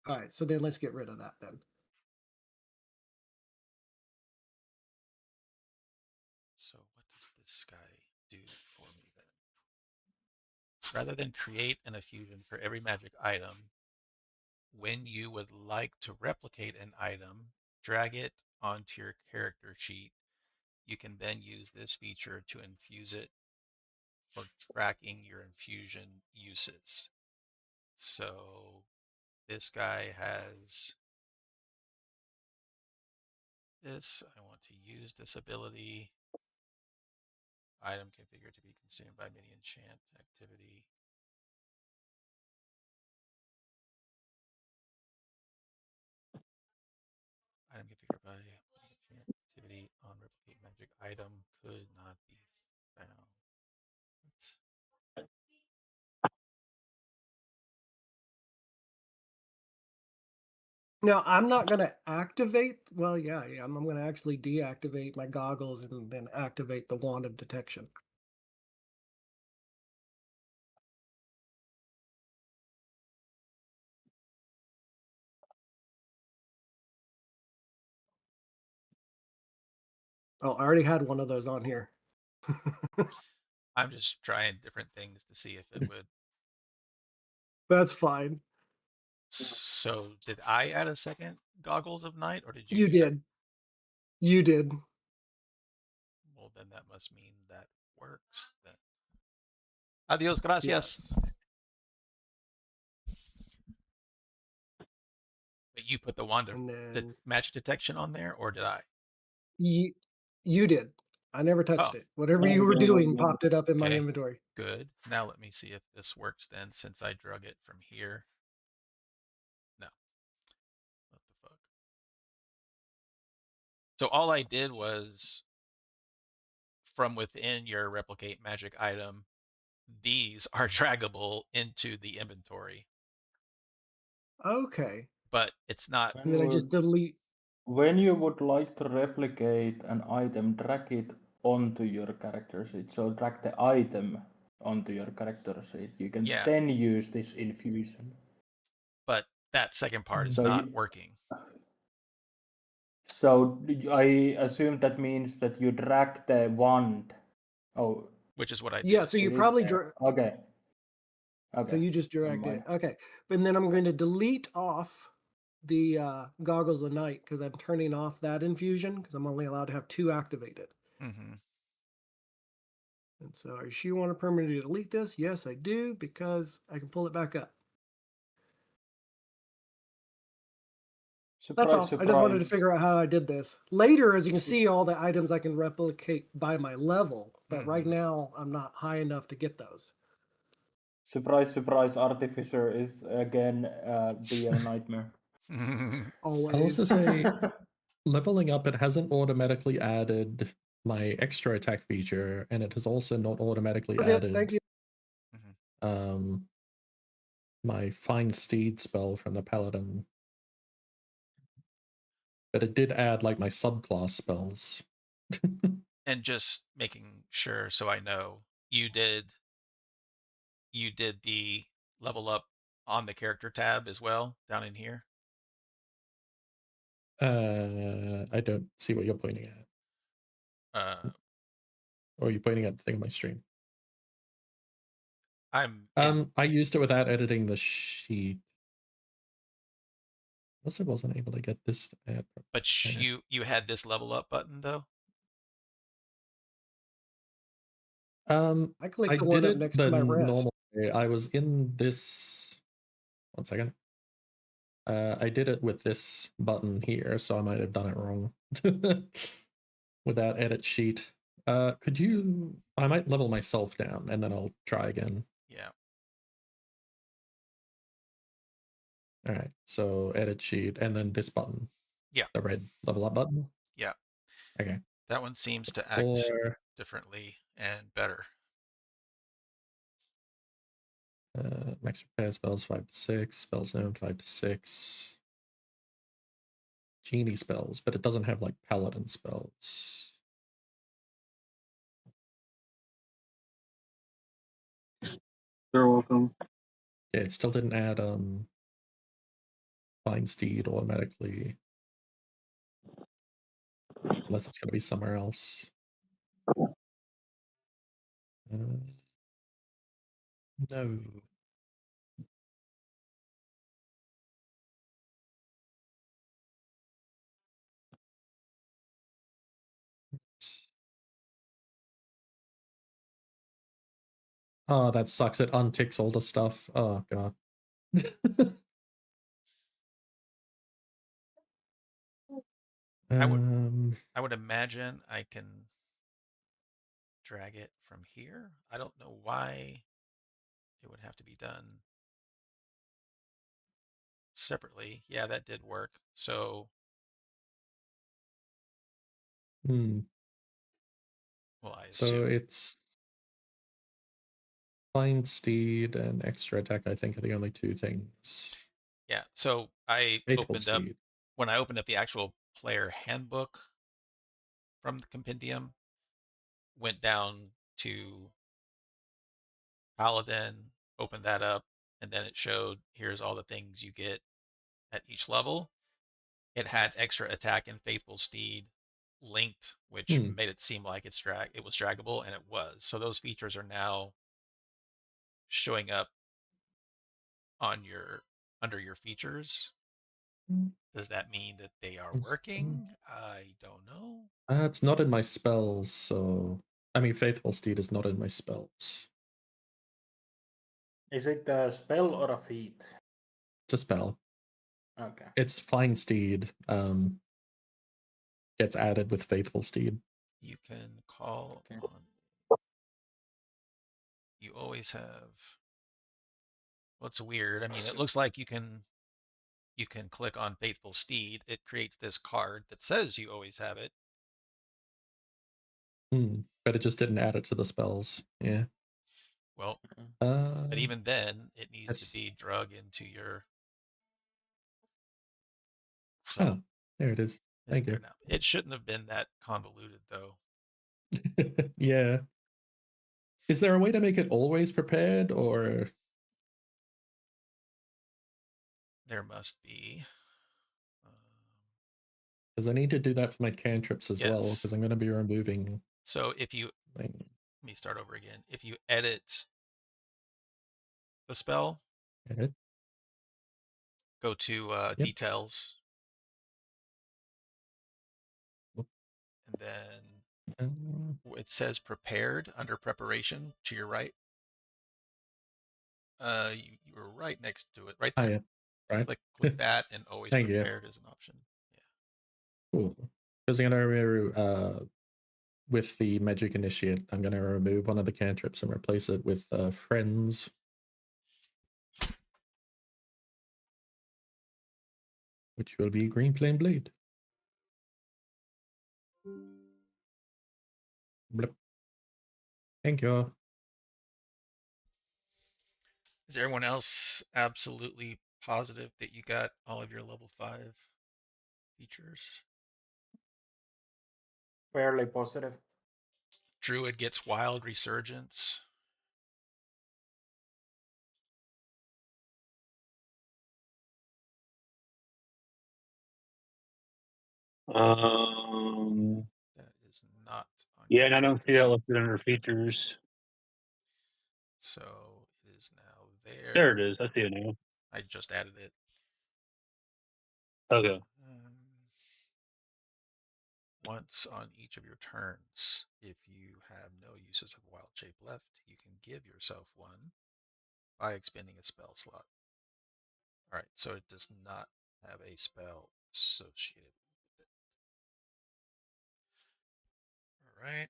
S4: All right, so then let's get rid of that then.
S1: So what does this guy do for me then? Rather than create an infusion for every magic item, when you would like to replicate an item, drag it onto your character sheet. You can then use this feature to infuse it for tracking your infusion uses. So this guy has this. I want to use this ability. Item configured to be consumed by mini enchant activity. Item configured by enchant activity on replicate magic item could not be found.
S4: Now, I'm not going to activate. Well, yeah, I'm going to actually deactivate my goggles and then activate the wand of detection. Oh, I already had one of those on here.
S1: I'm just trying different things to see if it would.
S4: That's fine.
S1: So did I add a second goggles of night, or did you?
S4: You did. You did.
S1: Well, then that must mean that works. Then. Adios, gracias.
S4: Yes.
S1: But you put the wand of
S4: And then
S1: magic detection on there, or did I?
S4: you did. I never touched
S1: Oh.
S4: it. Whatever you were doing popped it up in my
S1: Okay.
S4: inventory.
S1: Good. Now let me see if this works then, since I drug it from here. No. What the fuck? So all I did was from within your replicate magic item, these are draggable into the inventory,
S4: Okay.
S1: but it's not.
S4: And then I just delete.
S3: When you would like to replicate an item, drag it onto your character sheet. So drag the item onto your character sheet. You can
S1: Yeah.
S3: then use this infusion.
S1: But that second part is
S3: So
S1: not working.
S3: So I assume that means that you drag the wand. Oh,
S1: Which is what I did.
S4: Yeah, so you
S3: it is
S4: probably
S3: there. Okay. Okay.
S4: So you just dragged it. Okay. And then I'm going to delete off the goggles of night because I'm turning off that infusion because I'm only allowed to have 2 activated.
S1: Mm-hmm.
S4: And so, does she want to permanently delete this? Yes, I do, because I can pull it back up.
S3: Surprise,
S4: That's all.
S3: surprise.
S4: I just wanted to figure out how I did this. Later, as you can see, all the items I can replicate by my level, but right now I'm not high enough to get those.
S3: Surprise, surprise, Artificer is again DM nightmare.
S4: Always.
S2: I'll also say, leveling up, it hasn't automatically added my extra attack feature, and it has also not automatically
S4: That's it.
S2: added
S4: Thank you.
S2: my Fine Steed spell from the Paladin. But it did add like my subclass spells.
S1: And just making sure so I know, you did the level up on the character tab as well down in here.
S2: I don't see what you're pointing at. Or are you pointing at the thing on my stream? I used it without editing the sheet. Also wasn't able to get this to add.
S1: But you had this level up button though.
S4: I clicked the
S2: did
S4: one up
S2: it
S4: next
S2: the
S4: to my rest.
S2: normal way. I was in this. 1 second. I did it with this button here, so I might have done it wrong. Without edit sheet. Could you? I might level myself down and then I'll try again.
S1: Yeah.
S2: All right. So edit sheet and then this button.
S1: Yeah.
S2: The red level up button.
S1: Yeah.
S2: Okay.
S1: That one seems to act differently and better.
S2: Max repair spells 5 to 6, spells known 5 to 6. Genie spells, but it doesn't have like paladin spells.
S5: You're welcome.
S2: Yeah, it still didn't add Fine Steed automatically. Unless it's gonna be somewhere else. No. Oh, that sucks. It unticks all the stuff. Oh, God.
S1: I would imagine I can drag it from here. I don't know why it would have to be done separately. Yeah, that did work. So, well, I
S2: So
S1: assume.
S2: it's Fine Steed and extra attack, I think, are the only two things.
S1: Yeah. So I
S2: Faithful
S1: opened up,
S2: Steed.
S1: when I opened up the actual player handbook from the compendium, went down to Paladin, opened that up, and then it showed here's all the things you get at each level. It had extra attack and faithful steed linked, which made it seem like it was draggable, and it was. So those features are now showing up on under your features. Does that mean that they are working? I don't know.
S2: It's not in my spells, so I mean, Faithful Steed is not in my spells.
S3: Is it a spell or a feat?
S2: It's a spell.
S3: Okay.
S2: It's Fine Steed. Gets added with Faithful Steed.
S1: You can call on. You always have. Well, it's weird. I mean, it looks like you can click on Faithful Steed. It creates this card that says you always have it.
S2: But it just didn't add it to the spells. Yeah.
S1: Well, but even then, it needs to be drug into your. So,
S2: oh, there it is. Thank you.
S1: Now. It shouldn't have been that convoluted, though.
S2: Yeah. Is there a way to make it always prepared, or?
S1: There must be.
S2: Because I need to do that for my cantrips as well,
S1: Yes.
S2: because I'm going to be removing.
S1: So if you, let me start over again. If you edit the spell, go to details, and then it says prepared under preparation to your right. You were right next to it, right there.
S2: Yeah. Right.
S1: Click that, and always prepared is an option.
S2: Yeah. Cool. Because I'm going to with the Magic Initiate, I'm going to remove one of the cantrips and replace it with Friends. which will be Green Flame Blade. Blip. Thank you.
S1: Is everyone else absolutely positive that you got all of your level 5 features?
S3: Fairly positive.
S1: Druid gets Wild Resurgence. That is not on
S5: Yeah,
S1: your
S5: and I don't see
S1: page.
S5: that listed under features.
S1: So it is now there.
S5: There it is. I see it now.
S1: I just added it.
S5: Okay.
S1: Once on each of your turns, if you have no uses of Wild Shape left, you can give yourself one by expending a spell slot. All right, so it does not have a spell associated with it. All right.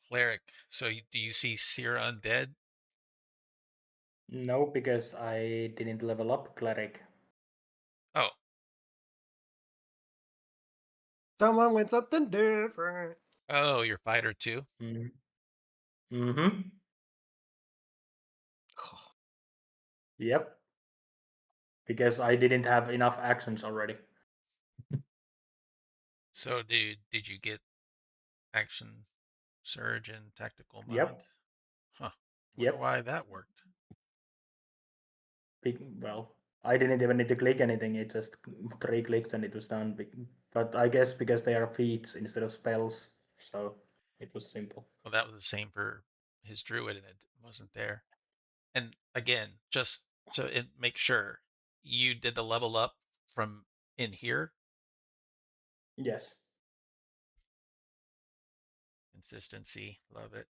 S1: Cleric. So do you see Seer Undead?
S3: No, because I didn't level up cleric.
S1: Oh,
S4: Someone with something different.
S1: oh, you're fighter too.
S3: Mm-hmm. Yep. Because I didn't have enough actions already.
S1: So did you get action surge and tactical mod?
S3: Yep.
S1: Huh. Wonder
S3: Yep.
S1: why that worked.
S3: Well, I didn't even need to click anything. It just 3 clicks and it was done. But I guess because they are feats instead of spells, so it was simple.
S1: Well, that was the same for his druid, and it wasn't there. And again, just to make sure, you did the level up from in here.
S3: Yes.
S1: Consistency, love it.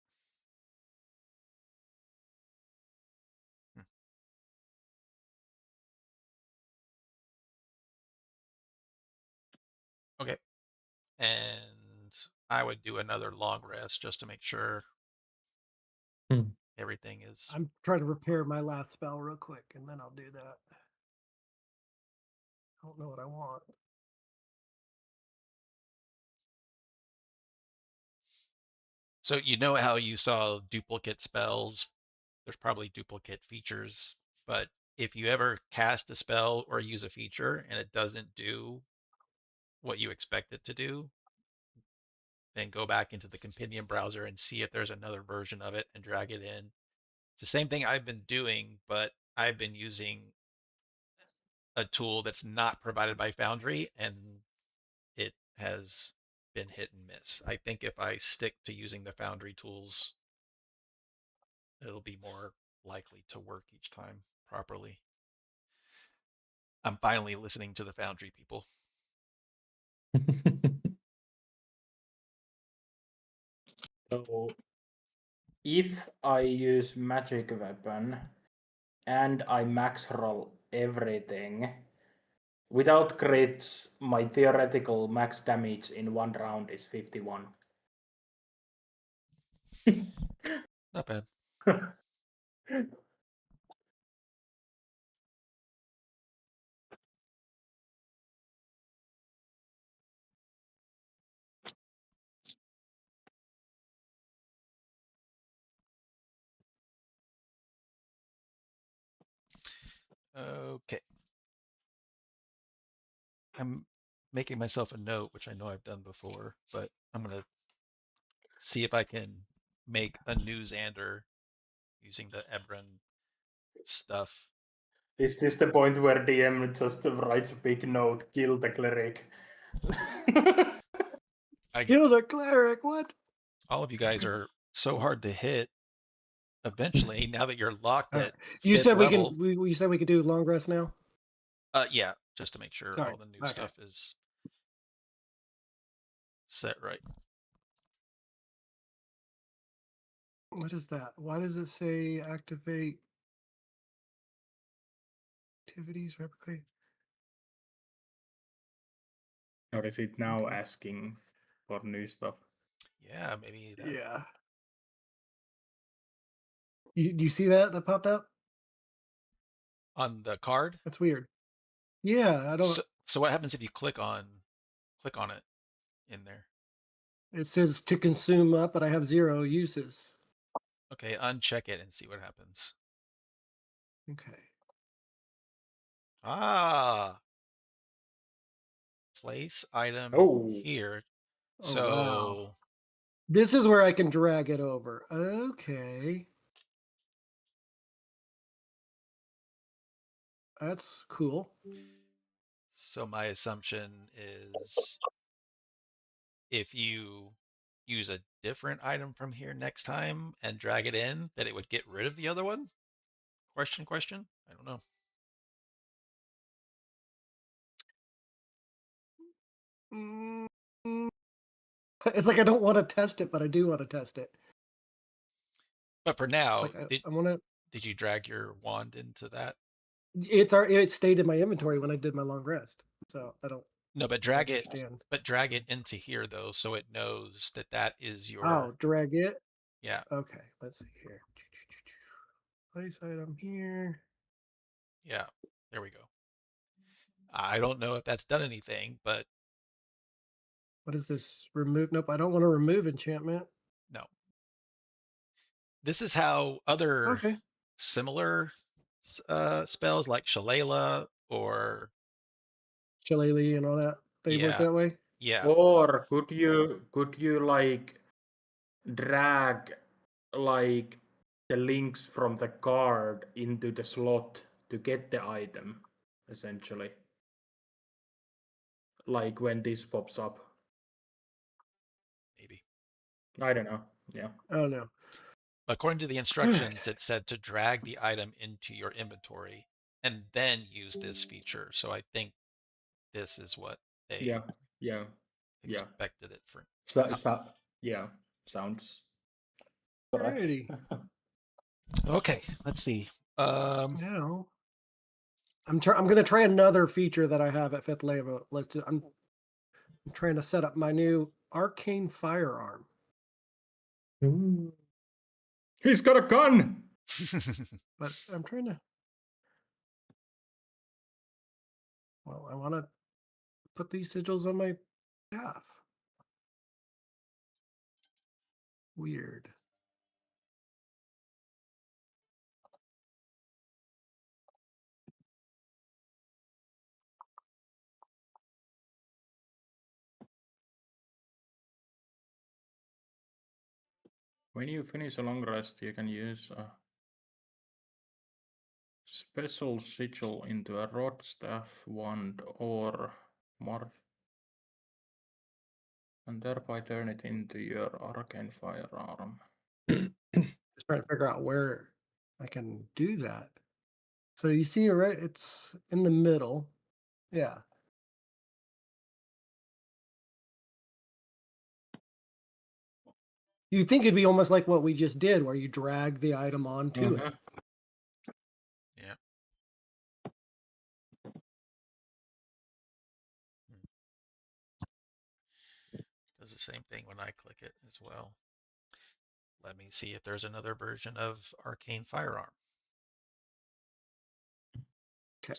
S1: Okay. And I would do another long rest just to make sure everything is.
S4: I'm trying to repair my last spell real quick, and then I'll do that. I don't know what I want.
S1: So you know how you saw duplicate spells? There's probably duplicate features, but if you ever cast a spell or use a feature and it doesn't do what you expect it to do, then go back into the Compendium browser and see if there's another version of it and drag it in. It's the same thing I've been doing, but I've been using a tool that's not provided by Foundry, and it has been hit and miss. I think if I stick to using the Foundry tools, it'll be more likely to work each time properly. I'm finally listening to the Foundry people.
S3: So if I use magic weapon and I max roll everything without crits, my theoretical max damage in 1 round is 51.
S1: Not bad. Okay. I'm making myself a note, which I know I've done before, but I'm going to see if I can make a new Xander using the Ebron stuff.
S3: Is this the point where DM just writes a big note, kill the cleric?
S4: Kill the cleric. What?
S1: All of you guys are so hard to hit. Eventually, now that you're locked at
S4: You
S1: 5th
S4: said
S1: level,
S4: we can. You said we could do long rest now.
S1: yeah, just to make sure
S4: Sorry.
S1: all the new
S4: Okay.
S1: stuff is set right.
S4: What is that? Why does it say activate activities replicate?
S3: Or is it now
S4: Okay.
S3: asking for new stuff?
S1: Yeah, maybe that
S4: Yeah. You see that popped up?
S1: On the card.
S4: That's weird. Yeah, I don't.
S1: So what happens if you click on it in there?
S4: It says to consume up, but I have 0 uses.
S1: Okay, uncheck it and see what happens.
S4: Okay.
S1: Ah, place item
S3: Oh.
S1: here.
S4: Oh,
S1: So
S4: wow. This is where I can drag it over. Okay. That's cool.
S1: so my assumption is if you use a different item from here next time and drag it in, that it would get rid of the other one? Question. I don't know.
S4: Mm, It's like I don't want to test it, but I do want to test it.
S1: But for
S4: It's
S1: now,
S4: like I want to.
S1: did you drag your wand into that?
S4: It stayed in my inventory when I did my long rest, so I don't
S1: No, but drag it.
S4: understand.
S1: But drag it into here though, so it knows that that is your.
S4: Oh, drag it.
S1: Yeah.
S4: Okay, let's see here. Place item here.
S1: Yeah. There we go. I don't know if that's done anything, but
S4: What is this? Remove? Nope, I don't want to remove enchantment.
S1: no. This is how other
S4: Okay.
S1: similar spells like Shillelagh or
S4: Shillelagh and all that. They work
S1: yeah,
S4: that way.
S1: yeah,
S3: Or could you like drag like the links from the card into the slot to get the item, essentially? Like when this pops up.
S1: maybe.
S3: I don't know. Yeah.
S4: Oh no.
S1: According to the instructions, it said to drag the item into your inventory and then use this feature. So I think this is what they
S3: Yeah.
S1: expected it for.
S3: Yeah. Sounds correct.
S4: Alrighty.
S1: Okay, let's see.
S4: Now I'm gonna try another feature that I have at 5th level. I'm trying to set up my new arcane firearm.
S2: Ooh.
S3: He's got a gun.
S4: But I'm trying to. Well, I want to put these sigils on my staff. Weird.
S3: When you finish a long rest, you can use a special sigil into a rod, staff, wand, or mark, and thereby turn it into your arcane firearm.
S4: Just trying to figure out where I can do that. So you see, right? It's in the middle. Yeah. You'd think it'd be almost like what we just did, where you drag the item onto it.
S1: Yeah. Does the same thing when I click it as well. Let me see if there's another version of Arcane Firearm.
S4: Okay.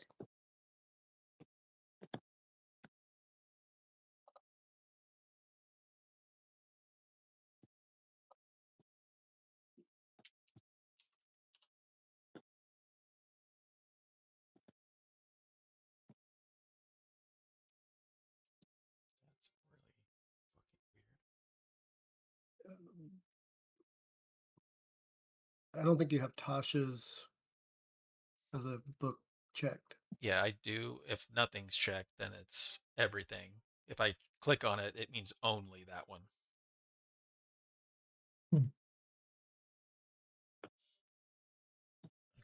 S1: That's really fucking weird.
S4: I don't think you have Tasha's as a book checked.
S1: Yeah, I do. If nothing's checked, then it's everything. If I click on it, it means only that one.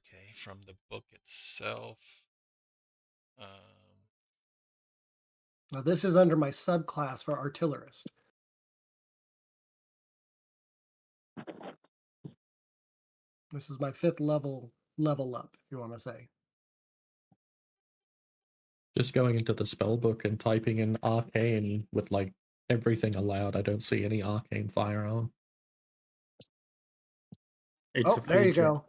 S1: Okay, from the book itself.
S4: Now this is under my subclass for artillerist. This is my 5th level up, if you want to say.
S2: Just going into the spell book and typing in arcane with like everything allowed, I don't see any arcane firearm.
S3: It's
S4: Oh,
S3: a
S4: there you
S3: feature.
S4: go.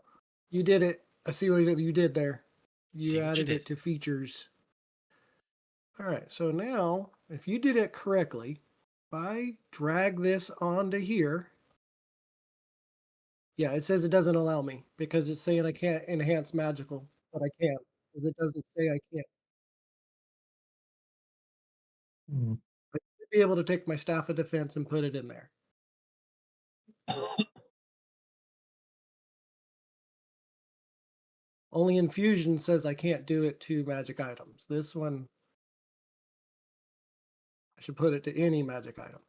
S4: You did it. I see what you did there.
S1: See
S4: You
S1: what you
S4: added
S1: did.
S4: it to features. All right, so now if you did it correctly, if I drag this onto here, yeah, it says it doesn't allow me because it's saying I can't enhance magical, but I can because it doesn't say I can't.
S2: Hmm.
S4: I should be able to take my staff of defense and put it in there. Only infusion says I can't do it to magic items. This one, I should put it to any magic item.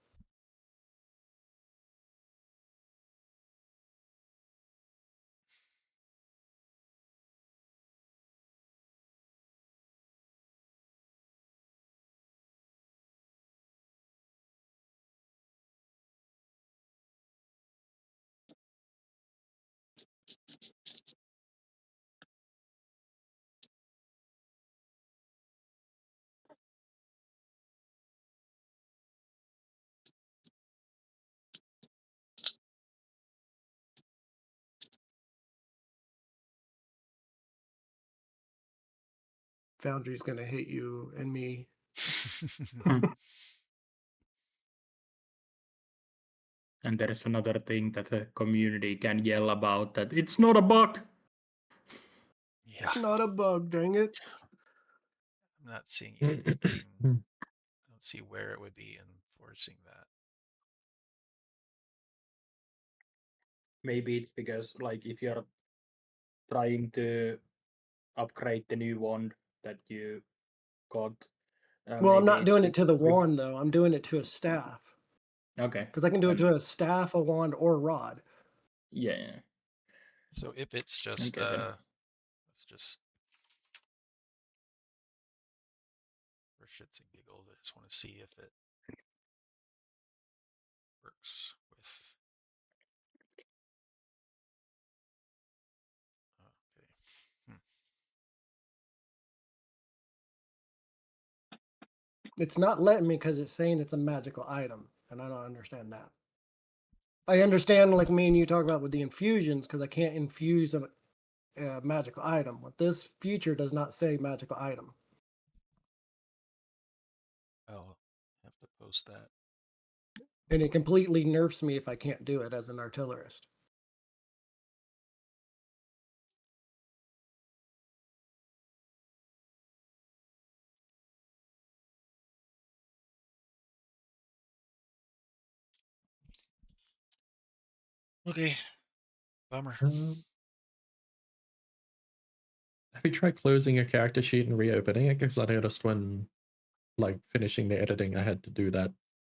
S4: Foundry's going to hate you and me.
S3: And there is another thing that the community can yell about, that it's not a bug.
S1: Yeah,
S4: It's not a bug, dang it.
S1: I'm not seeing anything. I don't see where it would be enforcing that.
S3: Maybe it's because, like, if you're trying to upgrade the new wand that you got.
S4: Well, I'm
S3: maybe
S4: not
S3: it's
S4: doing it to the
S3: with-
S4: wand, though. I'm doing it to a staff.
S3: Okay.
S4: Because I can do it
S3: then-
S4: to a staff, a wand, or a rod.
S3: Yeah.
S1: So if it's just,
S3: Okay, then.
S1: let's just, for shits and giggles, I just want to see if it works with. Okay.
S4: It's not letting me because it's saying it's a magical item, and I don't understand that. I understand, like me and you talk about with the infusions, because I can't infuse a magical item. But this feature does not say magical item.
S1: I'll have to post that.
S4: And it completely nerfs me if I can't do it as an artillerist.
S1: Okay. Bummer.
S2: Have you tried closing a character sheet and reopening it? Because I noticed when, like, finishing the editing, I had to do that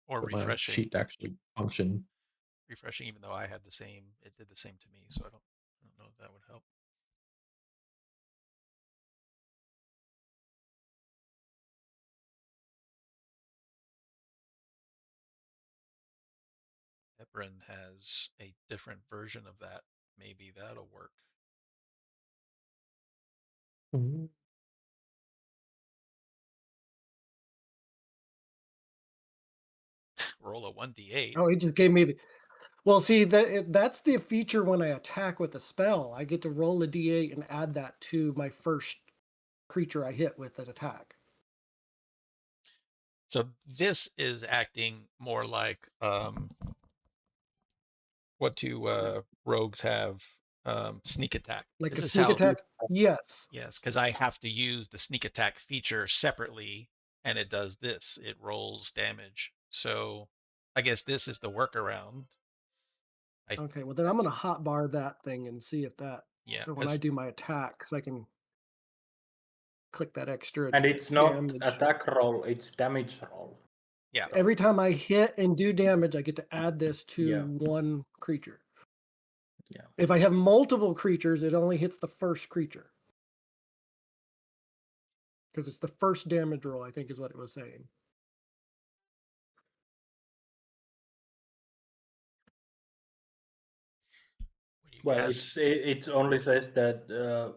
S1: Or
S2: for my
S1: refreshing.
S2: sheet to actually function.
S1: Refreshing, even though I had the same, it did the same to me, so I don't know if that would help. Heparin has a different version of that. Maybe that'll work.
S2: Mhm.
S1: Roll a 1d8.
S4: Oh, it just gave me the. Well, see, that's the feature when I attack with a spell. I get to roll a d8 and add that to my first creature I hit with an attack.
S1: So this is acting more like what do rogues have? Sneak attack.
S4: Like
S1: This
S4: a
S1: is
S4: sneak
S1: how,
S4: attack? Yes.
S1: yes, because I have to use the sneak attack feature separately, and it does this. It rolls damage. So I guess this is the workaround.
S4: Okay, well then I'm gonna hotbar that thing and see if that.
S1: Yeah,
S4: So when I
S1: 'cause-
S4: do my attacks, I can click that extra.
S3: And it's not
S4: damage.
S3: attack roll, it's damage roll.
S1: yeah.
S4: Every time I hit and do damage, I get to add this to
S3: Yeah.
S4: one creature.
S3: Yeah.
S4: If I have multiple creatures, it only hits the first creature. Because it's the first damage roll, I think is what it was saying.
S1: When you
S3: Well,
S1: cast,
S3: it only says that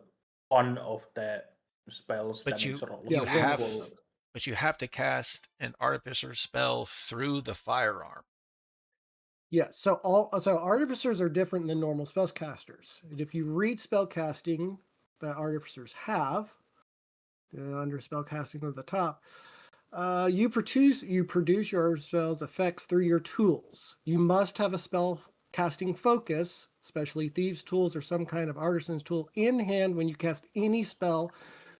S3: one of the spells
S1: But
S3: damage
S1: you-
S3: rolls.
S1: you have-
S3: will-
S1: but you have to cast an artificer spell through the firearm.
S4: Yes. So artificers are different than normal spellcasters. And if you read spellcasting that artificers have, under spellcasting at the top, you produce your spells effects through your tools. You must have a spell casting focus, especially thieves' tools or some kind of artisan's tool, in hand when you cast any spell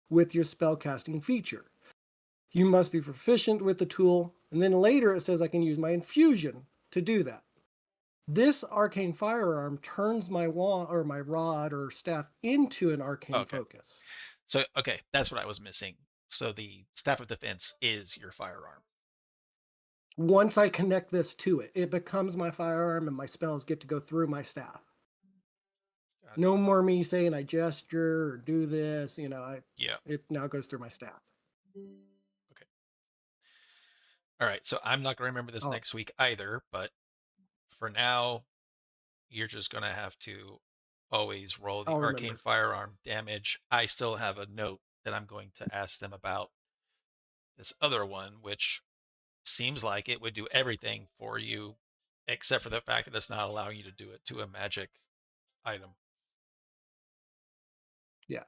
S4: with your spell casting feature. You must be proficient with the tool, and then later it says I can use my infusion to do that. This arcane firearm turns my wand or my rod or staff into an arcane focus.
S1: So, okay, that's what I was missing. So the staff of defense is your firearm.
S4: Once I connect this to it, it becomes my firearm and my spells get to go through my staff. No more me saying I gesture or do this, it now goes through my staff.
S1: Okay. All right, so I'm not going to remember this next week either, but for now, you're just going to have to always roll the arcane firearm damage. I still have a note that I'm going to ask them about this other one, which seems like it would do everything for you, except for the fact that it's not allowing you to do it to a magic item.
S4: Yeah.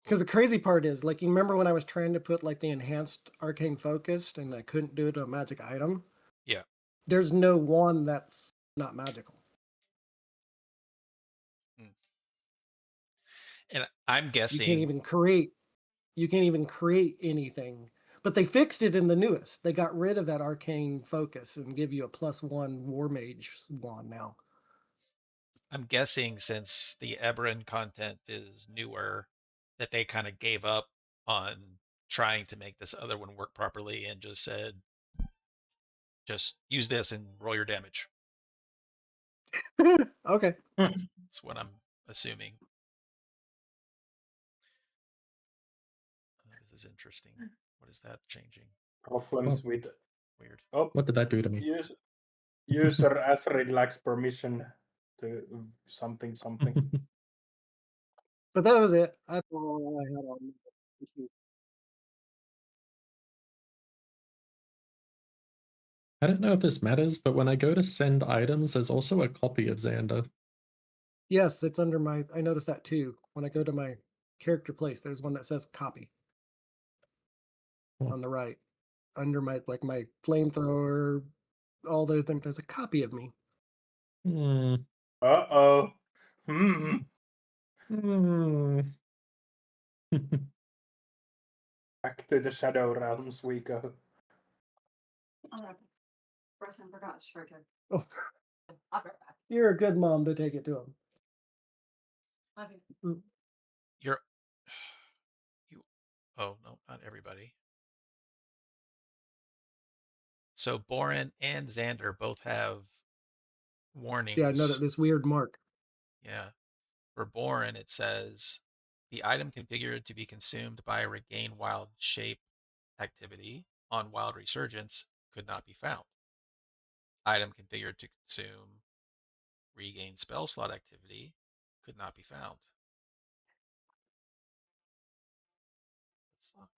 S4: Because the crazy part is, like, you remember when I was trying to put like the enhanced arcane focused and I couldn't do it to a magic item?
S1: Yeah.
S4: There's no one that's not magical.
S1: And I'm guessing
S4: you can't even create anything. But they fixed it in the newest. They got rid of that arcane focus and give you a +1 war mage wand now.
S1: I'm guessing since the Eberron content is newer, that they kind of gave up on trying to make this other one work properly and just said, just use this and roll your damage.
S4: Okay.
S1: That's what I'm assuming. This is interesting. What is that changing?
S3: Problems with
S1: Weird.
S3: Oh,
S2: What did that do to me?
S3: User Astrid lacks permission to something.
S4: But that was it. That's all I had on.
S2: I don't know if this matters, but when I go to send items, there's also a copy of Xander.
S4: Yes, it's under my. I noticed that too. When I go to my character place, there's one that says copy on the right, under my my flamethrower, all those things. There's a copy of me.
S3: Uh-oh. Back to the Shadow Realms we go.
S6: Person forgot to charge her.
S4: Oh,
S6: I'll be right back.
S4: you're a good mom to take it to him.
S6: Okay.
S1: Oh no, not everybody. So Boren and Xander both have warnings.
S4: Yeah, I know that this weird mark.
S1: Yeah. For Boren, it says the item configured to be consumed by a regain wild shape activity on wild resurgence could not be found. Item configured to consume regain spell slot activity could not be found. Let's look.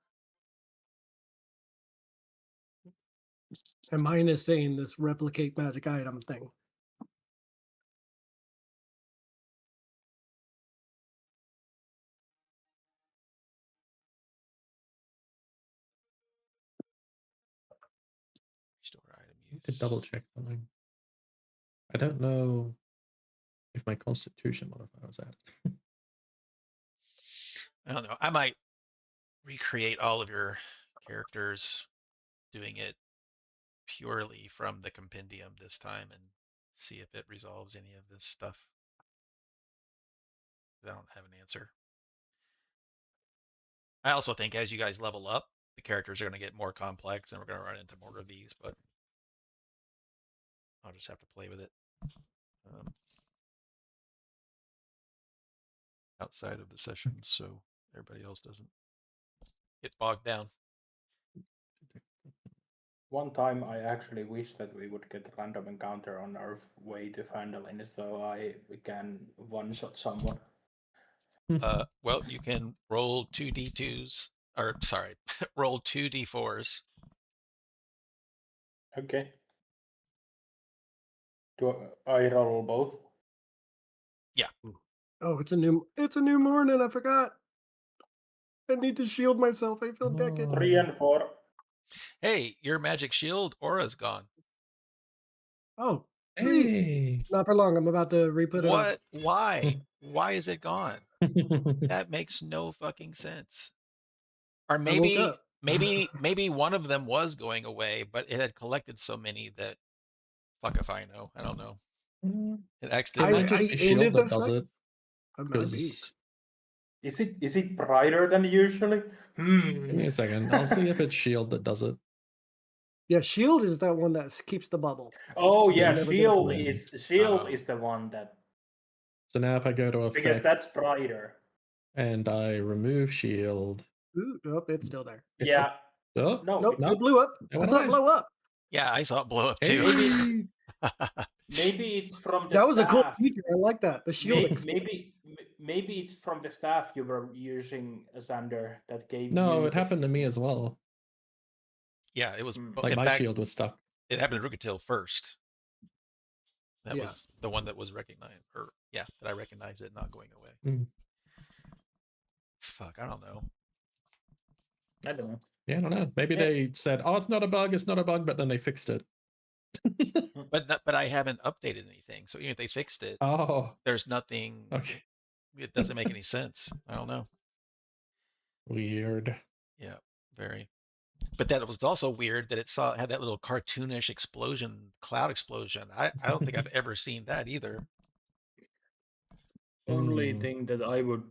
S4: And mine is saying this replicate magic item thing.
S1: Restore item use.
S2: To double check something. I don't know if my constitution modifier was added.
S1: I don't know. I might recreate all of your characters doing it purely from the compendium this time and see if it resolves any of this stuff. I don't have an answer. I also think as you guys level up, the characters are going to get more complex and we're going to run into more of these, but I'll just have to play with it. Outside of the session, so everybody else doesn't get bogged down.
S3: One time I actually wish that we would get random encounter on our way to Phandelver so we can one-shot someone.
S1: Well, you can roll 2d2s, or sorry, roll 2d4s.
S3: Okay. Do I roll both?
S4: Oh, it's a new morning. I forgot. I need to shield myself. I feel decadent.
S3: 3 and 4.
S1: Hey, your magic shield aura's gone.
S4: Oh, sweet.
S2: Hey.
S4: Not for long. I'm about to re-put it on.
S1: What? Why? Why is it gone? That makes no fucking sense. Or
S4: I woke
S1: maybe
S4: up.
S1: maybe one of them was going away, but it had collected so many that fuck if I know. I don't know. It
S2: It
S1: accidentally.
S2: might just
S4: I
S2: be shield
S4: ended
S2: that
S4: the
S2: does
S4: fight.
S2: it.
S4: It might be.
S2: Because
S3: Is it brighter than usually?
S2: give me a second. I'll see if it's shield that does it.
S4: Yeah, shield is that one that keeps the bubble.
S3: Oh yeah,
S4: never
S3: shield
S4: gonna
S3: is the one that,
S2: So now if I go to
S3: because
S2: effect
S3: that's brighter.
S2: and I remove shield.
S4: Ooh, nope, it's still there.
S2: It's
S3: Yeah.
S2: Oh,
S3: No,
S4: Nope,
S2: no.
S4: it blew up.
S2: It
S4: I
S2: went
S4: saw it
S2: away.
S4: blow up.
S1: Yeah, I saw it blow up too.
S2: Hey.
S3: maybe it's from the
S4: That was a cool
S3: staff.
S4: feature. I like that. The shield.
S3: Maybe it's from the staff you were using, Xander, that gave
S2: No,
S3: you
S2: it happened to me as well.
S1: Yeah, it was.
S2: Like
S1: In
S2: my
S1: fact,
S2: shield was stuck.
S1: it happened to Rukatil first. That
S4: Yeah.
S1: was the one that was recognized, or yeah, that I recognized it not going away.
S2: Mm.
S1: Fuck, I don't know.
S3: I don't know.
S2: Yeah, I don't know. Maybe
S3: Yeah.
S2: they said, "Oh, it's not a bug. It's not a bug," but then they fixed it.
S1: But I haven't updated anything, so even if they fixed it,
S2: Oh,
S1: there's nothing.
S2: okay.
S1: It doesn't make any sense. I don't know.
S2: Weird.
S1: Yeah, very. But that was also weird that it had that little cartoonish explosion, cloud explosion. I don't think I've ever seen that either.
S3: Only
S2: Mm.
S3: thing that I would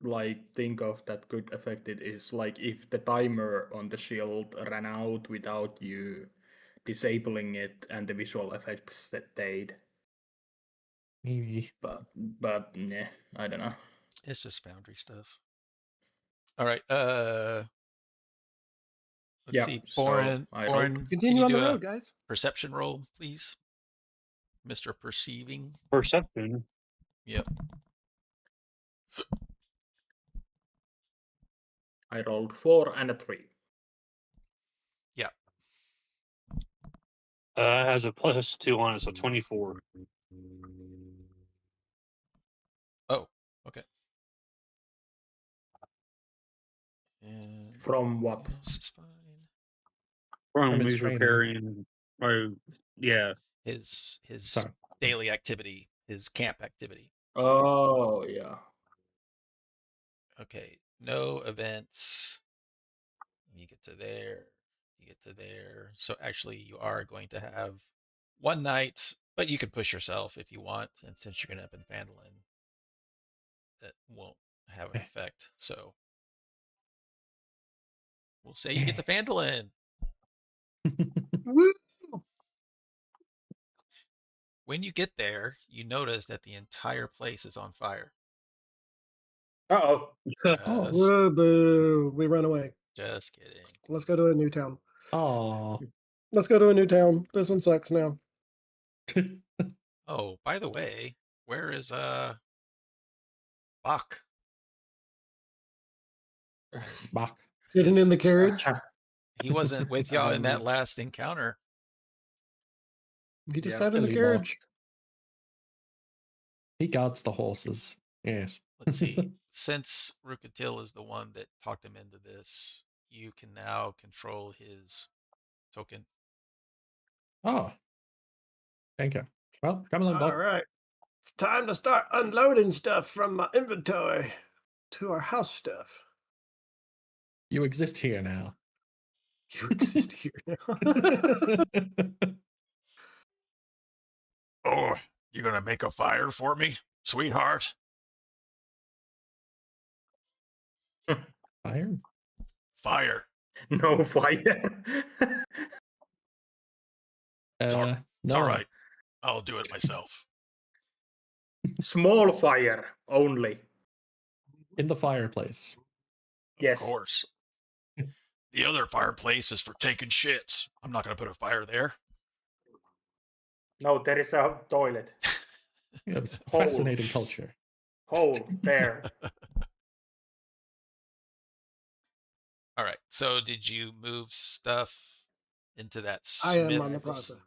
S3: like think of that could affect it is like if the timer on the shield ran out without you disabling it and the visual effects stayed.
S2: Maybe.
S3: But nah, I don't know.
S1: It's just Foundry stuff. All right. Let's see.
S3: So
S1: Boren,
S3: I
S1: Boren,
S3: rolled.
S1: can
S4: Continue
S1: you
S4: on the
S1: do a
S4: road, guys.
S1: perception roll, please? Mr. Perceiving.
S5: Perception.
S1: Yep.
S3: I rolled 4 and a 3.
S5: It has a +2 on it, so 24.
S1: Oh, okay. And
S3: From what?
S1: this is fine.
S5: From
S2: its
S5: he's
S2: training.
S5: repairing, or yeah,
S1: His
S2: Sorry.
S1: daily activity, his camp activity.
S3: Oh yeah.
S1: Okay. No events. You get to there. You get to there. So actually, you are going to have one night, but you can push yourself if you want. And since you're going to up in Phandalin, that won't have an
S2: Okay.
S1: effect. So we'll say you get to Phandalin.
S4: Woo!
S1: When you get there, you notice that the entire place is on fire.
S3: Uh-oh.
S2: Oh.
S1: Just,
S4: Whoa, boo. We run away.
S1: just kidding.
S4: Let's go to a new town.
S2: Oh.
S4: Let's go to a new town. This one sucks now.
S1: Oh, by the way, where is Bach?
S2: Bach.
S4: Sitting in the carriage.
S1: He wasn't with y'all in that last encounter.
S4: He just
S3: Yeah,
S4: sat in the
S2: silly
S4: carriage.
S2: He guards the horses. Yes.
S1: Let's see. Since Rukatil is the one that talked him into this, you can now control his token.
S2: Oh. Thank you. Well, come along,
S4: All
S2: Bob.
S4: right. It's time to start unloading stuff from my inventory to our house stuff.
S2: You exist here now.
S4: You exist here now.
S1: Oh, you gonna make a fire for me, sweetheart?
S2: Fire?
S1: Fire.
S3: No fire.
S1: It's all
S2: No.
S1: right. I'll do it myself.
S3: Small fire only.
S2: In the fireplace.
S3: Yes.
S1: Of course. The other fireplace is for taking shits. I'm not gonna put a fire there.
S3: No, there is a toilet.
S2: You have a
S3: Hole.
S2: fascinating culture.
S3: Hole there.
S1: All right. So did you move stuff into that
S4: I am
S1: smith?
S4: on the process.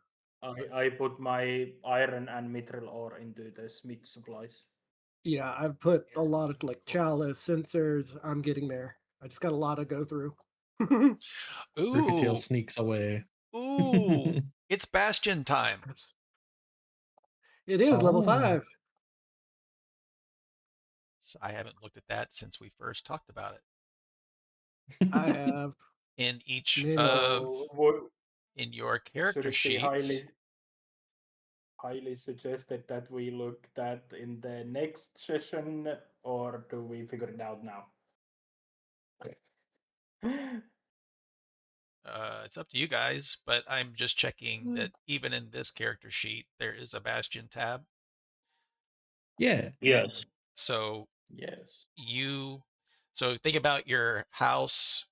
S3: I put my iron and mithril ore into the smith supplies.
S4: Yeah, I've put a lot of like chalice sensors. I'm getting there. I just got a lot to go through.
S2: Rookie
S1: Ooh,
S2: sneaks away.
S1: ooh, it's Bastion time.
S4: It is level
S2: Oh.
S4: 5.
S1: So I haven't looked at that since we first talked about it.
S4: I have
S1: In each
S4: many.
S1: of
S3: So
S1: in your
S3: should
S1: character
S3: it be
S1: sheets.
S3: highly suggested that we look that in the next session, or do we figure it out now?
S1: It's up to you guys, but I'm just checking
S4: Hmm.
S1: that even in this character sheet, there is a Bastion tab.
S2: Yeah.
S5: Yes.
S1: So
S3: Yes.
S1: so think about your house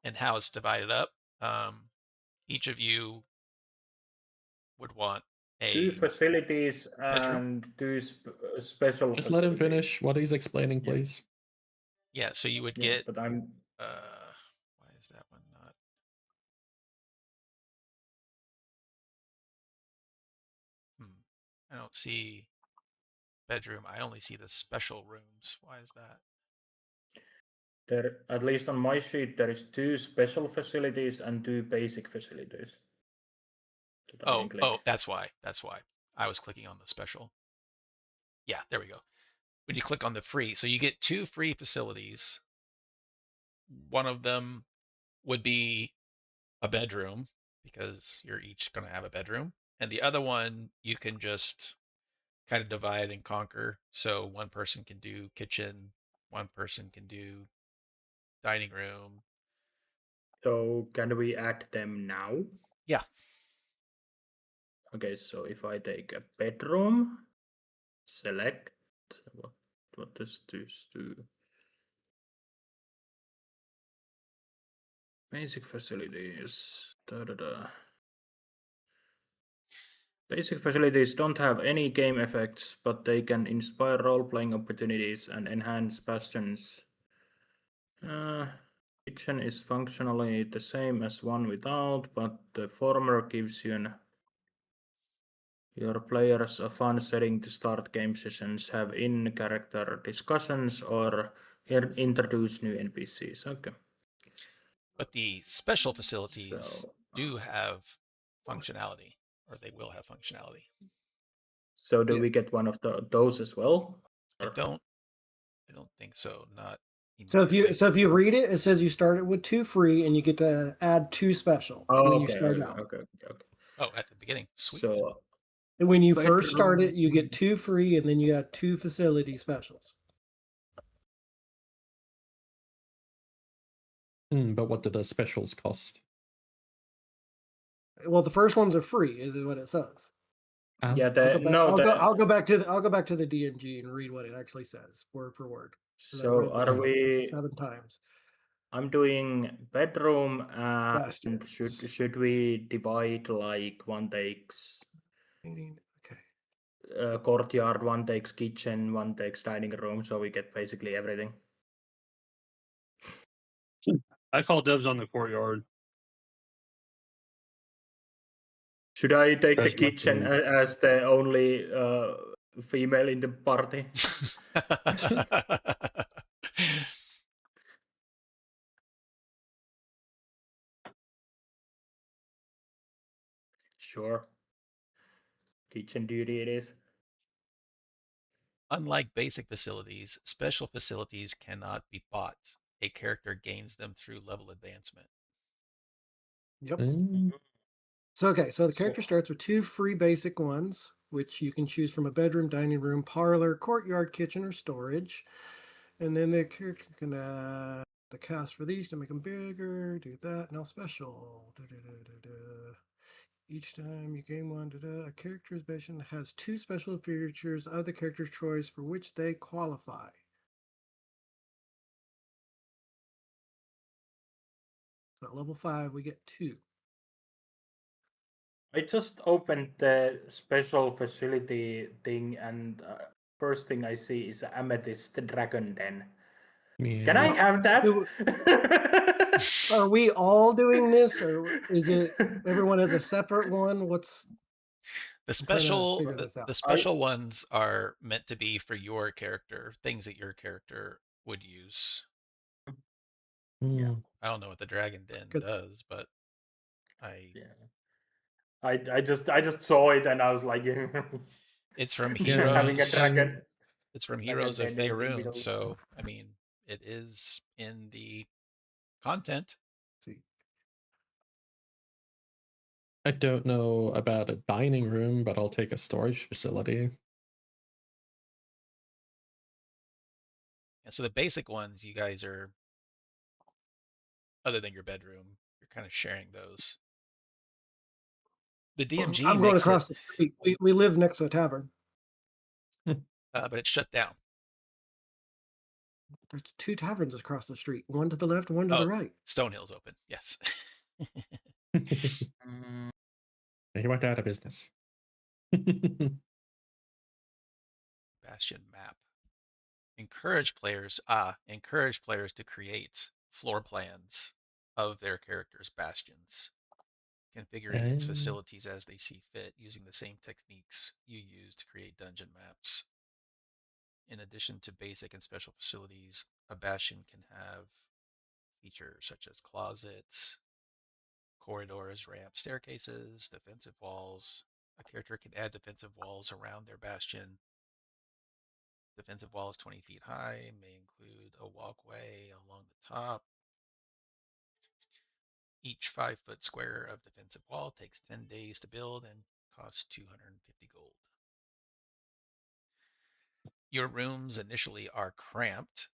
S1: and how it's divided up. Each of you would want
S3: 2
S1: a
S3: facilities
S1: bedroom.
S3: and 2 special
S2: Just let him
S3: facilities.
S2: finish what he's explaining,
S3: Yeah.
S2: please.
S1: Yeah, so you would
S3: Yeah,
S1: get
S3: but I'm
S1: why is that one not? I don't see bedroom. I only see the special rooms. Why is that?
S3: there. At least on my sheet, there is 2 special facilities and 2 basic facilities. that I can click.
S1: Oh, that's why. That's why. I was clicking on the special. Yeah, there we go. When you click on the free, so you get 2 free facilities. One of them would be a bedroom because you're each going to have a bedroom. And the other one you can just kind of divide and conquer. So one person can do kitchen, one person can do dining room.
S3: So can we add them now?
S1: Yeah.
S3: Okay, so if I take a bedroom, select what does this do? Basic facilities. Basic facilities don't have any game effects, but they can inspire role-playing opportunities and enhance Bastion's. Kitchen is functionally the same as one without, but the former gives your players a fun setting to start game sessions, have in-character discussions, or introduce new NPCs. Okay.
S1: But the special facilities
S3: So,
S1: do have functionality, or they will have functionality.
S3: so do we
S4: Yes.
S3: get one of those as well?
S1: I
S3: Or-
S1: don't think so. Not
S4: So
S1: immediately.
S4: if you read it, it says you start it with 2 free and you get to add 2 special
S3: Oh,
S4: when you
S3: okay,
S4: start
S3: okay,
S4: out.
S3: okay.
S1: Oh, at the beginning. Sweet.
S3: So
S4: And when you first start
S3: bedroom.
S4: it, you get 2 free and then you got 2 facility specials.
S2: But what do the specials cost?
S4: Well, the first ones are free, is what it says.
S3: Yeah,
S4: I'll go back to the DMG and read what it actually says word for word. 'Cause I've
S3: So
S4: read
S3: are
S4: this
S3: we?
S4: 7 times.
S3: I'm doing bedroom, and
S4: Bastion.
S3: should we divide like one takes
S4: Okay.
S3: courtyard, one takes kitchen, one takes dining room, so we get basically everything.
S5: I call dibs on the courtyard.
S3: Should I take the
S5: That's my
S3: kitchen
S5: food.
S3: as the only female in the party? Sure. Kitchen duty it is.
S1: Unlike basic facilities, special facilities cannot be bought. A character gains them through level advancement.
S4: Yep.
S2: Mm,
S4: So the character starts with 2 free basic ones, which you can choose from a bedroom, dining room, parlor, courtyard, kitchen, or storage. And then the character can the cast for these to make them bigger. Do that. Now special. Each time you gain one, a character's bastion has 2 special features of the character's choice for which they qualify. So at level 5, we get 2.
S3: I just opened the special facility thing, and first thing I see is Amethyst Dragon Den.
S2: yeah.
S3: Can I have that?
S4: Are we all doing this, or is it everyone has a separate one? What's
S1: The
S4: I'm trying to
S1: special
S4: figure this out.
S1: the special ones are meant to be for your character, things that your character would use.
S3: Yeah.
S2: Hmm.
S1: I don't know what the Dragon Den
S4: 'Cause-
S1: does, but I
S3: Yeah. I just saw it and I was like,
S1: it's from
S2: Yeah,
S3: having a
S1: Heroes.
S3: dragon.
S1: It's from
S3: Dragon
S1: Heroes of
S3: Den 18
S1: Faerun,
S3: below.
S1: so I mean, it is in the content.
S4: see.
S2: I don't know about a dining room, but I'll take a storage facility.
S1: And so the basic ones, you guys are, other than your bedroom, you're kind of sharing those. The DMG
S4: I'm going
S1: makes it,
S4: across the street. We live next to a tavern.
S1: but it's shut down.
S4: There's 2 taverns across the street. One to the left, one to the
S1: Oh,
S4: right.
S1: Stonehill's open. Yes.
S3: Mm,
S2: He went out of business.
S1: Bastion map. Encourage players to create floor plans of their characters' bastions, configuring its
S2: Um.
S1: facilities as they see fit using the same techniques you use to create dungeon maps. In addition to basic and special facilities, a bastion can have features such as closets, corridors, ramps, staircases, defensive walls. A character can add defensive walls around their bastion. Defensive wall is 20 feet high, may include a walkway along the top. Each 5-foot square of defensive wall takes 10 days to build and costs 250 gold. Your rooms initially are cramped,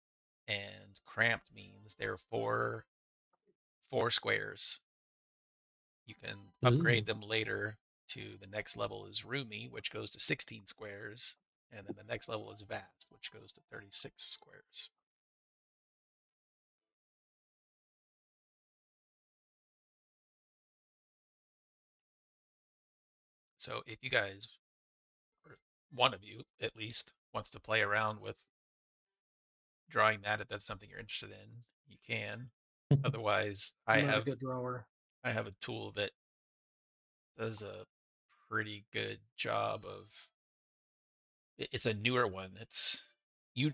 S1: and cramped means they're four squares. You can upgrade
S2: Ooh.
S1: them later to the next level is roomy, which goes to 16 squares, and then the next level is vast, which goes to 36 squares. So if you guys, or one of you at least, wants to play around with drawing that, if that's something you're interested in, you can. Otherwise,
S4: I'm not a good drawer.
S1: I have a tool that does a pretty good job of. It's a newer one. It's you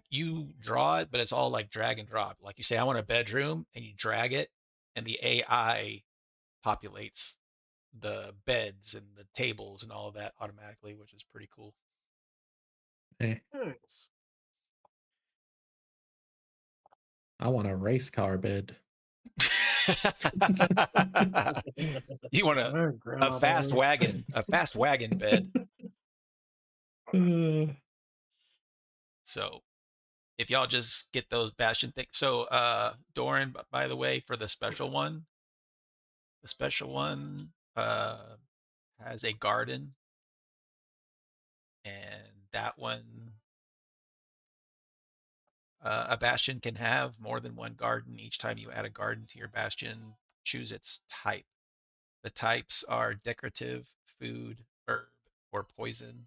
S1: draw it, but it's all like drag and drop. Like you say, I want a bedroom, and you drag it, and the AI populates the beds and the tables and all of that automatically, which is pretty cool.
S2: Eh,
S4: Nice.
S2: I want a race car bed.
S1: You want a fast wagon bed.
S2: Uh,
S1: So if y'all just get those bastion things. So Doran, by the way, for the special one has a garden, and that one a bastion can have more than one garden. Each time you add a garden to your bastion, choose its type. The types are decorative, food, herb, or poison.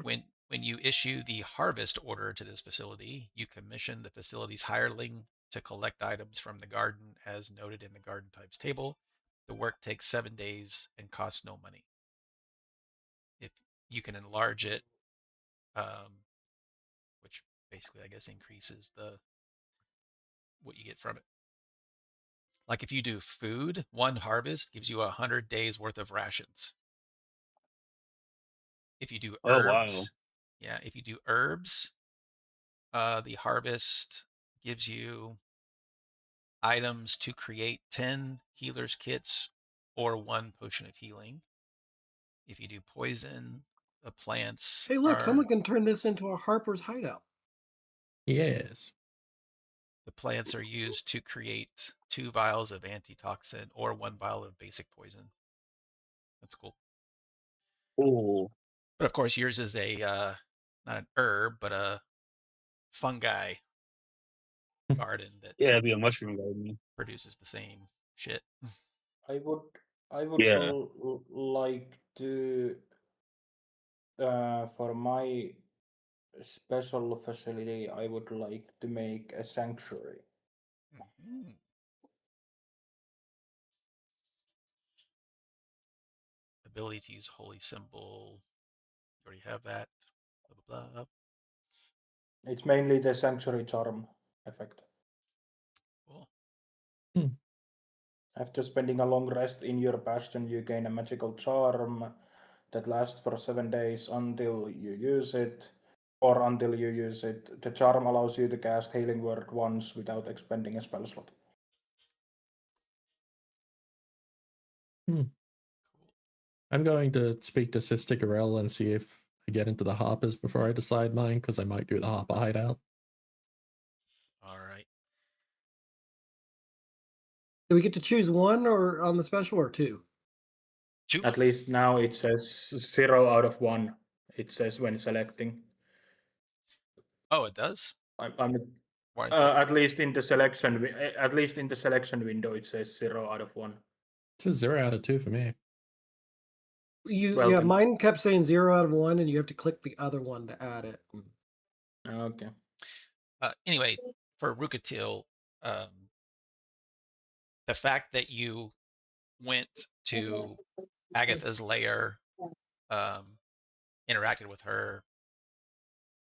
S1: When you issue the harvest order to this facility, you commission the facility's hireling to collect items from the garden as noted in the garden types table. The work takes 7 days and costs no money. If you can enlarge it, which basically I guess increases what you get from it. Like if you do food, one harvest gives you 100 days worth of rations. If you do
S5: Oh wow.
S1: herbs, yeah, if you do herbs, the harvest gives you items to create 10 healer's kits or 1 potion of healing. If you do poison, the plants
S4: Hey, look, someone can turn this into a Harper's hideout.
S2: yes.
S1: are used to create 2 vials of antitoxin or 1 vial of basic poison. That's cool.
S5: Cool.
S1: But of course, yours is a not an herb, but a fungi garden that
S5: Yeah, it'd be a mushroom garden.
S1: produces the same shit.
S3: I would
S5: Yeah.
S3: like to for my special facility I would like to make a sanctuary.
S1: Mhm. A ability to use holy symbol. You already have that. Blah blah blah.
S3: It's mainly the sanctuary charm effect.
S1: Cool.
S3: After spending a long rest in your bastion, you gain a magical charm that lasts for 7 days until you use it, or until you use it. The charm allows you to cast Healing Word once without expending a spell slot.
S2: Hmm. I'm going to speak to Sister Gorell and see if I get into the Harpers before I decide mine, because I might do the Harper hideout.
S1: All right.
S4: Do we get to choose one or on the special or two?
S1: Two.
S3: At least now it says 0 out of 1. It says when selecting.
S1: Oh, it does.
S3: I'm
S1: Why is that?
S3: at least in the selection. At least in the selection window, it says 0 out of 1.
S2: It says 0 out of 2 for me.
S3: Well,
S4: Yeah,
S3: then-
S4: mine kept saying 0 out of 1, and you have to click the other one to add it.
S3: Okay.
S1: Anyway, for Rukatil, the fact that you went to Agatha's lair, interacted with her,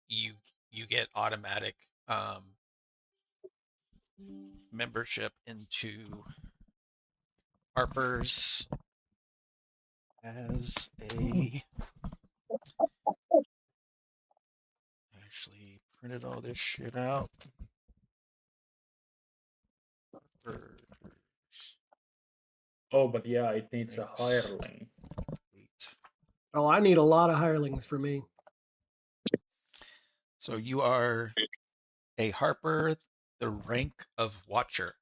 S1: you get automatic membership into Harper's as a. Actually printed all this shit out. Harper's.
S3: Oh, but yeah, it needs a
S1: Thanks.
S3: hireling.
S4: Oh, I need a lot of hirelings for me.
S1: So you are a Harper, the rank of Watcher,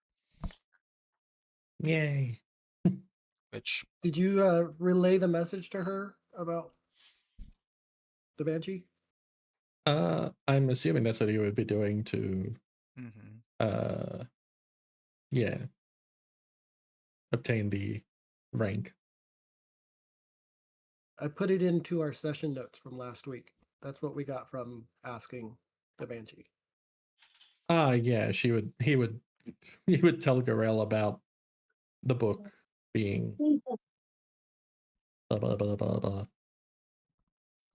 S2: Yay.
S1: which
S4: Did you relay the message to her about the Banshee?
S2: I'm assuming that's what you would be doing to
S1: mhm.
S2: yeah, obtain the rank.
S4: I put it into our session notes from last week. That's what we got from asking the Banshee.
S2: Yeah, he would tell Gorell about the book being blah blah blah blah blah.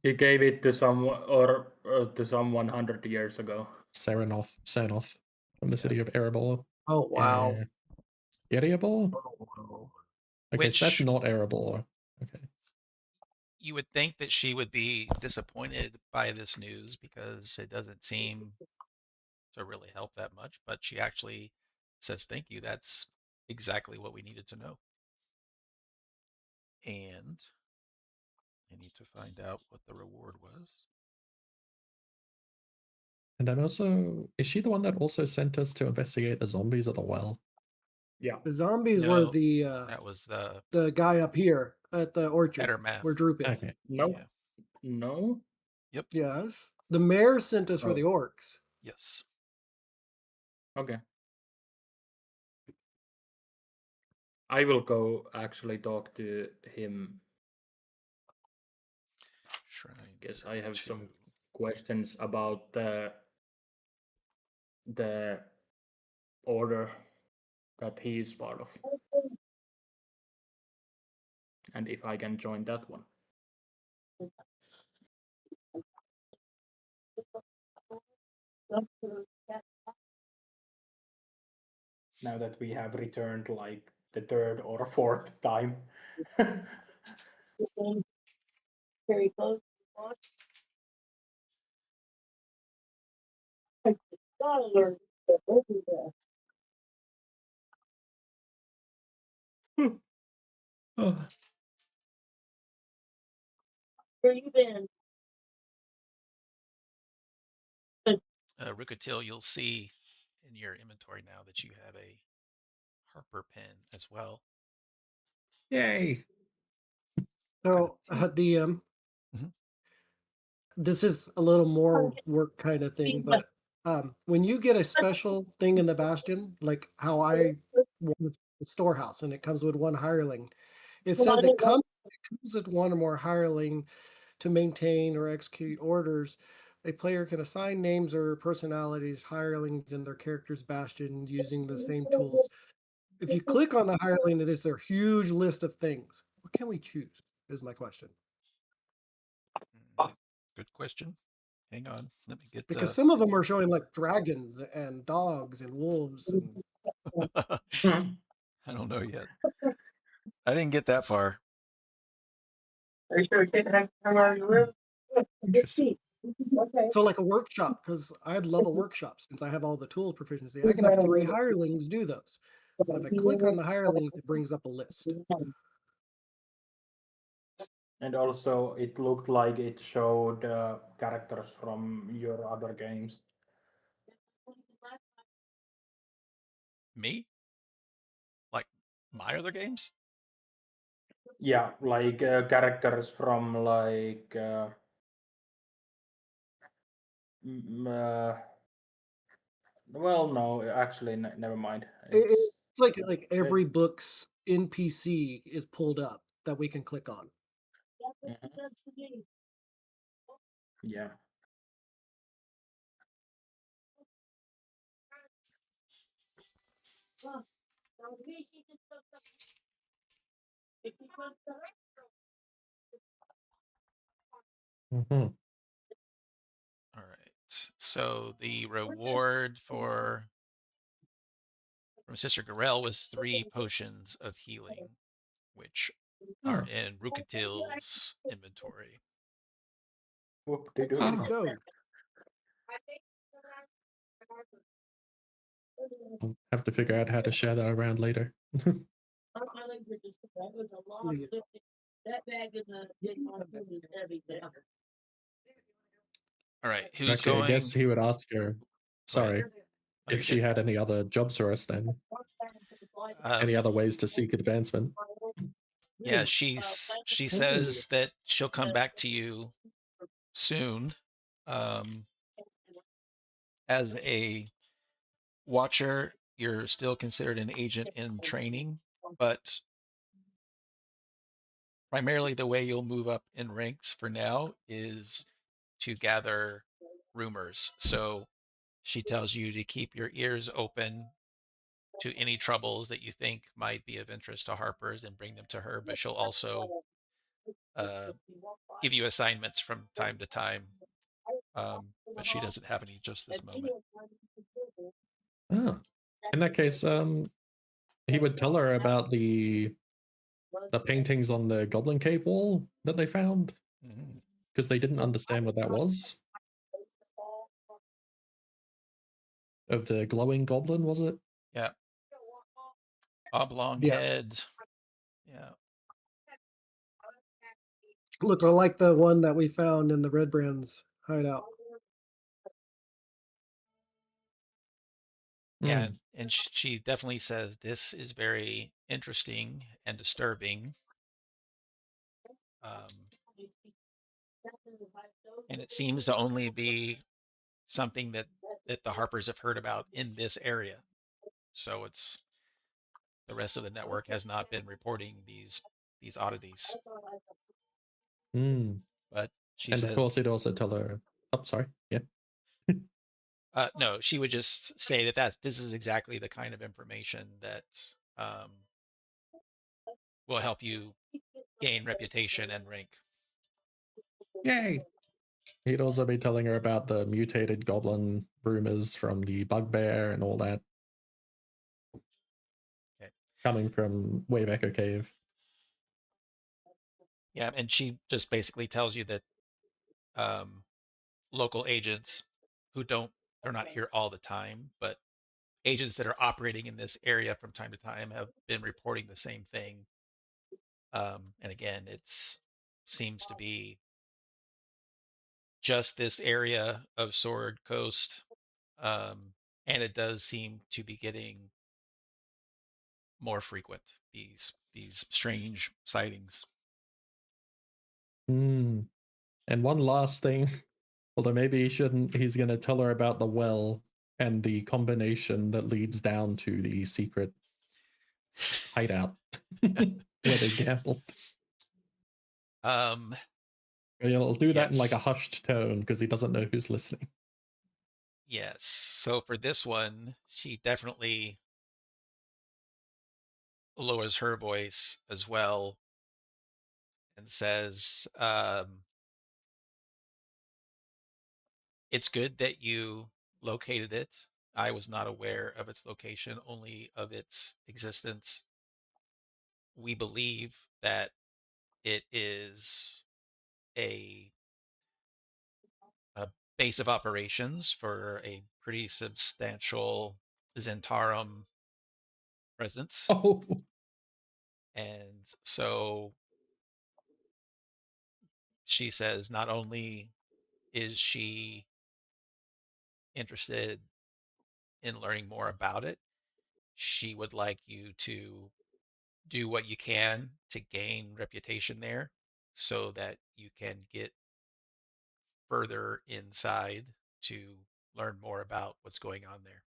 S3: He gave it to someone or to someone 100 years ago.
S2: Saranoth from the city of Erebor.
S4: Oh, wow.
S2: Erebor?
S4: Oh, wow.
S2: Okay, so that's
S1: Which-
S2: not Erebor. Okay.
S1: You would think that she would be disappointed by this news because it doesn't seem to really help that much, but she actually says thank you. That's exactly what we needed to know. And I need to find out what the reward was.
S2: And I'm also, is she the one that also sent us to investigate the zombies at the well?
S3: Yeah.
S4: The zombies were
S1: No,
S4: the
S1: that was the
S4: guy up here at the orchard
S1: better math.
S4: where Droop is.
S2: Okay.
S3: No.
S1: Yeah.
S3: No.
S4: Yes. The mayor sent us for
S3: Oh.
S4: the orcs.
S1: Yes.
S3: Okay. I will go actually talk to him.
S1: Shrine.
S3: Guess I have some
S1: 2.
S3: questions about the order that he is part of. And if I can join that one. Now that we have returned like the third or fourth time.
S7: Very close.
S2: Oh,
S7: Where you been?
S1: Rukatil, you'll see in your inventory now that you have a Harper pen as well.
S2: yay.
S4: So, DM,
S1: Mhm.
S4: this is a little more work kind of thing, but when you get a special thing in the Bastion, like how I want the storehouse and it comes with one hireling, it says it comes with one or more hireling to maintain or execute orders. A player can assign names or personalities, hirelings, in their character's Bastion using the same tools. If you click on the hireling, there's a huge list of things. What can we choose? is my question.
S1: Good question. Hang on, let me get.
S4: Because some of them are showing like dragons and dogs and wolves and
S1: I don't know yet. I didn't get that far.
S7: Are you sure we're taking that from our room?
S2: Interesting.
S7: Okay.
S4: so like a workshop, because I'd love a workshop since I have all the tool proficiency. I can have 3 hirelings do those. And if I click on the hirelings, it brings up a list.
S3: And also, it looked like it showed characters from your other games.
S1: Me? Like my other games?
S3: Yeah, like characters from like well, no, actually, never mind.
S4: It's
S3: It's
S4: like every book's NPC is pulled up that we can click on.
S3: yeah.
S2: Mhm.
S1: All right. So the reward from Sister Garel was 3 potions of healing, which are
S2: Oh.
S1: in Rukatil's inventory.
S3: Whoop-de-doo.
S4: Way to
S2: Oh.
S4: go.
S2: I'll have to figure out how to share that around later.
S7: That bag in the is heavy.
S1: All right, who's
S2: Actually, I
S1: going?
S2: guess he would ask her,
S1: Go ahead.
S2: sorry,
S1: Oh, you're
S2: if she
S1: good.
S2: had any other jobs for us then. Any other ways to seek advancement?
S1: Yeah, she says that she'll come back to you soon. As a watcher, you're still considered an agent in training, but primarily the way you'll move up in ranks for now is to gather rumors. So she tells you to keep your ears open to any troubles that you think might be of interest to Harper's and bring them to her, but she'll also give you assignments from time to time. But she doesn't have any just this moment.
S2: Oh. In that case, he would tell her about the paintings on the Goblin Cave wall that they found, because they didn't understand what that was. Of the glowing goblin, was it?
S1: Yeah. Oblong
S4: Yeah.
S1: head. Yeah.
S4: Look, I like the one that we found in the Red Brands hideout.
S1: Yeah,
S2: Mm.
S1: and she definitely says this is very interesting and disturbing. And it seems to only be something that the Harpers have heard about in this area. So it's the rest of the network has not been reporting these oddities.
S2: Mm.
S1: But she
S2: And of course,
S1: says,
S2: he'd also tell her. Oh, sorry. Yeah.
S1: no, she would just say that this is exactly the kind of information that will help you gain reputation and rank.
S2: Yay! He'd also be telling her about the mutated goblin rumors from the bugbear and all that.
S1: Okay.
S2: Coming from Wave Echo Cave.
S1: Yeah, and she just basically tells you that local agents they're not here all the time, but agents that are operating in this area from time to time have been reporting the same thing. And again, seems to be just this area of Sword Coast, and it does seem to be getting more frequent, these strange sightings.
S2: Hmm. And one last thing, although maybe he shouldn't, he's going to tell her about the well and the combination that leads down to the secret hideout where they gambled. He'll do that in like a
S1: Yes.
S2: hushed tone because he doesn't know who's listening.
S1: Yes. So for this one, she definitely lowers her voice as well and says, it's good that you located it. I was not aware of its location, only of its existence. We believe that it is a base of operations for a pretty substantial Zentarum presence.
S2: Oh,
S1: And so she says not only is she interested in learning more about it, she would like you to do what you can to gain reputation there so that you can get further inside to learn more about what's going on there.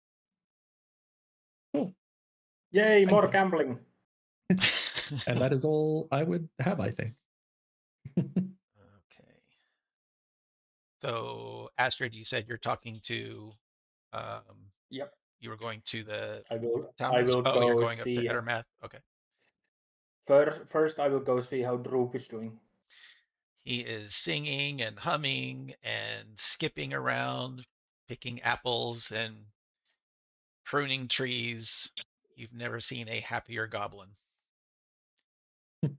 S2: cool.
S3: Yay,
S2: Thank
S3: more
S2: you.
S3: gambling.
S2: And that is all I would have, I think.
S1: Okay. So, Astrid, you said you're talking to,
S3: Yep.
S1: you were going to the
S3: I will
S1: townhouse? Oh, you're
S3: go
S1: going up to
S3: see.
S1: Ettermath? Okay.
S3: First, I will go see how Droop is doing.
S1: He is singing and humming and skipping around, picking apples and pruning trees. You've never seen a happier goblin.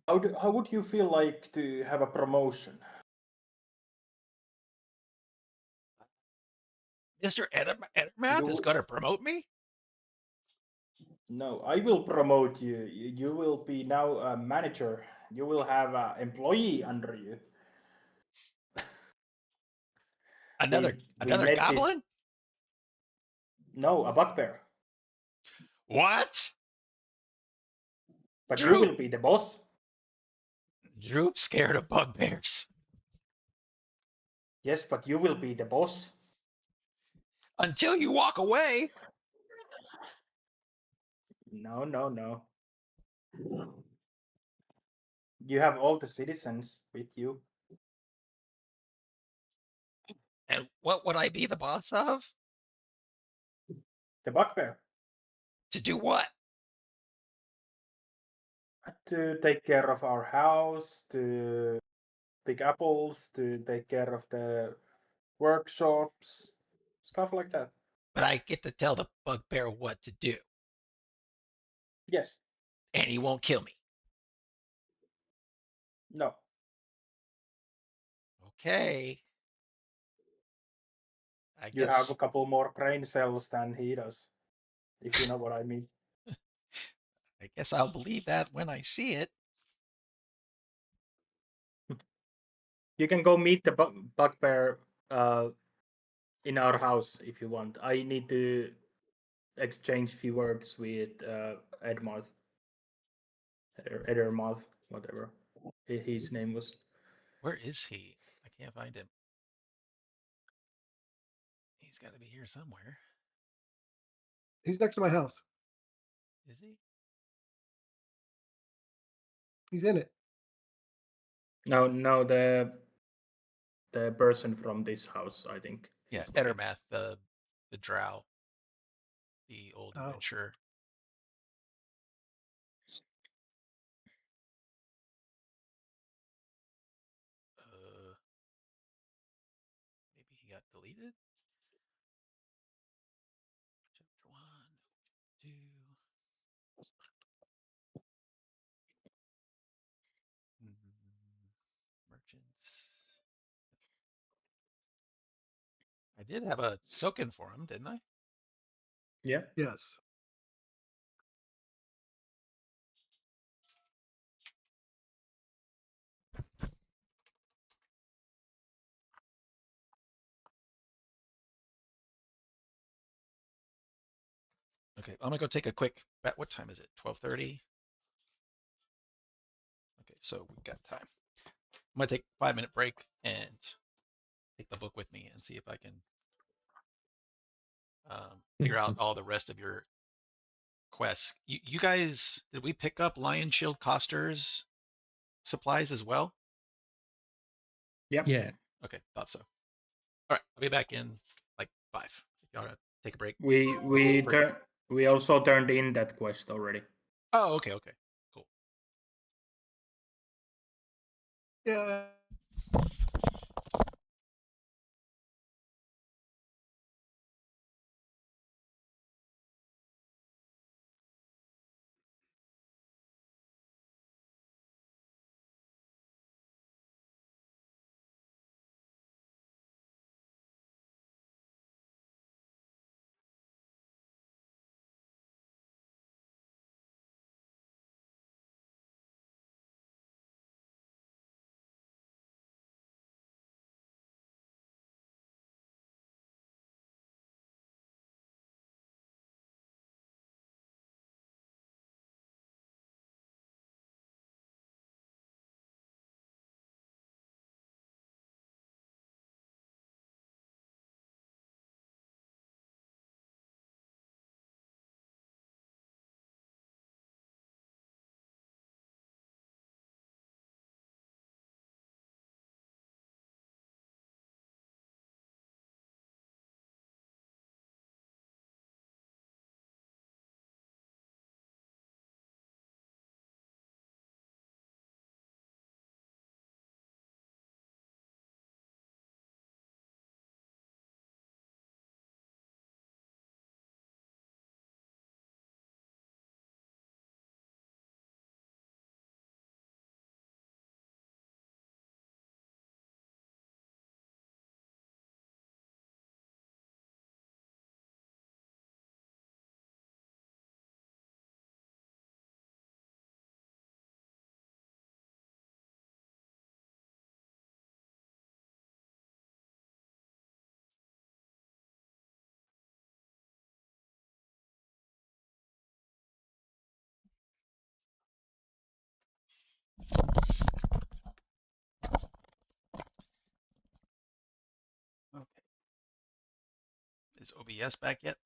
S3: How would you feel like to have a promotion?
S1: Mr. Ettermath is going to promote me?
S3: No, I will promote you. You will be now a manager. You will have an employee under you.
S1: Another
S3: we met this.
S1: goblin?
S3: No, a bugbear.
S1: What?
S3: But you
S1: Droop.
S3: will be the boss.
S1: Droop's scared of bugbears.
S3: Yes, but you will be the boss.
S1: Until you walk away.
S3: No, no, no. You have all the citizens with you.
S1: And what would I be the boss of?
S3: The bugbear.
S1: To do what?
S3: To take care of our house, to pick apples, to take care of the workshops, stuff like that.
S1: But I get to tell the bugbear what to do.
S3: Yes.
S1: And he won't kill me.
S3: No.
S1: Okay.
S3: You have a couple more brain cells than he does, if you know what I mean.
S1: I guess I'll believe that when I see it.
S3: You can go meet the bugbear in our house if you want. I need to exchange few words with Edmarth. Edermarth, whatever his name was.
S1: Where is he? I can't find him. He's got to be here somewhere.
S4: He's next to my house.
S1: Is he?
S4: He's in it.
S3: No, the person from this house, I think.
S1: Yeah,
S3: is looking.
S1: Ettermath, the drow, the old adventurer. Maybe he got deleted. Chapter 1, 2. Merchants. I did have a token for him, didn't I?
S3: Yeah.
S4: Yes.
S1: Okay, I'm gonna go take a quick bet. What time is it? 12:30. Okay, so we've got time. I'm gonna take a 5-minute break and take the book with me and see if I can figure out all the rest of your quests. You guys, did we pick up Lion Shield Coster's supplies as well?
S3: Yep.
S2: Yeah.
S1: Okay, thought so. All right, I'll be back in like 5. If y'all gotta take a break.
S3: We also turned in that quest already.
S1: Oh, okay.
S4: Yeah.
S1: Okay. Is OBS back yet?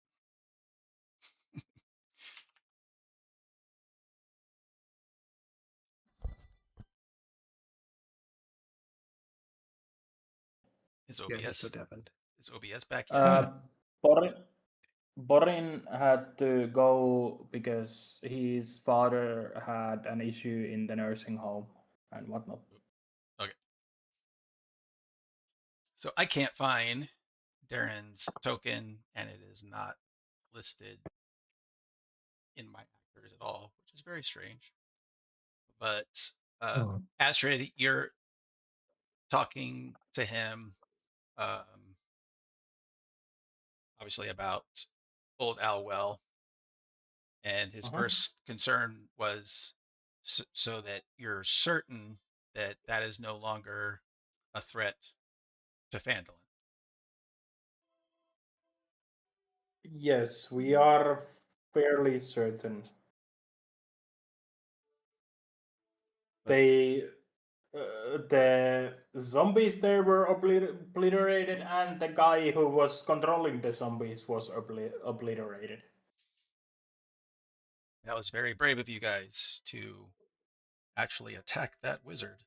S1: Is
S4: Yeah, he
S1: OBS
S4: still happened.
S1: is OBS back yet?
S3: Uh, Borin, Borin had to go because his father had an issue in the nursing home and whatnot.
S1: Okay. So I can't find Darren's token, and it is not listed in my actors at all, which is very strange. But
S2: Oh.
S1: Astrid, you're talking to him, um, obviously about old Alwell, and his
S3: Uh-huh.
S1: first concern was so that you're certain that that is no longer a threat to Phandelver.
S3: Yes, we are fairly certain. They, the zombies there were obliterated, and the guy who was controlling the zombies was obliterated.
S1: That was very brave of you guys to actually attack that wizard.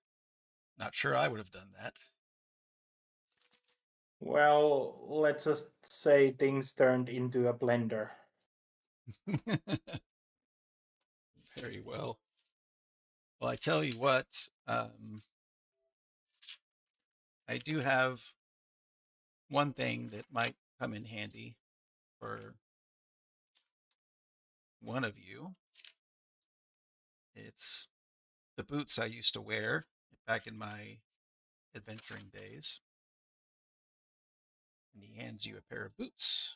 S1: Not sure I would have done that.
S3: Well, let's just say things turned into a blender.
S1: Very well. Well, I tell you what, I do have one thing that might come in handy for one of you. It's the boots I used to wear back in my adventuring days. And he hands you a pair of boots,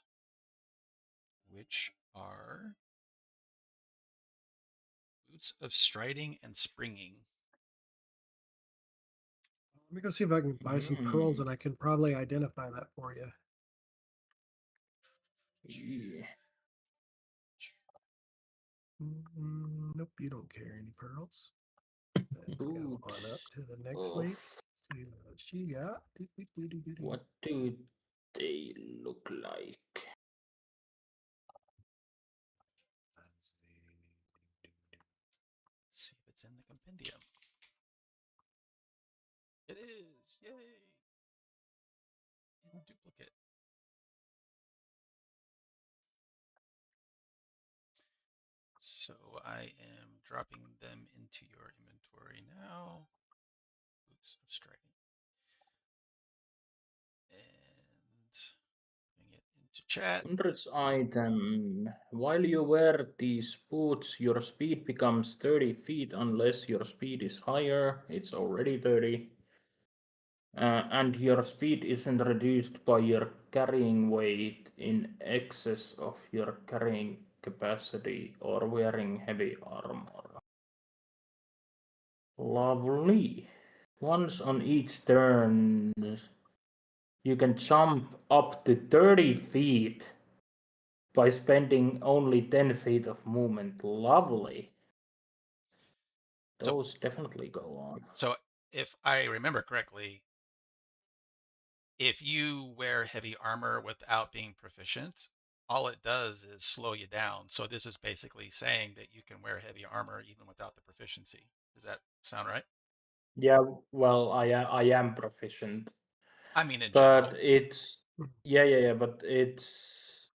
S1: which are boots of striding and springing.
S4: Let me go see if I can buy some pearls,
S3: Mm.
S4: and I can probably identify that for you.
S3: Yeah.
S4: Nope, you don't carry any pearls. Let's go on up
S3: Boots
S4: to the next
S3: of
S4: lady. See what she got.
S3: what do they look like?
S1: Let's see if it's in the compendium. It is! Yay! In duplicate. So I am dropping them into your inventory now. boots of striding. And putting it into chat.
S3: Hundreds item. While you wear these boots, your speed becomes 30 feet unless your speed is higher. It's already 30. And your speed isn't reduced by your carrying weight in excess of your carrying capacity or wearing heavy armor. Lovely. Once on each turn, you can jump up to 30 feet by spending only 10 feet of movement. Lovely.
S1: So-
S3: Those definitely go on.
S1: So if I remember correctly, if you wear heavy armor without being proficient, all it does is slow you down. So this is basically saying that you can wear heavy armor even without the proficiency. Does that sound right?
S3: Yeah, well, I am proficient,
S1: I mean, in
S3: but
S1: general.
S3: it's but it's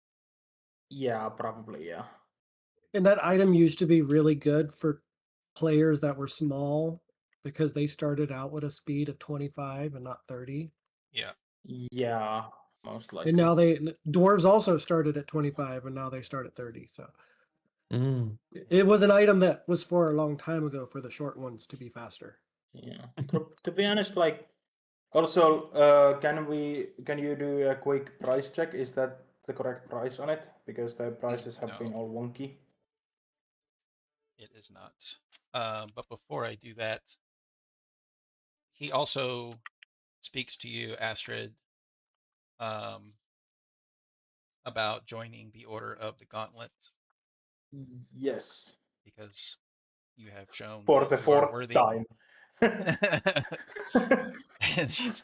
S3: probably yeah.
S4: And that item used to be really good for players that were small because they started out with a speed of 25 and not 30.
S1: Yeah.
S3: Yeah, most likely.
S4: And now dwarves also started at 25 and now they start at 30. So
S2: Mm.
S4: it was an item that was for a long time ago for the short ones to be faster.
S3: Yeah. To be honest, like also, can you do a quick price check? Is that the correct price on it? Because the prices have been
S1: No.
S3: all wonky.
S1: It is not. But before I do that, he also speaks to you, Astrid, about joining the Order of the Gauntlet
S3: Yes.
S1: because you have shown
S3: For
S1: that
S3: the
S1: you are
S3: fourth
S1: worthy.
S3: time.
S1: And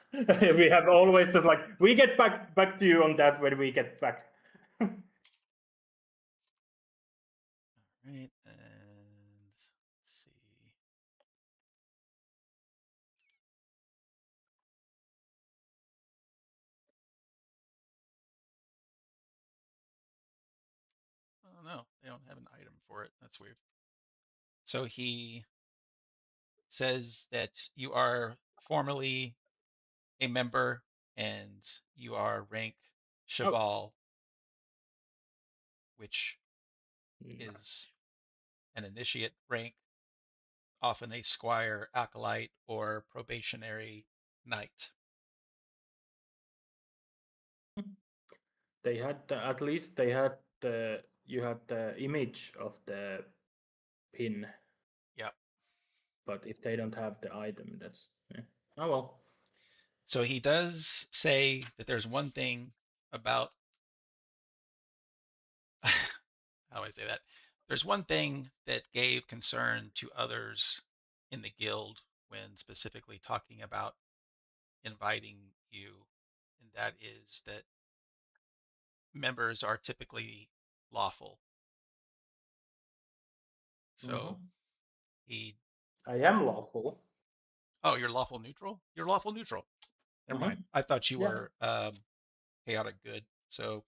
S3: We have always just like we get back to you on that when we get back.
S1: right, and let's see. Oh no, they don't have an item for it. That's weird. So he says that you are formally a member and you are rank Cheval, which is an initiate rank, often a squire, acolyte, or probationary knight.
S3: They had at least they had you had the image of the pin.
S1: Yep.
S3: But if they don't have the item, that's oh well.
S1: So he does say that there's one thing about how do I say that? There's one thing that gave concern to others in the guild when specifically talking about inviting you, and that is that members are typically lawful. So he.
S3: I am lawful.
S1: Oh, you're lawful neutral? You're lawful neutral. Never mind. I thought you were chaotic good. So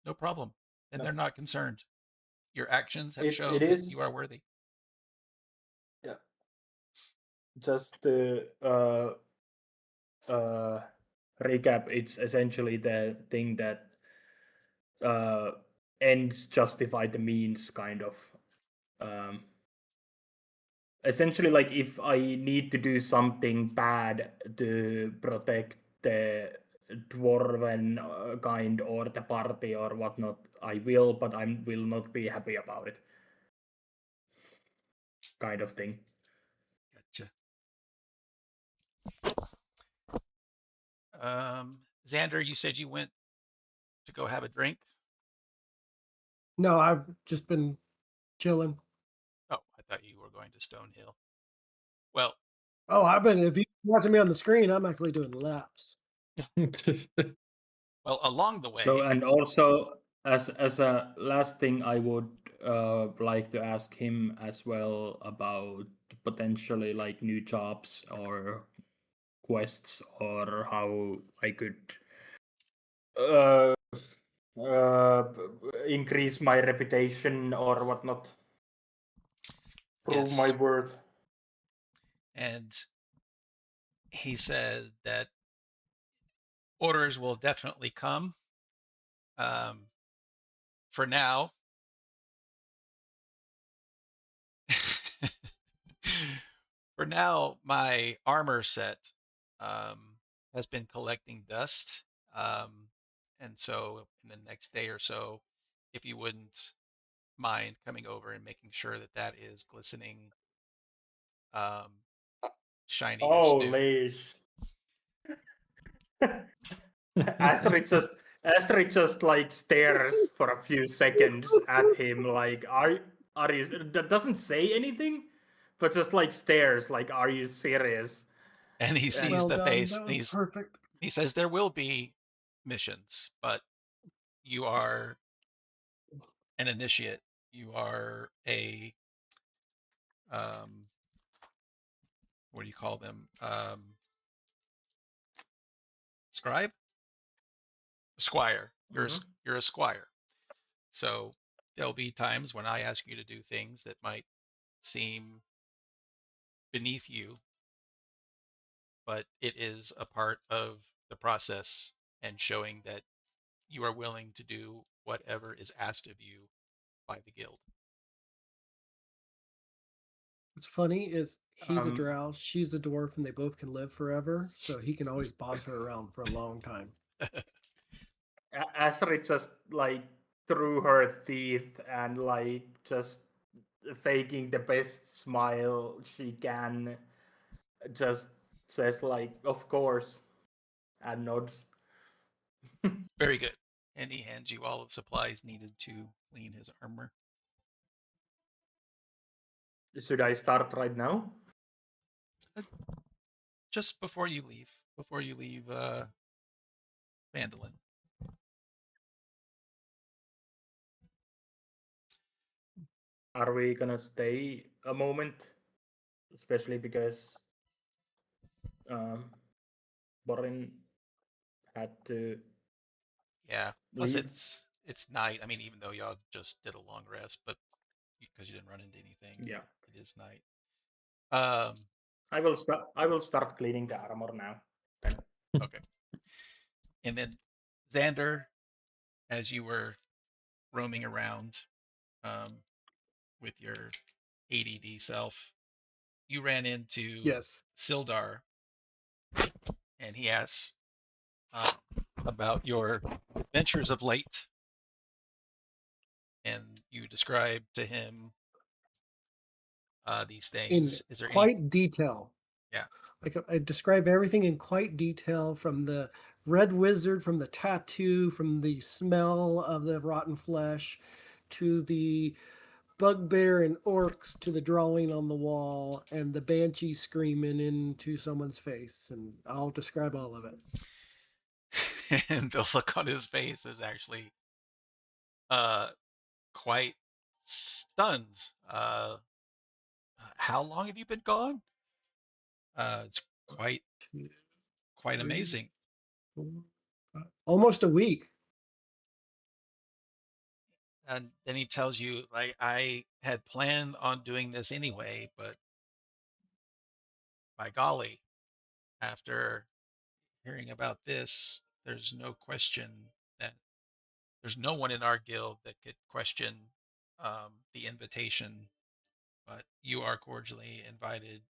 S1: no problem. And they're not concerned. Your actions have shown that you are worthy.
S3: Yeah. Just to recap, it's essentially the thing that ends justify the means, kind of. Essentially, like if I need to do something bad to protect the dwarven kind or the party or whatnot, I will, but I will not be happy about it. Kind of thing.
S1: Gotcha. Xander, you said you went to go have a drink?
S4: No, I've just been chilling.
S1: Oh, I thought you were going to Stonehill. Well,
S4: Oh, I've been, if you're watching me on the screen, I'm actually doing laps.
S1: well, along the way.
S3: So, and also as a last thing, I would like to ask him as well about potentially like new jobs or quests or how I could increase my reputation or whatnot. Prove my worth.
S1: And he said that orders will definitely come. For now, for now, my armor set um, has been collecting dust. Um, and so, in the next day or so, if you wouldn't mind coming over and making sure that that is glistening, um, shiny as new.
S3: Holy Astrid just like stares for a few seconds at him like are you doesn't say anything, but just like stares like are you serious?
S1: And he sees
S4: Well
S1: the
S4: done.
S1: face.
S4: That
S1: And
S4: was perfect.
S1: he says there will be missions, but you are an initiate. You are a what do you call them? Scribe, squire.
S3: Mhm.
S1: You're a squire. So there'll be times when I ask you to do things that might seem beneath you, but it is a part of the process and showing that you are willing to do whatever is asked of you by the guild.
S4: What's funny is he's a
S3: Um,
S4: drow, she's a dwarf, and they both can live forever, so he can always boss her around for a long time.
S3: Astrid just like through her teeth and like just faking the best smile she can, just says like of course and nods.
S1: Very good. And he hands you all of the supplies needed to clean his armor.
S3: Should I start right now?
S1: Just before you leave Phandalin.
S3: Are we gonna stay a moment? Especially because Borin had to
S1: Yeah. Plus
S3: leave.
S1: it's night. I mean, even though y'all just did a long rest, but because you didn't run into anything,
S3: Yeah.
S1: it is night. Um,
S3: I will start cleaning the armor now. Then.
S1: okay. And then Xander, as you were roaming around um, with your ADD self, you ran into
S4: Yes.
S1: Sildar, and he asks uh, about your adventures of late, and you describe to him these
S4: In
S1: things. Is there any?
S4: quite detail.
S1: Yeah.
S4: Like I describe everything in quite detail, from the red wizard, from the tattoo, from the smell of the rotten flesh, to the bugbear and orcs, to the drawing on the wall, and the banshee screaming into someone's face. And I'll describe all of it.
S1: And the look on his face is actually uh, quite stunned. How long have you been gone? It's quite
S4: Two,
S1: quite
S4: three,
S1: amazing.
S4: 4, 5, almost a week.
S1: And then he tells you, like, I had planned on doing this anyway, but by golly, after hearing about this, there's no question that there's no one in our guild that could question the invitation, but you are cordially invited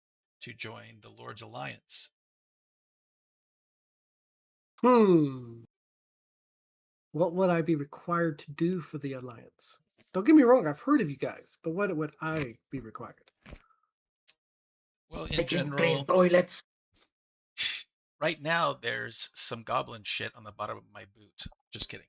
S1: to join the Lord's Alliance.
S4: What would I be required to do for the Alliance? Don't get me wrong, I've heard of you guys, but what would I be required?
S1: Well,
S3: I
S1: in
S3: can clean
S1: general,
S3: toilets.
S1: right now there's some goblin shit on the bottom of my boot. Just kidding.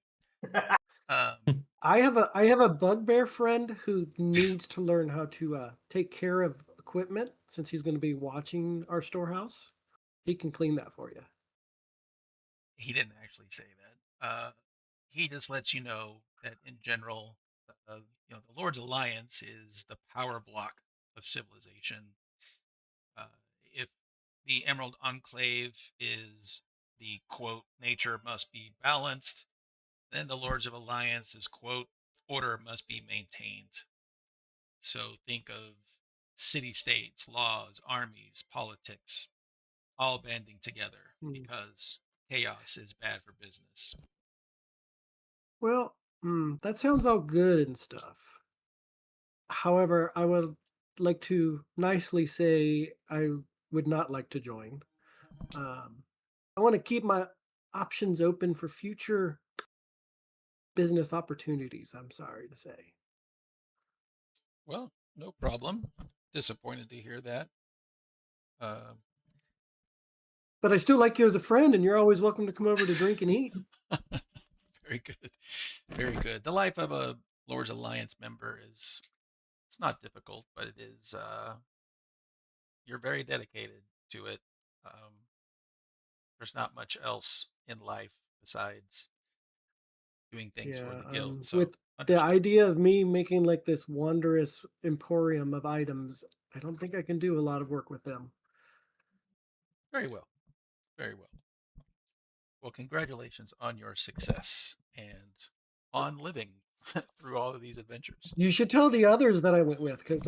S4: I have a bugbear friend who needs to learn how to take care of equipment since he's going to be watching our storehouse. He can clean that for you.
S1: He didn't actually say that. He just lets you know that in general, the Lord's Alliance is the power block of civilization. Uh, if the Emerald Enclave is the quote nature must be balanced, then the Lords of Alliance is quote order must be maintained. So think of city states, laws, armies, politics, all banding together
S4: Hmm.
S1: because chaos is bad for business.
S4: Well, that sounds all good and stuff. However, I would like to nicely say I would not like to join. I want to keep my options open for future business opportunities. I'm sorry to say.
S1: Well, no problem. Disappointed to hear that. Uh,
S4: But I still like you as a friend, and you're always welcome to come over to drink and eat.
S1: very good. Very good. The life of a Lord's Alliance member is it's not difficult, but it is you're very dedicated to it. Um, there's not much else in life besides doing things for
S4: Yeah,
S1: the guild. So
S4: with the
S1: understood.
S4: idea of me making like this wondrous emporium of items, I don't think I can do a lot of work with them.
S1: Very well. Very well. Well, congratulations on your success and on living through all of these adventures.
S4: You should tell the others that I went with because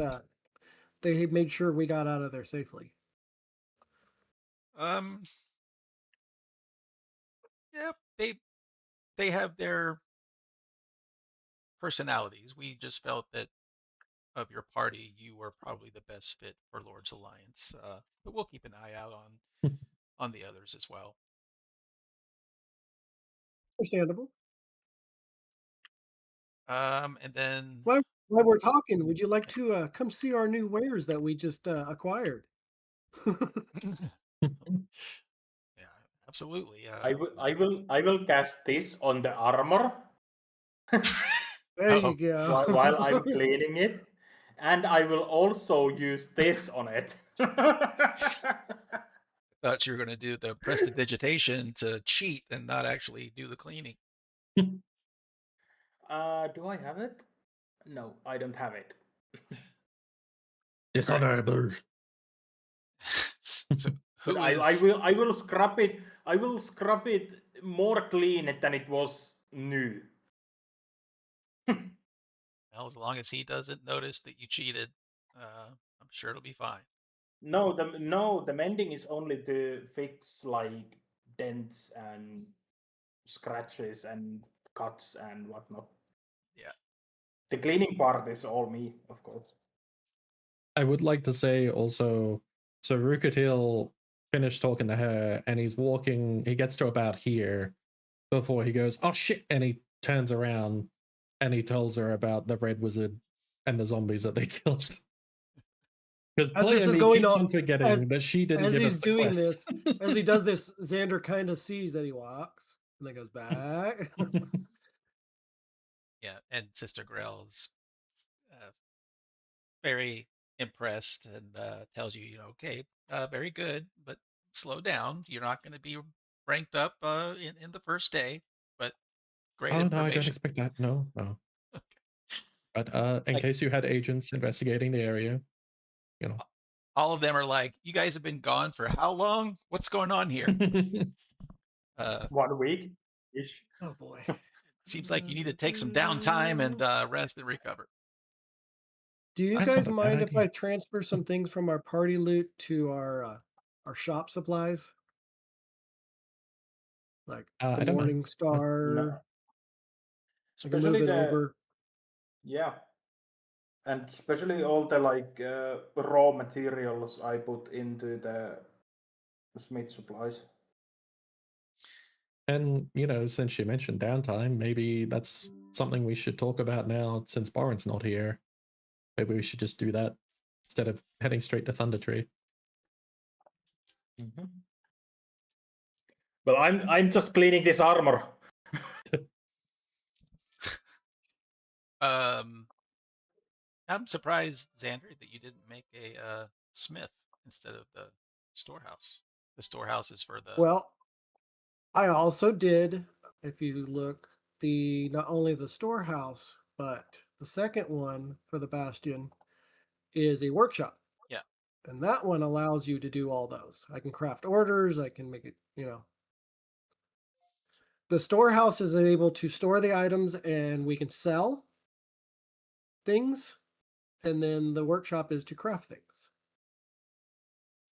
S4: they made sure we got out of there safely.
S1: Um, yeah, they have their personalities. We just felt that of your party, you were probably the best fit for Lord's Alliance. But we'll keep an eye out on the others as well.
S4: Understandable.
S1: And then
S4: While we're talking, would you like to come see our new wares that we just acquired?
S1: yeah, absolutely.
S3: I will cast this on the armor
S4: There you go.
S3: while I'm cleaning it, and I will also use this on it.
S1: Thought you were going to do the prestidigitation to cheat and not actually do the cleaning.
S3: Do I have it? No, I don't have it.
S2: Dishonorable.
S1: So
S3: But
S1: who
S3: I
S1: is
S3: will scrap it. I will scrap it more clean than it was new.
S1: well, as long as he doesn't notice that you cheated, I'm sure it'll be fine.
S3: No, the mending is only to fix like dents and scratches and cuts and whatnot.
S1: Yeah.
S3: The cleaning part is all me, of course.
S2: I would like to say also, so Rukatil finished talking to her and he's walking, he gets to about here before he goes, oh shit, and he turns around and he tells her about the Red Wizard and the zombies that they killed. Because
S4: As this is
S2: plainly
S4: going
S2: keeps
S4: on,
S2: on forgetting that she didn't
S4: as
S2: give
S4: he's
S2: us the
S4: doing
S2: quest.
S4: this, as he does this, Xander kind of sees that he walks and then goes back.
S1: Yeah, and Sister Grell is very impressed and tells you, okay, very good, but slow down. You're not going to be ranked up in the first day, but great
S2: Oh no, I don't
S1: information.
S2: expect that. No, no.
S1: Okay.
S2: But in
S1: Like,
S2: case you had agents investigating the area, you know.
S1: all of them are like, you guys have been gone for how long? What's going on here?
S3: 1 week ish.
S4: Oh boy.
S1: Seems like you need to take some downtime and rest and recover.
S4: Do you
S2: That's not
S4: guys
S2: a bad
S4: mind if I
S2: idea.
S4: transfer some things from our party loot to our shop supplies? Like the
S2: I don't mind.
S4: Morning
S3: No.
S4: Star. I can move
S3: Especially
S4: it over.
S3: yeah, and especially all the like raw materials I put into the smith supplies.
S2: And, since you mentioned downtime, maybe that's something we should talk about now since Boren's not here. Maybe we should just do that instead of heading straight to Thunder Tree.
S3: Mm-hmm. Well, I'm just cleaning this armor.
S1: I'm surprised, Xander, that you didn't make a smith instead of the storehouse. The storehouse is for the.
S4: Well, I also did, if you look, the not only the storehouse, but the second one for the Bastion is a workshop.
S1: Yeah.
S4: And that one allows you to do all those. I can craft orders, I can make it, The storehouse is able to store the items and we can sell things. And then the workshop is to craft things.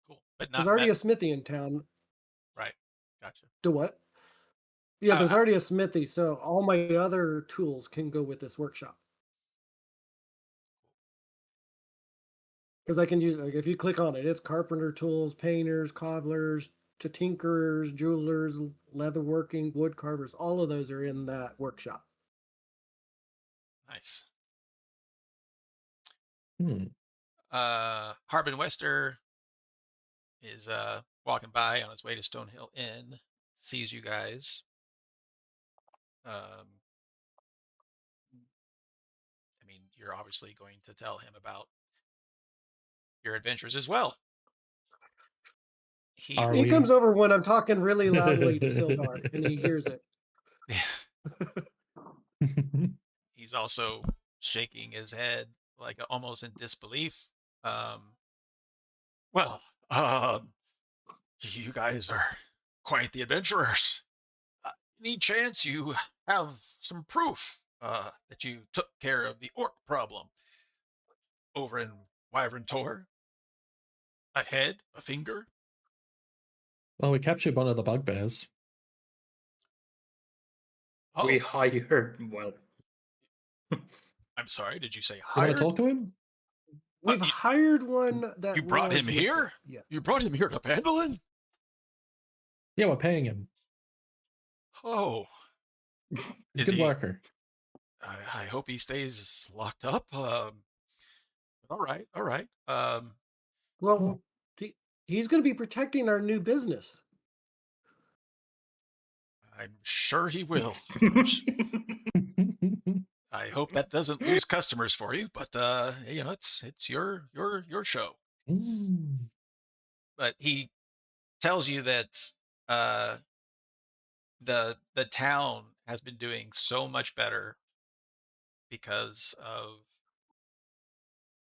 S1: Cool. But
S4: There's
S1: not
S4: already
S1: met.
S4: a smithy in town.
S1: Right. Gotcha.
S4: Do what? Yeah, there's
S1: I-
S4: already a smithy, so all my other tools can go with this workshop. Because I can use, like, if you click on it, it's carpenter tools, painters, cobblers, to tinkerers, jewelers, leatherworking, wood carvers. All of those are in that workshop.
S1: Nice.
S2: Hmm.
S1: Harbin Wester is walking by on his way to Stonehill Inn, sees you guys. I mean, you're obviously going to tell him about your adventures as well. He
S2: Are
S4: He
S2: we?
S4: comes over when I'm talking really loudly to Sildar, and he hears it.
S1: he's also shaking his head like almost in disbelief. Um, well, you guys are quite the adventurers. Any chance you have some proof that you took care of the orc problem over in Wyvern Tor? A head, a finger?
S2: Well, we captured one of the bugbears.
S1: Oh,
S3: We hired, well,
S1: I'm sorry. Did you say
S2: You want
S1: hired?
S2: to talk to him?
S4: We've
S1: you-
S4: hired one that
S1: You brought
S4: was
S1: him
S4: with
S1: here?
S4: them. Yes.
S1: You brought him here to Phandelver?
S2: Yeah, we're paying him.
S1: Oh,
S2: He's a
S1: is
S2: good
S1: he?
S2: worker.
S1: I hope he stays locked up. All right, all right.
S4: Well, he's going to be protecting our new business.
S1: I'm sure he will. I hope that doesn't lose customers for you, but it's your show.
S2: Mm.
S1: But he tells you that uh, the town has been doing so much better because of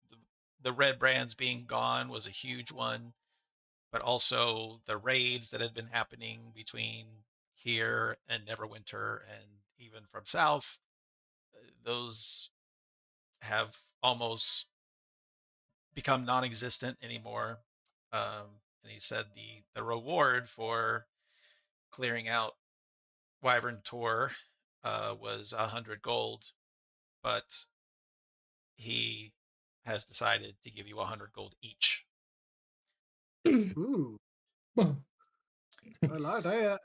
S1: the, the red brands being gone was a huge one, but also the raids that had been happening between here and Neverwinter and even from south, those have almost become non-existent anymore. And he said the reward for clearing out Wyvern Tor was 100 gold, but he has decided to give you 100 gold each.
S4: Ooh,
S2: Well,
S4: I like that.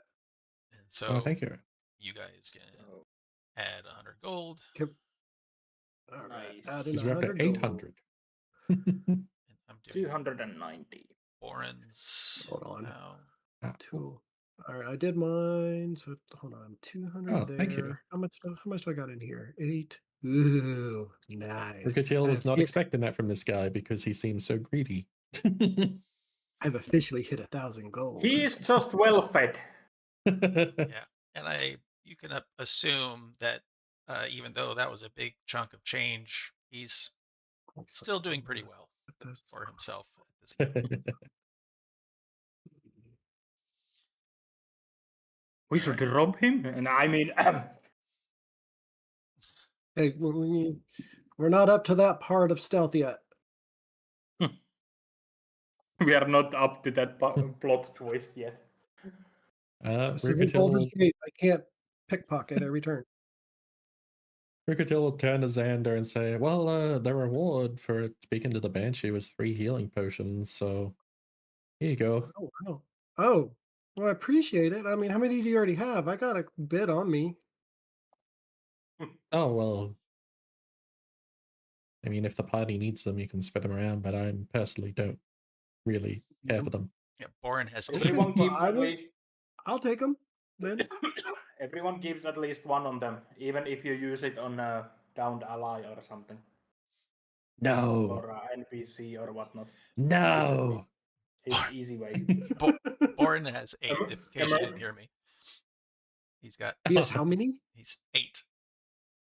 S1: And so
S2: thank you.
S1: you guys can
S3: Oh,
S1: add 100 gold.
S4: All right,
S3: Nice.
S4: add in
S2: He's up to
S4: 100 gold.
S2: 800.
S1: And I'm doing
S3: 290.
S1: Oren's
S4: Hold on.
S1: now.
S2: Ah,
S4: Two. All right, I did mine. So hold on, 200
S2: Oh,
S4: there.
S2: thank you.
S4: How much do I got in here? 8. Ooh, nice.
S2: Ricochet was
S4: I've
S2: not
S4: hit-
S2: expecting that from this guy because he seems so greedy.
S4: I've officially hit 1,000 gold.
S3: He is just well fed.
S1: Yeah, and you can assume that even though that was a big chunk of change, he's still doing pretty well for himself at this point.
S3: We should rob him. And I mean,
S4: Hey, we're not up to that part of stealth yet.
S3: we are not up to that plot twist yet.
S4: This isn't Baldur's
S2: Ricochet
S4: Gate. I can't pickpocket every turn.
S2: will turn to Xander and say, well, the reward for speaking to the Banshee was 3 healing potions, so here you go.
S4: Oh, wow. Oh, well, I appreciate it. I mean, how many do you already have? I got a bit on me.
S2: Oh, well, I mean, if the party needs them, you can spread them around, but I personally don't really care for them.
S1: Yeah, Boren has
S4: Okay.
S1: 10.
S3: Everyone
S4: Well,
S3: keeps
S4: I
S3: at
S4: will-
S3: least.
S4: I'll take them then.
S3: Everyone keeps at least one on them, even if you use it on a downed ally or something,
S2: No,
S3: or NPC or whatnot.
S2: no.
S3: It's easy way.
S1: Boren has 8,
S3: Am-
S1: in case
S3: am
S1: you
S3: I-
S1: didn't hear me. He's got
S4: He has how many?
S1: he's 8.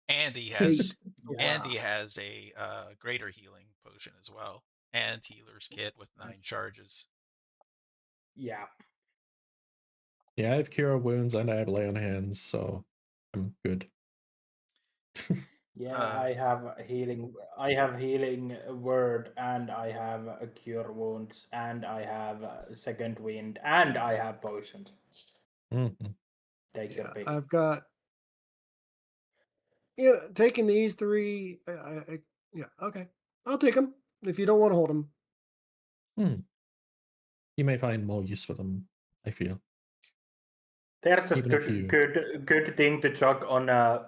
S1: And he
S4: 8.
S1: has
S3: Yeah.
S1: a greater healing potion as well. And healer's kit with 9 charges.
S3: Yeah.
S2: Yeah, I have Cure Wounds and I have Lay on Hands, so I'm good.
S3: Yeah, I have a healing. I have healing word, and I have a cure wounds, and I have a second wind, and I have potions.
S2: Mhm.
S3: Take your
S4: Yeah,
S3: pick.
S4: I've got. Yeah, taking these three. Yeah, okay. I'll take them if you don't want to hold them.
S2: Hmm. You may find more use for them, I feel.
S3: They're just
S2: Even if
S3: good thing to chug on.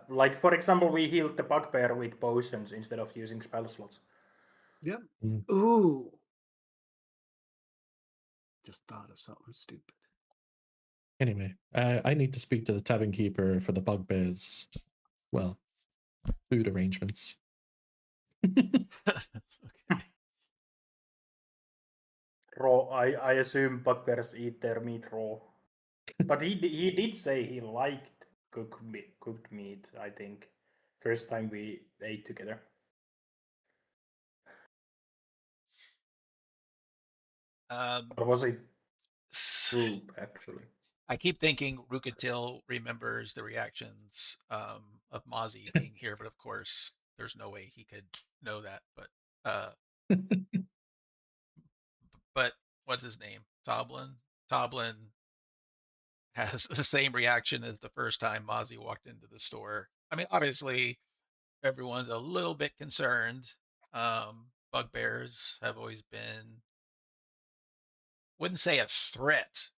S3: Like for example, we healed the bugbear with potions instead of using spell slots.
S4: Yep.
S2: Mm.
S4: Ooh. Just thought of something stupid.
S2: Anyway, I need to speak to the tavern keeper for the bugbears. Well, food arrangements.
S1: Okay.
S3: Raw. I assume bugbears eat their meat raw, but he did say he liked cooked meat. I think first time we ate together. Or was it soup actually?
S1: I keep thinking Rukatil remembers the reactions of Mozzie being here, but of course, there's no way he could know that. Uh, but what's his name? Toblin. Toblin has the same reaction as the first time Mozzie walked into the store. I mean, obviously, everyone's a little bit concerned. Bugbears have always been, wouldn't say a threat,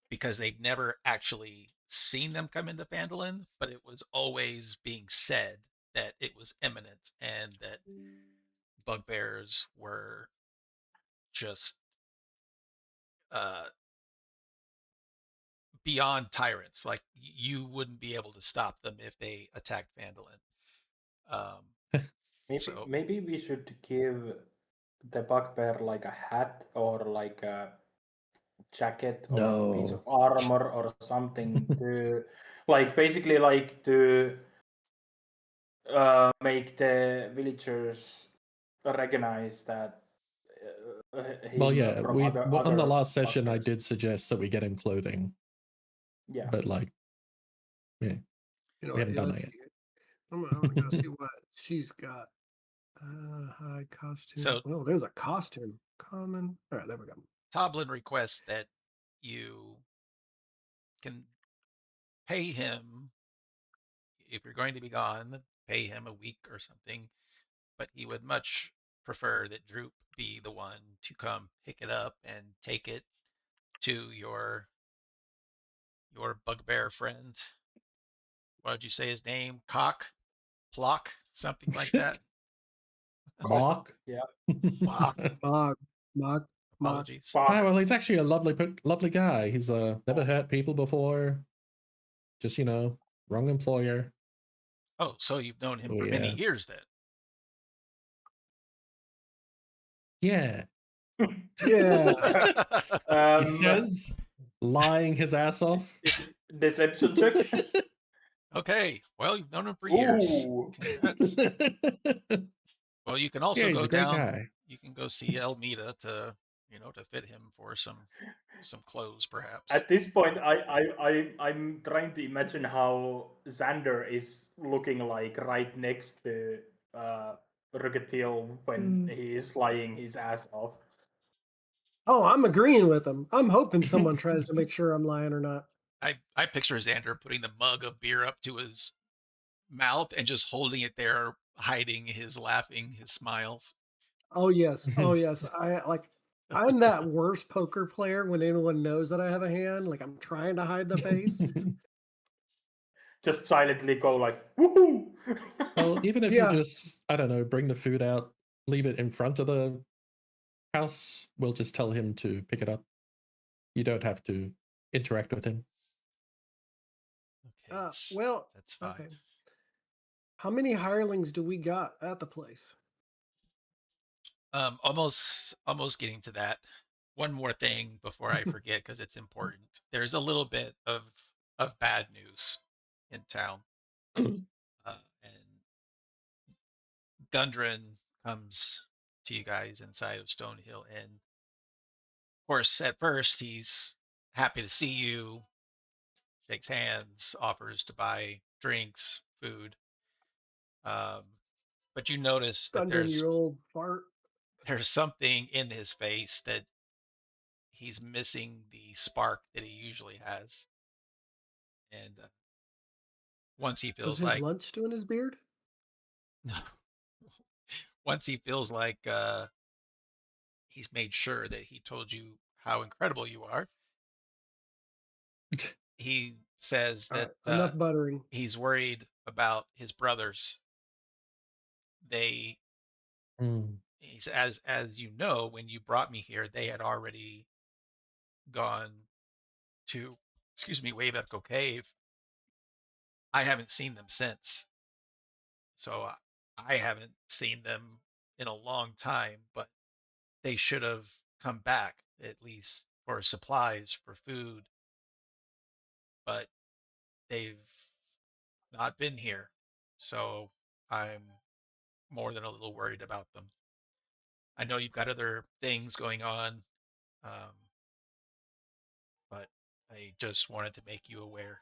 S1: because they've never actually seen them come into Phandalin, but it was always being said that it was imminent and that bugbears were just uh, beyond tyrants. Like you wouldn't be able to stop them if they attacked Phandalin. Um, so
S3: Maybe we should give the bugbear like a hat or like a jacket or a piece of
S2: No.
S3: armor or something to like basically like to make the villagers recognize that
S2: Well,
S3: him
S2: yeah,
S3: from
S2: on the
S3: other
S2: last session, I
S3: bugbears.
S2: did suggest that we get him clothing,
S3: Yeah.
S2: but like, yeah,
S4: You know
S2: we
S4: what?
S2: haven't
S4: Yeah,
S2: done
S4: let's
S2: that
S4: see.
S2: yet.
S4: I'm gonna go see what she's got. High costume.
S1: so
S4: Oh, there's a costume. Common. All right, there we go.
S1: Toblin requests that you can pay him if you're going to be gone, pay him a week or something, but he would much prefer that Droop be the one to come pick it up and take it to your bugbear friend. What did you say his name? Cock? Plock? Something like that?
S3: Cock.
S2: Mock?
S3: Yeah.
S1: Flock.
S4: Mog, Mog, Mog.
S1: Apologies.
S2: Ah,
S3: Fuck.
S2: well, he's actually a lovely guy. He's never hurt people before. Just, wrong employer.
S1: Oh, so you've known him
S2: Oh,
S1: for many
S2: yeah.
S1: years then.
S2: Yeah.
S4: Yeah.
S2: He
S3: Um,
S2: says, lying his ass off.
S3: deception check.
S1: Okay, well, you've known him for years.
S3: Ooh.
S1: Congrats. Well, you can also
S2: Yeah, he's
S1: go
S2: a great
S1: down.
S2: guy.
S1: You can go see Elmida to fit him for some clothes, perhaps.
S3: At this point, I'm trying to imagine how Xander is looking like right next to Rugatil when he is lying his ass off.
S4: Oh, I'm agreeing with him. I'm hoping someone tries to make sure I'm lying or not.
S1: I picture Xander putting the mug of beer up to his mouth and just holding it there, hiding his laughing, his smiles.
S4: Oh yes. Oh yes. I'm that worst poker player when anyone knows that I have a hand. Like I'm trying to hide the face.
S3: Just silently go like, woohoo!
S2: Well, even if you
S4: Yeah.
S2: just, I don't know, bring the food out, leave it in front of the house, we'll just tell him to pick it up. You don't have to interact with him.
S1: Okay,
S4: Well,
S1: that's fine.
S4: okay. How many hirelings do we got at the place?
S1: Almost getting to that. One more thing before I forget, because it's important. There's a little bit of bad news in town, and Gundren comes to you guys inside of Stonehill Inn. Of course, at first he's happy to see you, shakes hands, offers to buy drinks, food. Um, but you notice that
S4: Gundren, you old fart.
S1: there's something in his face that he's missing the spark that he usually has. And once he
S4: Was
S1: feels
S4: his
S1: like
S4: lunch doing his beard?
S1: once he feels like he's made sure that he told you how incredible you are, he says
S4: All
S1: that
S4: right, enough buttering.
S1: he's worried about his brothers. They, he's, as you know, when you brought me here, they had already gone to, excuse me, Wave Echo Cave. I haven't seen them since, so I haven't seen them in a long time. But they should have come back at least for supplies, for food. But they've not been here, so I'm more than a little worried about them. I know you've got other things going on, um, but I just wanted to make you aware.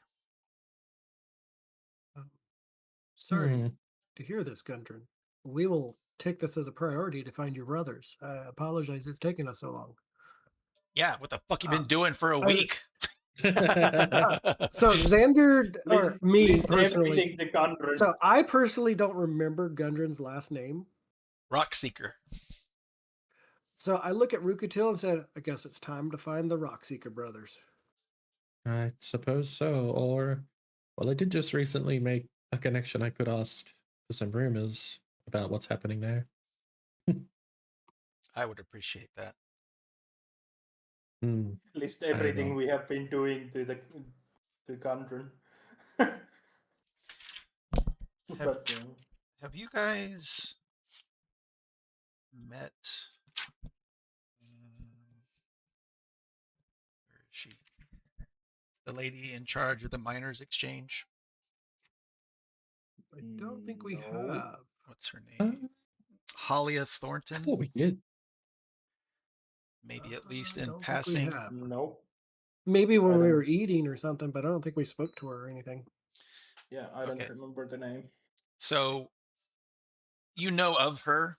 S4: Sorry to hear this, Gundren. We will take this as a priority to find your brothers. I apologize it's taken us so long.
S1: Yeah, what the fuck you been
S4: Uh,
S1: doing for a
S4: I-
S1: week?
S4: So Xander, or me
S3: List
S4: personally.
S3: everything to Gundren.
S4: So I personally don't remember Gundren's last name.
S1: Rock Seeker.
S4: So I look at Rukatil and said, I guess it's time to find the Rockseeker brothers.
S2: I suppose so. Or, well, I did just recently make a connection. I could ask for some rumors about what's happening there.
S1: I would appreciate that.
S3: List everything
S2: will.
S3: we have been doing to Gundren. But,
S1: Have you guys met? Where is she? The lady in charge of the miners' exchange.
S4: I don't think we
S3: No.
S4: have.
S1: What's her name? Halia
S2: I
S1: Thornton.
S2: thought we did.
S1: Maybe at least
S4: I
S1: in
S4: don't think
S1: passing.
S4: we have.
S3: Nope.
S4: Maybe when
S3: I
S4: we
S3: don't-
S4: were eating or something, but I don't think we spoke to her or anything.
S3: Yeah, I don't
S1: Okay.
S3: remember the name.
S1: So you know of her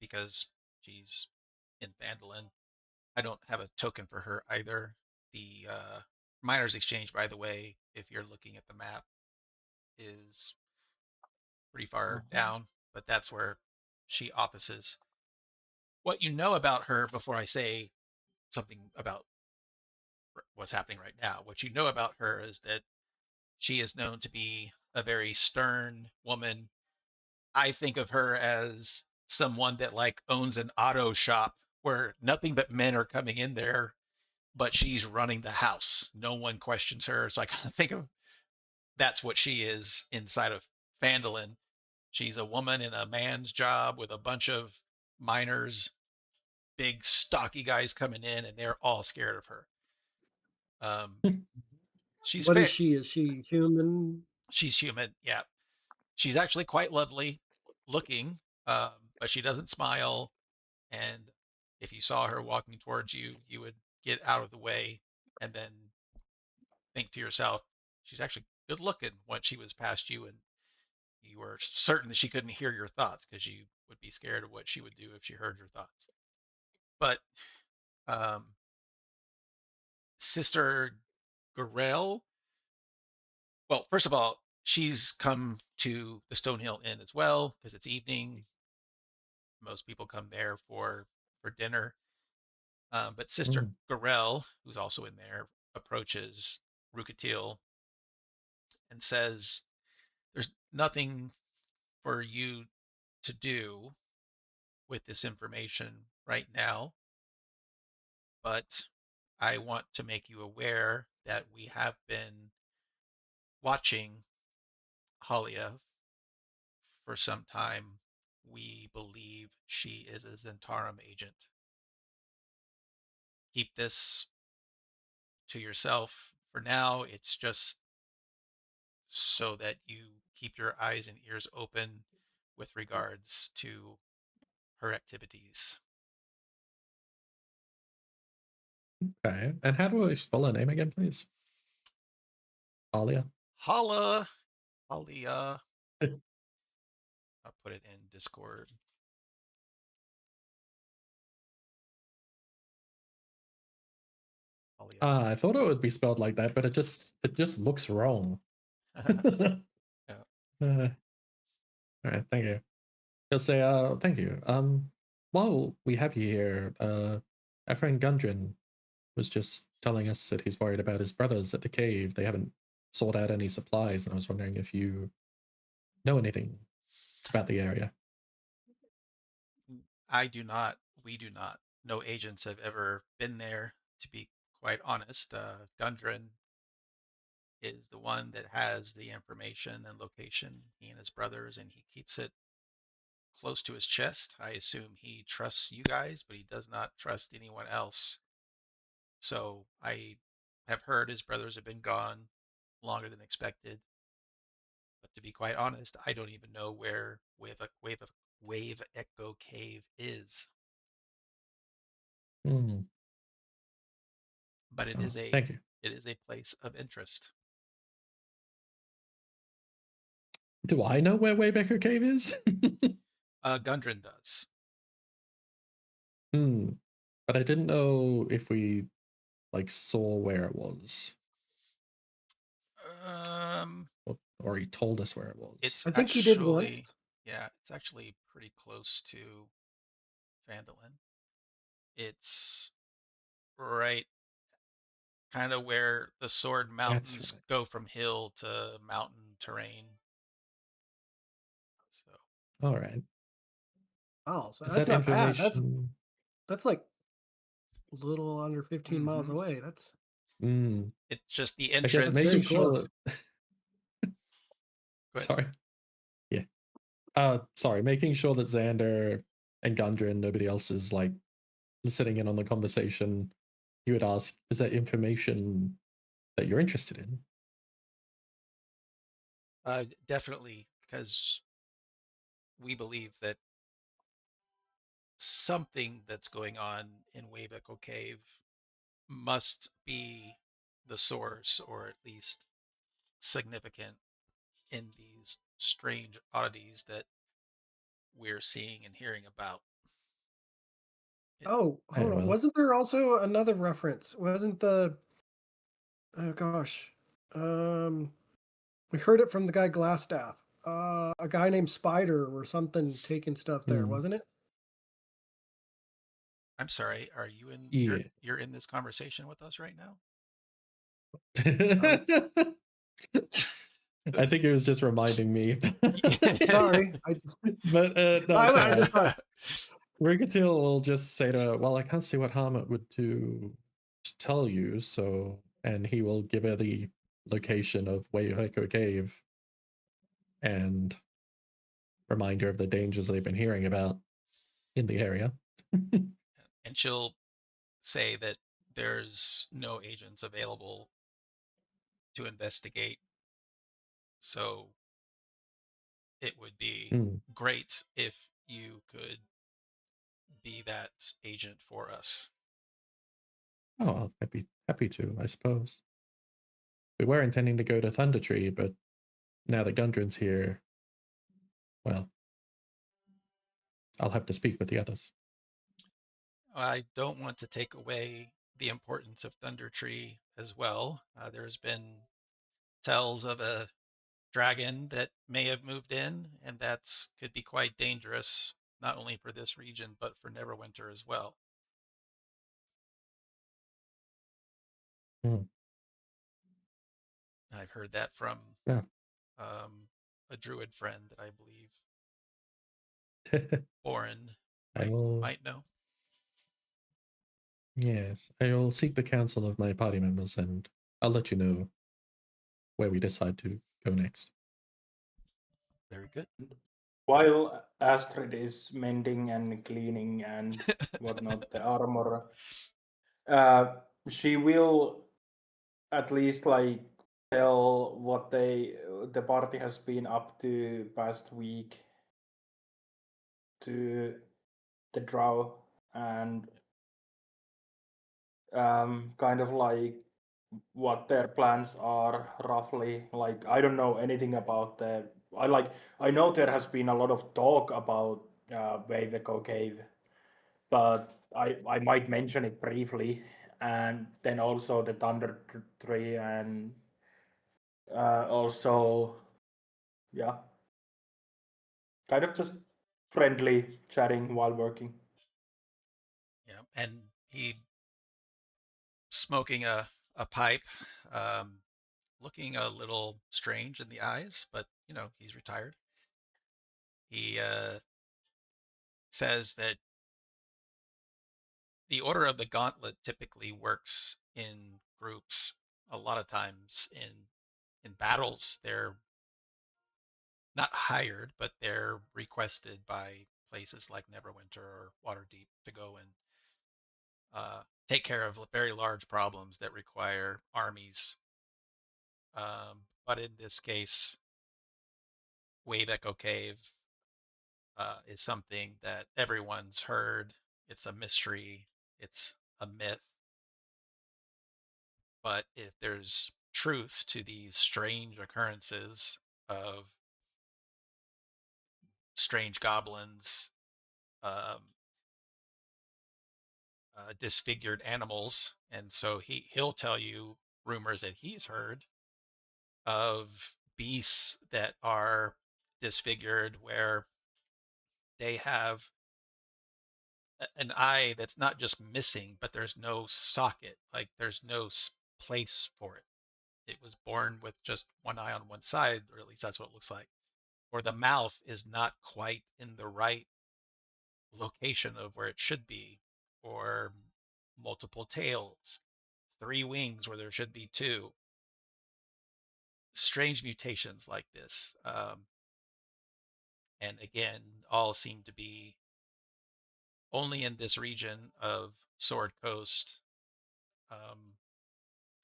S1: because she's in Phandelver. I don't have a token for her either. The miners' exchange, by the way, if you're looking at the map, is pretty far down, but that's where she offices. What you know about her before I say something about what's happening right now, what you know about her is that she is known to be a very stern woman. I think of her as someone that like owns an auto shop where nothing but men are coming in there, but she's running the house. No one questions her. So I kind of think of that's what she is inside of Phandelver. She's a woman in a man's job with a bunch of miners, big stocky guys coming in, and they're all scared of her. She's
S4: What is
S1: fair.
S4: she? Is she human?
S1: She's human. Yeah, she's actually quite lovely looking, but she doesn't smile. And if you saw her walking towards you, you would get out of the way and then think to yourself, she's actually good looking once she was past you, and you were certain that she couldn't hear your thoughts because you would be scared of what she would do if she heard your thoughts. But Sister Gorell, well, first of all, she's come to the Stonehill Inn as well because it's evening. Most people come there for dinner. But Sister Gorell, who's also in there, approaches Rukatil and says, "There's nothing for you to do with this information right now, but I want to make you aware that we have been watching Halia for some time. We believe she is a Zentarum agent. Keep this to yourself for now. It's just so that you keep your eyes and ears open with regards to her activities."
S2: Okay. And how do I spell her name again, please? Alia.
S1: Halia. I'll put it in Discord.
S2: I thought it would be spelled like that, but it just looks wrong.
S1: Yeah.
S2: All right, thank you. I'll say thank you. While we have you here, our friend Gundren was just telling us that he's worried about his brothers at the cave. They haven't sought out any supplies, and I was wondering if you know anything about the area.
S1: I do not. We do not. No agents have ever been there, to be quite honest. Gundren is the one that has the information and location, he and his brothers, and he keeps it close to his chest. I assume he trusts you guys, but he does not trust anyone else. So I have heard his brothers have been gone longer than expected. But to be quite honest, I don't even know where Wave Echo Cave is. But it is
S2: Thank you.
S1: a place of interest.
S2: Do I know where Waybacker Cave is?
S1: Gundren does.
S2: But I didn't know if we saw where it was. Or he told us where it was.
S1: It's
S4: I think he did once.
S1: Yeah, it's actually pretty close to Phandelver. It's right kind of where the Sword Mountains go from hill to mountain terrain. So.
S2: All right.
S4: Oh, so
S2: Is
S4: that's
S2: that
S4: not bad.
S2: information?
S4: That's like a little under 15 miles away. That's
S1: It's just the
S2: I guess
S1: entrance.
S2: making sure that sorry. Yeah. Sorry, making sure that Xander and Gundren and nobody else is sitting in on the conversation. He would ask, is that information that you're interested in?
S1: Definitely, because we believe that something that's going on in Wave Echo Cave must be the source, or at least significant, in these strange oddities that we're seeing and hearing about.
S4: Oh, hold on. Wasn't there also another reference? Wasn't the oh gosh. We heard it from the guy Glassstaff. A guy named Spider or something taking stuff there, wasn't it?
S1: I'm sorry, are you in you're in this conversation with us right now?
S2: I think it was just reminding me.
S4: Sorry.
S2: But no,
S4: I just thought
S2: Rigatil will just say to her, well, I can't see what harm it would do to tell you, so, and he will give her the location of Wayheko Cave and remind her of the dangers they've been hearing about in the area.
S1: And she'll say that there's no agents available to investigate. So it would be great if you could be that agent for us.
S2: Oh, I'd be happy to, I suppose. We were intending to go to Thunder Tree, but now that Gundren's here, well, I'll have to speak with the others.
S1: I don't want to take away the importance of Thunder Tree as well. There's been tells of a dragon that may have moved in, and that's could be quite dangerous, not only for this region, but for Neverwinter as well. I've heard that from a druid friend that I believe Oren might know.
S2: Yes, I will seek the counsel of my party members, and I'll let you know where we decide to go next.
S1: Very good.
S3: While Astrid is mending and cleaning and whatnot, the armor, she will at least tell what the party has been up to past week to the drow, and kind of what their plans are roughly. I don't know anything about the I know there has been a lot of talk about Waveko Cave, but I might mention it briefly, and then also the Thunder Tree, and also yeah, kind of just friendly chatting while working.
S1: Yeah, and he smoking a pipe, looking a little strange in the eyes, but you know he's retired. He says that the Order of the Gauntlet typically works in groups. A lot of times in battles, they're not hired, but they're requested by places like Neverwinter or Waterdeep to go and take care of very large problems that require armies. But in this case, Wave Echo Cave is something that everyone's heard. It's a mystery. It's a myth. But if there's truth to these strange occurrences of strange goblins, um, disfigured animals, and so he'll tell you rumors that he's heard of beasts that are disfigured, where they have an eye that's not just missing, but there's no socket, like there's no place for it. It was born with just one eye on one side, or at least that's what it looks like. Or the mouth is not quite in the right location of where it should be, or multiple tails, three wings where there should be two. Strange mutations like this. And again, all seem to be only in this region of Sword Coast.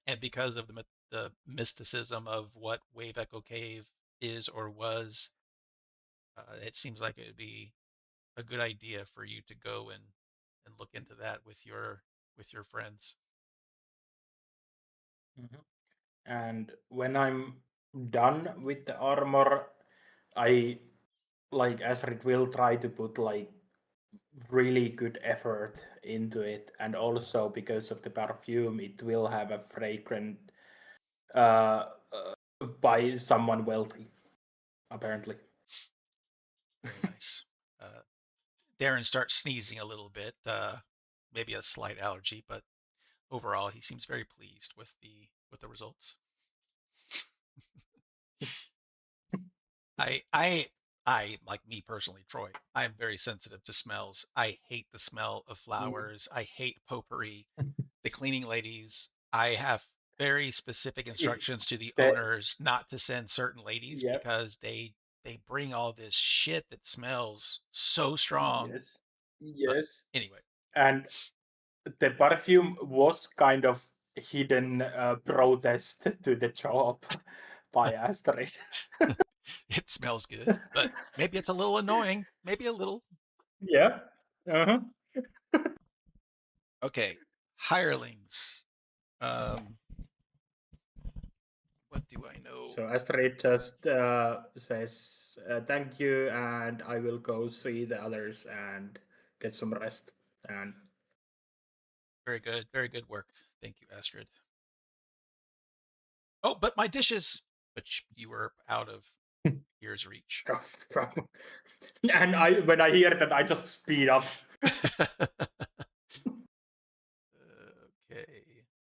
S1: And because of the mysticism of what Wave Echo Cave is or was, it seems like it would be a good idea for you to go and look into that with your friends.
S3: Mm-hmm. And when I'm done with the armor, I like Astrid will try to put like really good effort into it, and also because of the perfume, it will have a fragrant uh, by someone wealthy, apparently.
S1: Very nice. Darren starts sneezing a little bit, maybe a slight allergy, but overall he seems very pleased with the results. I like me personally, Troy. I am very sensitive to smells. I hate the smell of flowers. I hate potpourri. The cleaning ladies, I have very specific instructions to the
S3: The,
S1: owners not to send certain ladies
S3: yep.
S1: because they bring all this shit that smells so strong.
S3: Yes.
S1: But
S3: Yes.
S1: anyway,
S3: And the perfume was kind of hidden protest to the job by Astrid.
S1: it smells good, but maybe it's a little annoying. Maybe a little.
S3: Yeah. Uh-huh.
S1: Okay, hirelings. Um, what do I know?
S3: So Astrid just says thank you, and I will go see the others and get some rest. And
S1: Very good work. Thank you, Astrid. Oh, but my dishes, which you were out of ear's reach.
S3: and I when I hear that, I just speed up.
S1: Okay,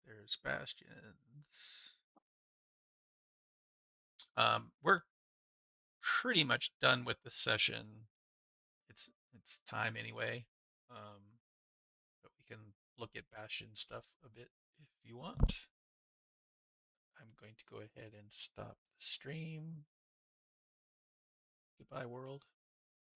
S1: there's bastions. We're pretty much done with the session. It's time anyway. But we can look at bastion stuff a bit if you want. I'm going to go ahead and stop the stream. Goodbye, world.